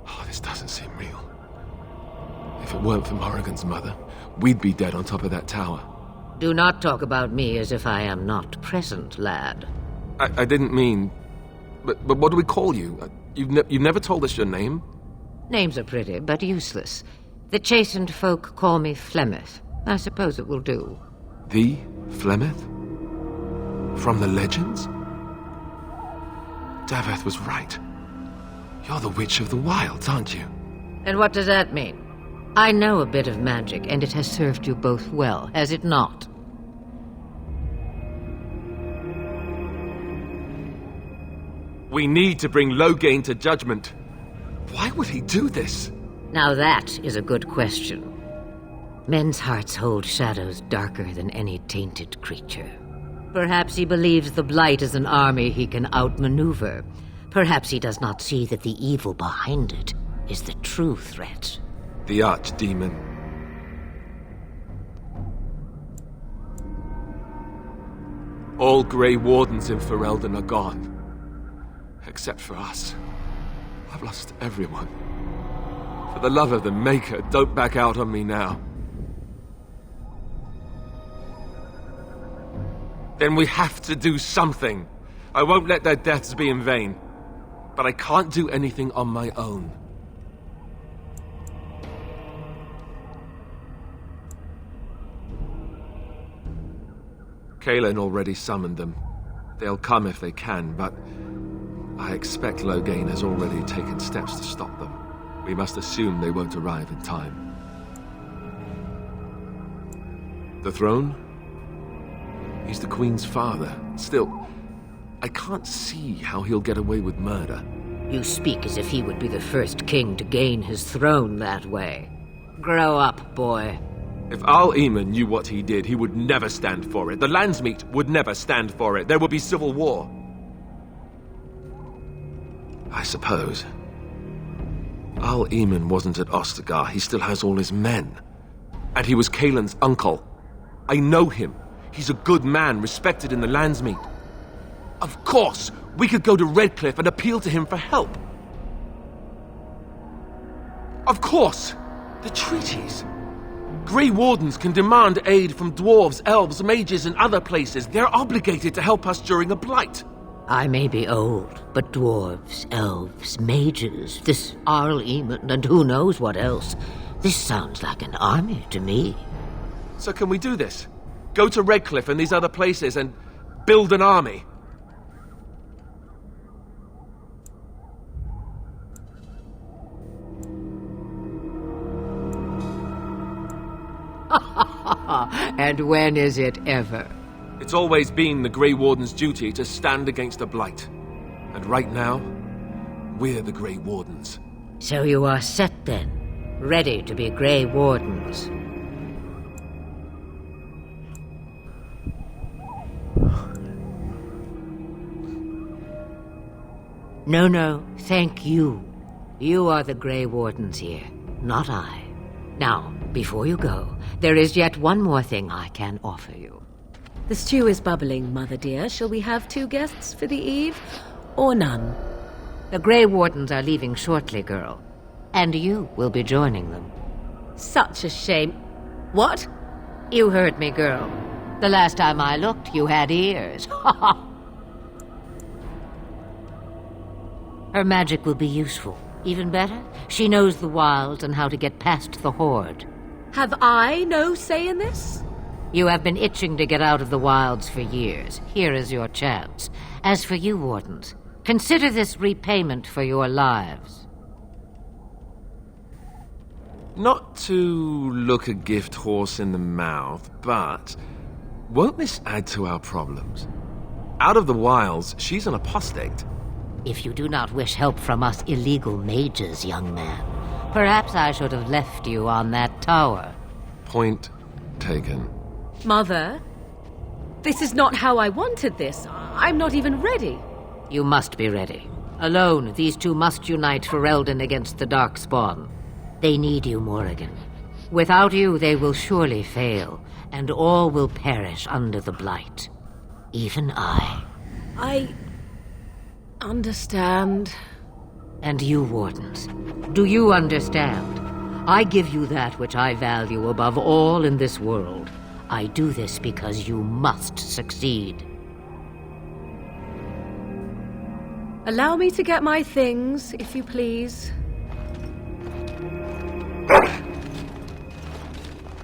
Oh, this doesn't seem real. If it weren't for Morrigan's mother, we'd be dead on top of that tower. Do not talk about me as if I am not present, lad. I didn't mean... But what do we call you? You've never told us your name? Names are pretty, but useless. The chastened folk call me Flemeth. I suppose it will do. The Flemeth? From the legends? Daveth was right. You're the Witch of the Wilds, aren't you? And what does that mean? I know a bit of magic, and it has served you both well, has it not? We need to bring Loghain to judgment. Why would he do this? Now that is a good question. Men's hearts hold shadows darker than any tainted creature. Perhaps he believes the Blight is an army he can outmaneuver. Perhaps he does not see that the evil behind it is the true threat. The Archdemon. All Grey Wardens in Ferelden are gone. Except for us. I've lost everyone. For the love of the Maker, don't back out on me now. Then we have to do something. I won't let their deaths be in vain. But I can't do anything on my own. Kaelin already summoned them. They'll come if they can, but I expect Loghain has already taken steps to stop them. We must assume they won't arrive in time. The throne? He's the Queen's father. Still, I can't see how he'll get away with murder. You speak as if he would be the first king to gain his throne that way. Grow up, boy. If Al-Eamon knew what he did, he would never stand for it. The Landsmeet would never stand for it. There would be civil war. I suppose. Al-Eamon wasn't at Ostagar. He still has all his men. And he was Kaelin's uncle. I know him. He's a good man, respected in the Landsmeet. Of course, we could go to Redcliffe and appeal to him for help. Of course! The treaties. Grey Wardens can demand aid from dwarves, elves, mages, and other places. They're obligated to help us during a blight. I may be old, but dwarves, elves, mages, this Arl Eamon, and who knows what else. This sounds like an army to me. So can we do this? Go to Redcliffe and these other places and build an army? And when is it ever? It's always been the Grey Warden's duty to stand against the Blight. And right now, we're the Grey Wardens. So you are set then, ready to be Grey Wardens. No, thank you. You are the Grey Wardens here, not I. Now, before you go, there is yet one more thing I can offer you. The stew is bubbling, Mother dear. Shall we have 2 guests for the eve, or none? The Grey Wardens are leaving shortly, girl. And you will be joining them. Such a shame. What? You heard me, girl. The last time I looked, you had ears. Her magic will be useful. Even better, she knows the wilds and how to get past the Horde. Have I no say in this? You have been itching to get out of the wilds for years. Here is your chance. As for you, Wardens, consider this repayment for your lives. Not to look a gift horse in the mouth, but won't this add to our problems? Out of the wilds, she's an apostate. If you do not wish help from us illegal mages, young man, perhaps I should have left you on that tower. Point taken. Mother, this is not how I wanted this. I'm not even ready. You must be ready. Alone, these two must unite for Eldon against the Darkspawn. They need you, Morrigan. Without you, they will surely fail, and all will perish under the Blight. Even I. I understand. And you, Wardens, do you understand? I give you that which I value above all in this world. I do this because you must succeed. Allow me to get my things, if you please.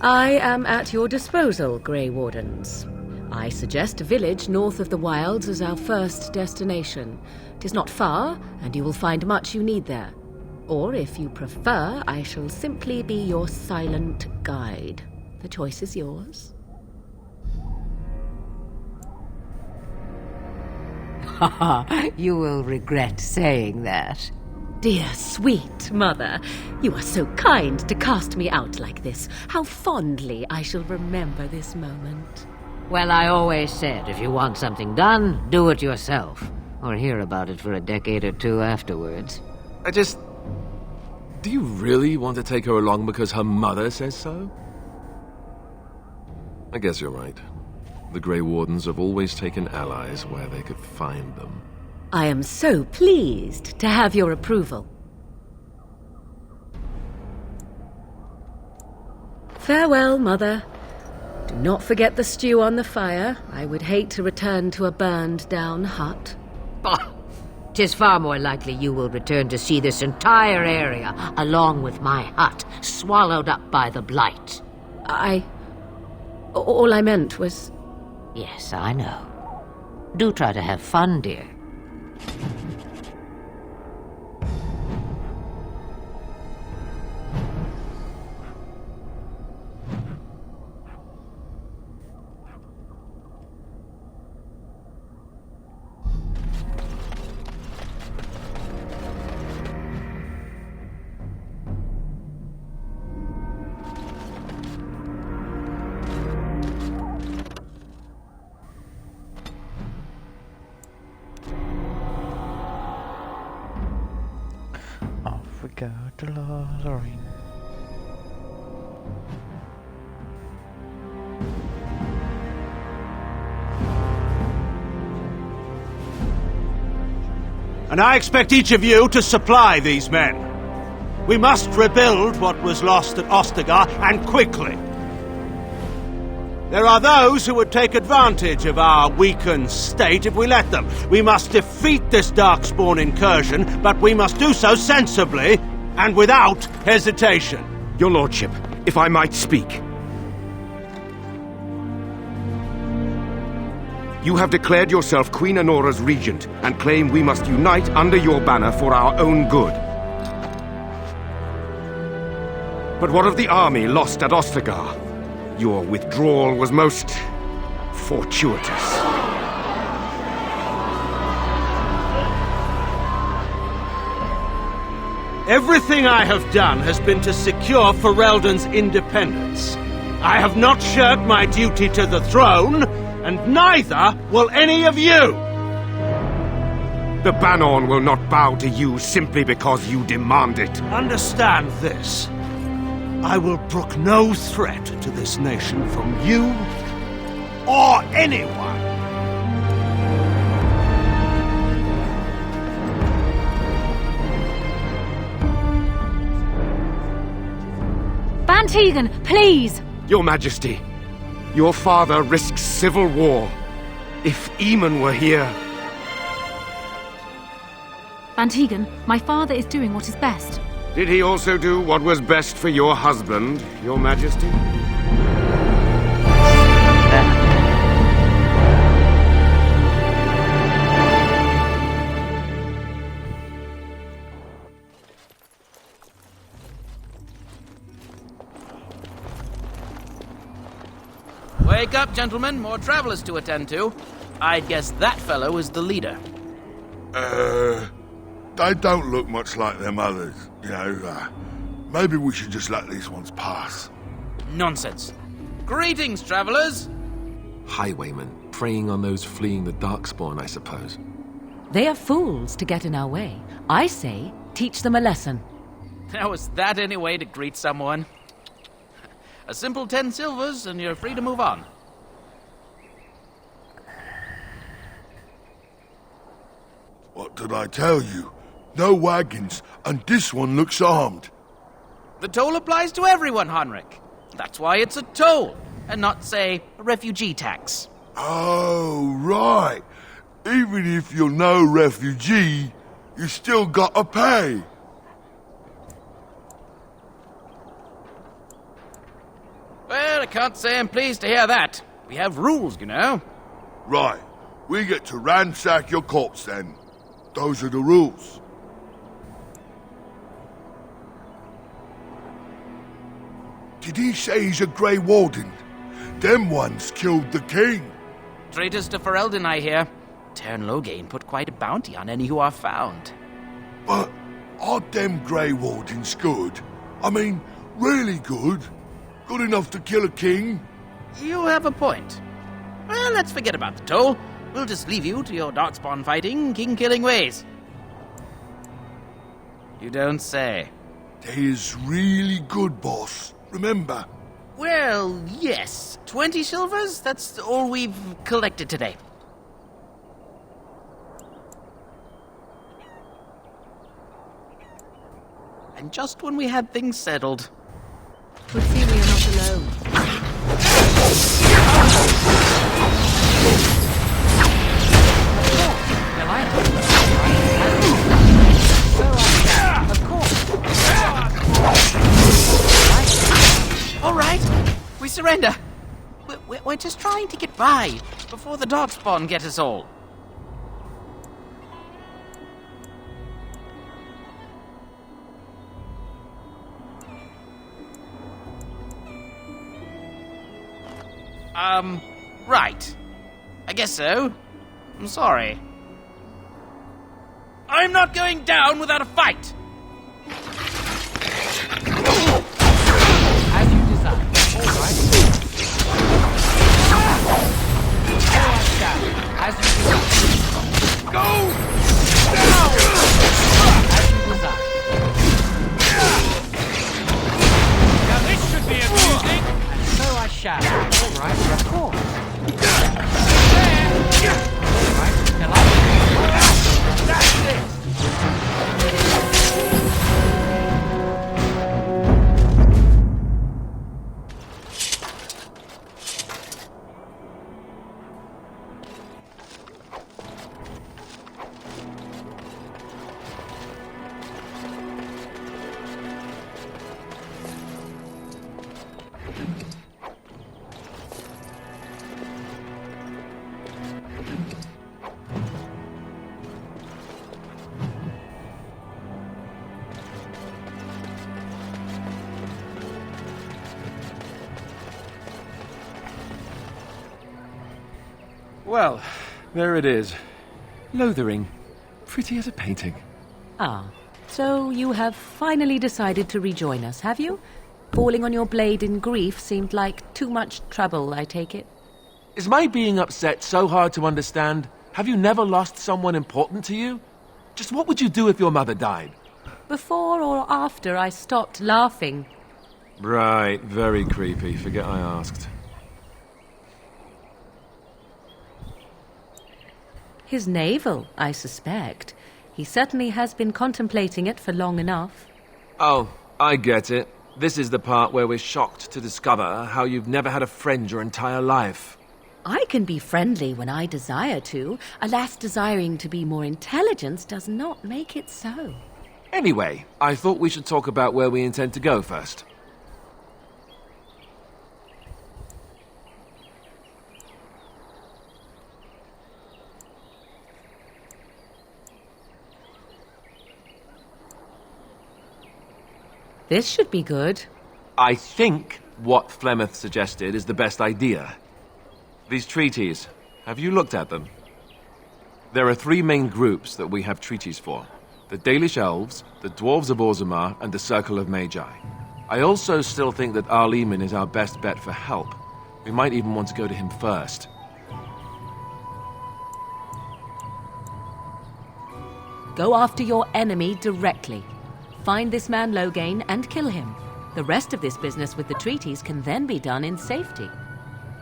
I am at your disposal, Grey Wardens. I suggest a village north of the wilds as our first destination. It is not far, and you will find much you need there. Or, if you prefer, I shall simply be your silent guide. The choice is yours. You will regret saying that. Dear, sweet mother, you are so kind to cast me out like this. How fondly I shall remember this moment. Well, I always said, if you want something done, do it yourself. Or hear about it for a decade or two afterwards. Do you really want to take her along because her mother says so? I guess you're right. The Grey Wardens have always taken allies where they could find them. I am so pleased to have your approval. Farewell, Mother. Do not forget the stew on the fire. I would hate to return to a burned-down hut. Bah! 'Tis far more likely you will return to see this entire area, along with my hut, swallowed up by the Blight. All I meant was... Yes, I know. Do try to have fun, dear. Off we go to Lotharine. And I expect each of you to supply these men. We must rebuild what was lost at Ostagar, and quickly. There are those who would take advantage of our weakened state if we let them. We must defeat this Darkspawn incursion, but we must do so sensibly and without hesitation. Your lordship, if I might speak. You have declared yourself Queen Honora's regent and claim we must unite under your banner for our own good. But what of the army lost at Ostagar? Your withdrawal was most fortuitous. Everything I have done has been to secure Ferelden's independence. I have not shirked my duty to the throne, and neither will any of you! The Banon will not bow to you simply because you demand it. Understand this. I will brook no threat to this nation from you or anyone. Van Tegan, please! Your Majesty, your father risks civil war. If Eamon were here... Van Tegan, my father is doing what is best. Did he also do what was best for your husband, Your Majesty? Wake up, gentlemen. More travelers to attend to. I'd guess that fellow is the leader. They don't look much like them others, you know. Maybe we should just let these ones pass. Nonsense. Greetings, travelers. Highwaymen, preying on those fleeing the Darkspawn, I suppose. They are fools to get in our way. I say, teach them a lesson. How is that any way to greet someone? A simple 10 silvers and you're free to move on. What did I tell you? No wagons, and this one looks armed. The toll applies to everyone, Henrik. That's why it's a toll, and not, say, a refugee tax. Oh, right. Even if you're no refugee, you still gotta pay. Well, I can't say I'm pleased to hear that. We have rules, you know. Right. We get to ransack your corpse, then. Those are the rules. Did he say he's a Grey Warden? Them ones killed the king. Traitors to Ferelden, I hear. Tern Loghain put quite a bounty on any who are found. But aren't them Grey Wardens good? I mean, really good? Good enough to kill a king? You have a point. Well, let's forget about the toll. We'll just leave you to your Darkspawn fighting, king-killing ways. You don't say. They is really good, boss. Remember? Well, yes. 20 silvers? That's all we've collected today. And just when we had things settled. Good see we are not alone. All right, we surrender. We're just trying to get by before the Darkspawn get us all. Right. I guess so. I'm sorry. I'm not going down without a fight! As you desire. All right. As you desire. Go! Down! As you desire. Now this should be amusing. And so I shall. All right, of course. There! All right, that's it. Well, there it is. Lothering. Pretty as a painting. Ah, so you have finally decided to rejoin us, have you? Falling on your blade in grief seemed like too much trouble, I take it. Is my being upset so hard to understand? Have you never lost someone important to you? Just what would you do if your mother died? Before or after I stopped laughing. Right, very creepy. Forget I asked. His navel, I suspect. He certainly has been contemplating it for long enough. Oh, I get it. This is the part where we're shocked to discover how you've never had a friend your entire life. I can be friendly when I desire to. Alas, desiring to be more intelligent does not make it so. Anyway, I thought we should talk about where we intend to go first. This should be good. I think what Flemeth suggested is the best idea. These treaties, have you looked at them? There are 3 main groups that we have treaties for. The Dalish Elves, the Dwarves of Orzammar, and the Circle of Magi. I also still think that Arleman is our best bet for help. We might even want to go to him first. Go after your enemy directly. Find this man Loghain and kill him. The rest of this business with the treaties can then be done in safety.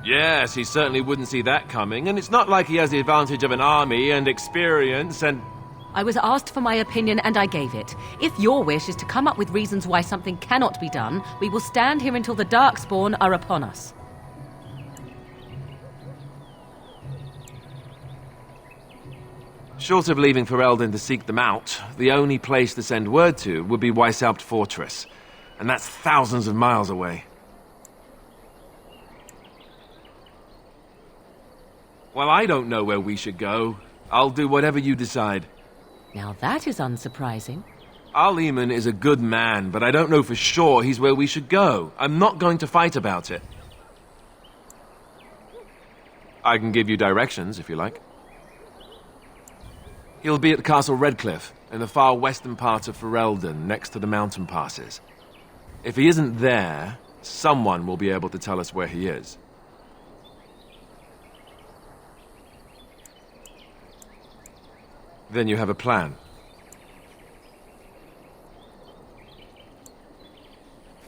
Yes, he certainly wouldn't see that coming, and it's not like he has the advantage of an army and experience and... I was asked for my opinion and I gave it. If your wish is to come up with reasons why something cannot be done, we will stand here until the Darkspawn are upon us. Short of leaving for Eldon to seek them out, the only place to send word to would be Weishaupt Fortress. And that's thousands of miles away. Well, I don't know where we should go. I'll do whatever you decide. Now that is unsurprising. Arleman is a good man, but I don't know for sure he's where we should go. I'm not going to fight about it. I can give you directions, if you like. He'll be at Castle Redcliffe, in the far western part of Ferelden, next to the mountain passes. If he isn't there, someone will be able to tell us where he is. Then you have a plan.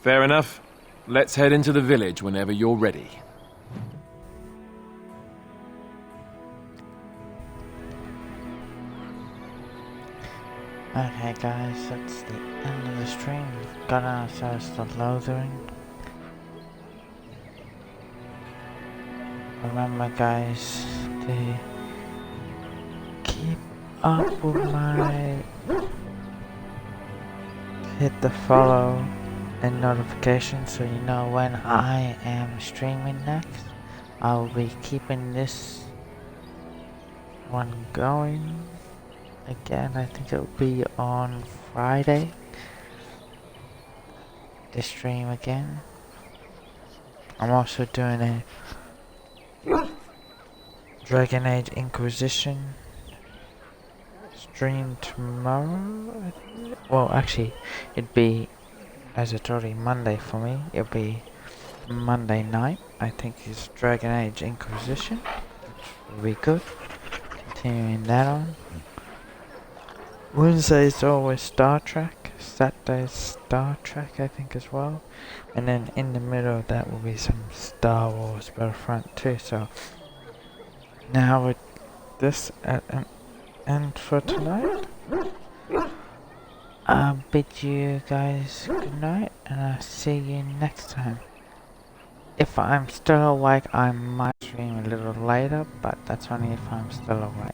Fair enough. Let's head into the village whenever you're ready. Okay guys, that's the end of the stream. We've got ourselves the Lothering. Remember guys, to keep up with my... hit the follow and notifications so you know when I am streaming next. I'll be keeping this one going. Again, I think it'll be on Friday. The stream again. I'm also doing a Dragon Age Inquisition stream tomorrow. Well, actually, it'd be, as it's already Monday for me, it'll be Monday night. I think it's Dragon Age Inquisition, which will be good. Continuing that on. Wednesday's always Star Trek, Saturday's Star Trek I think as well, and then in the middle that will be some Star Wars Battlefront 2, so now with this at an end for tonight, I'll bid you guys good night and I'll see you next time. If I'm still awake I might stream a little later, but that's only if I'm still awake.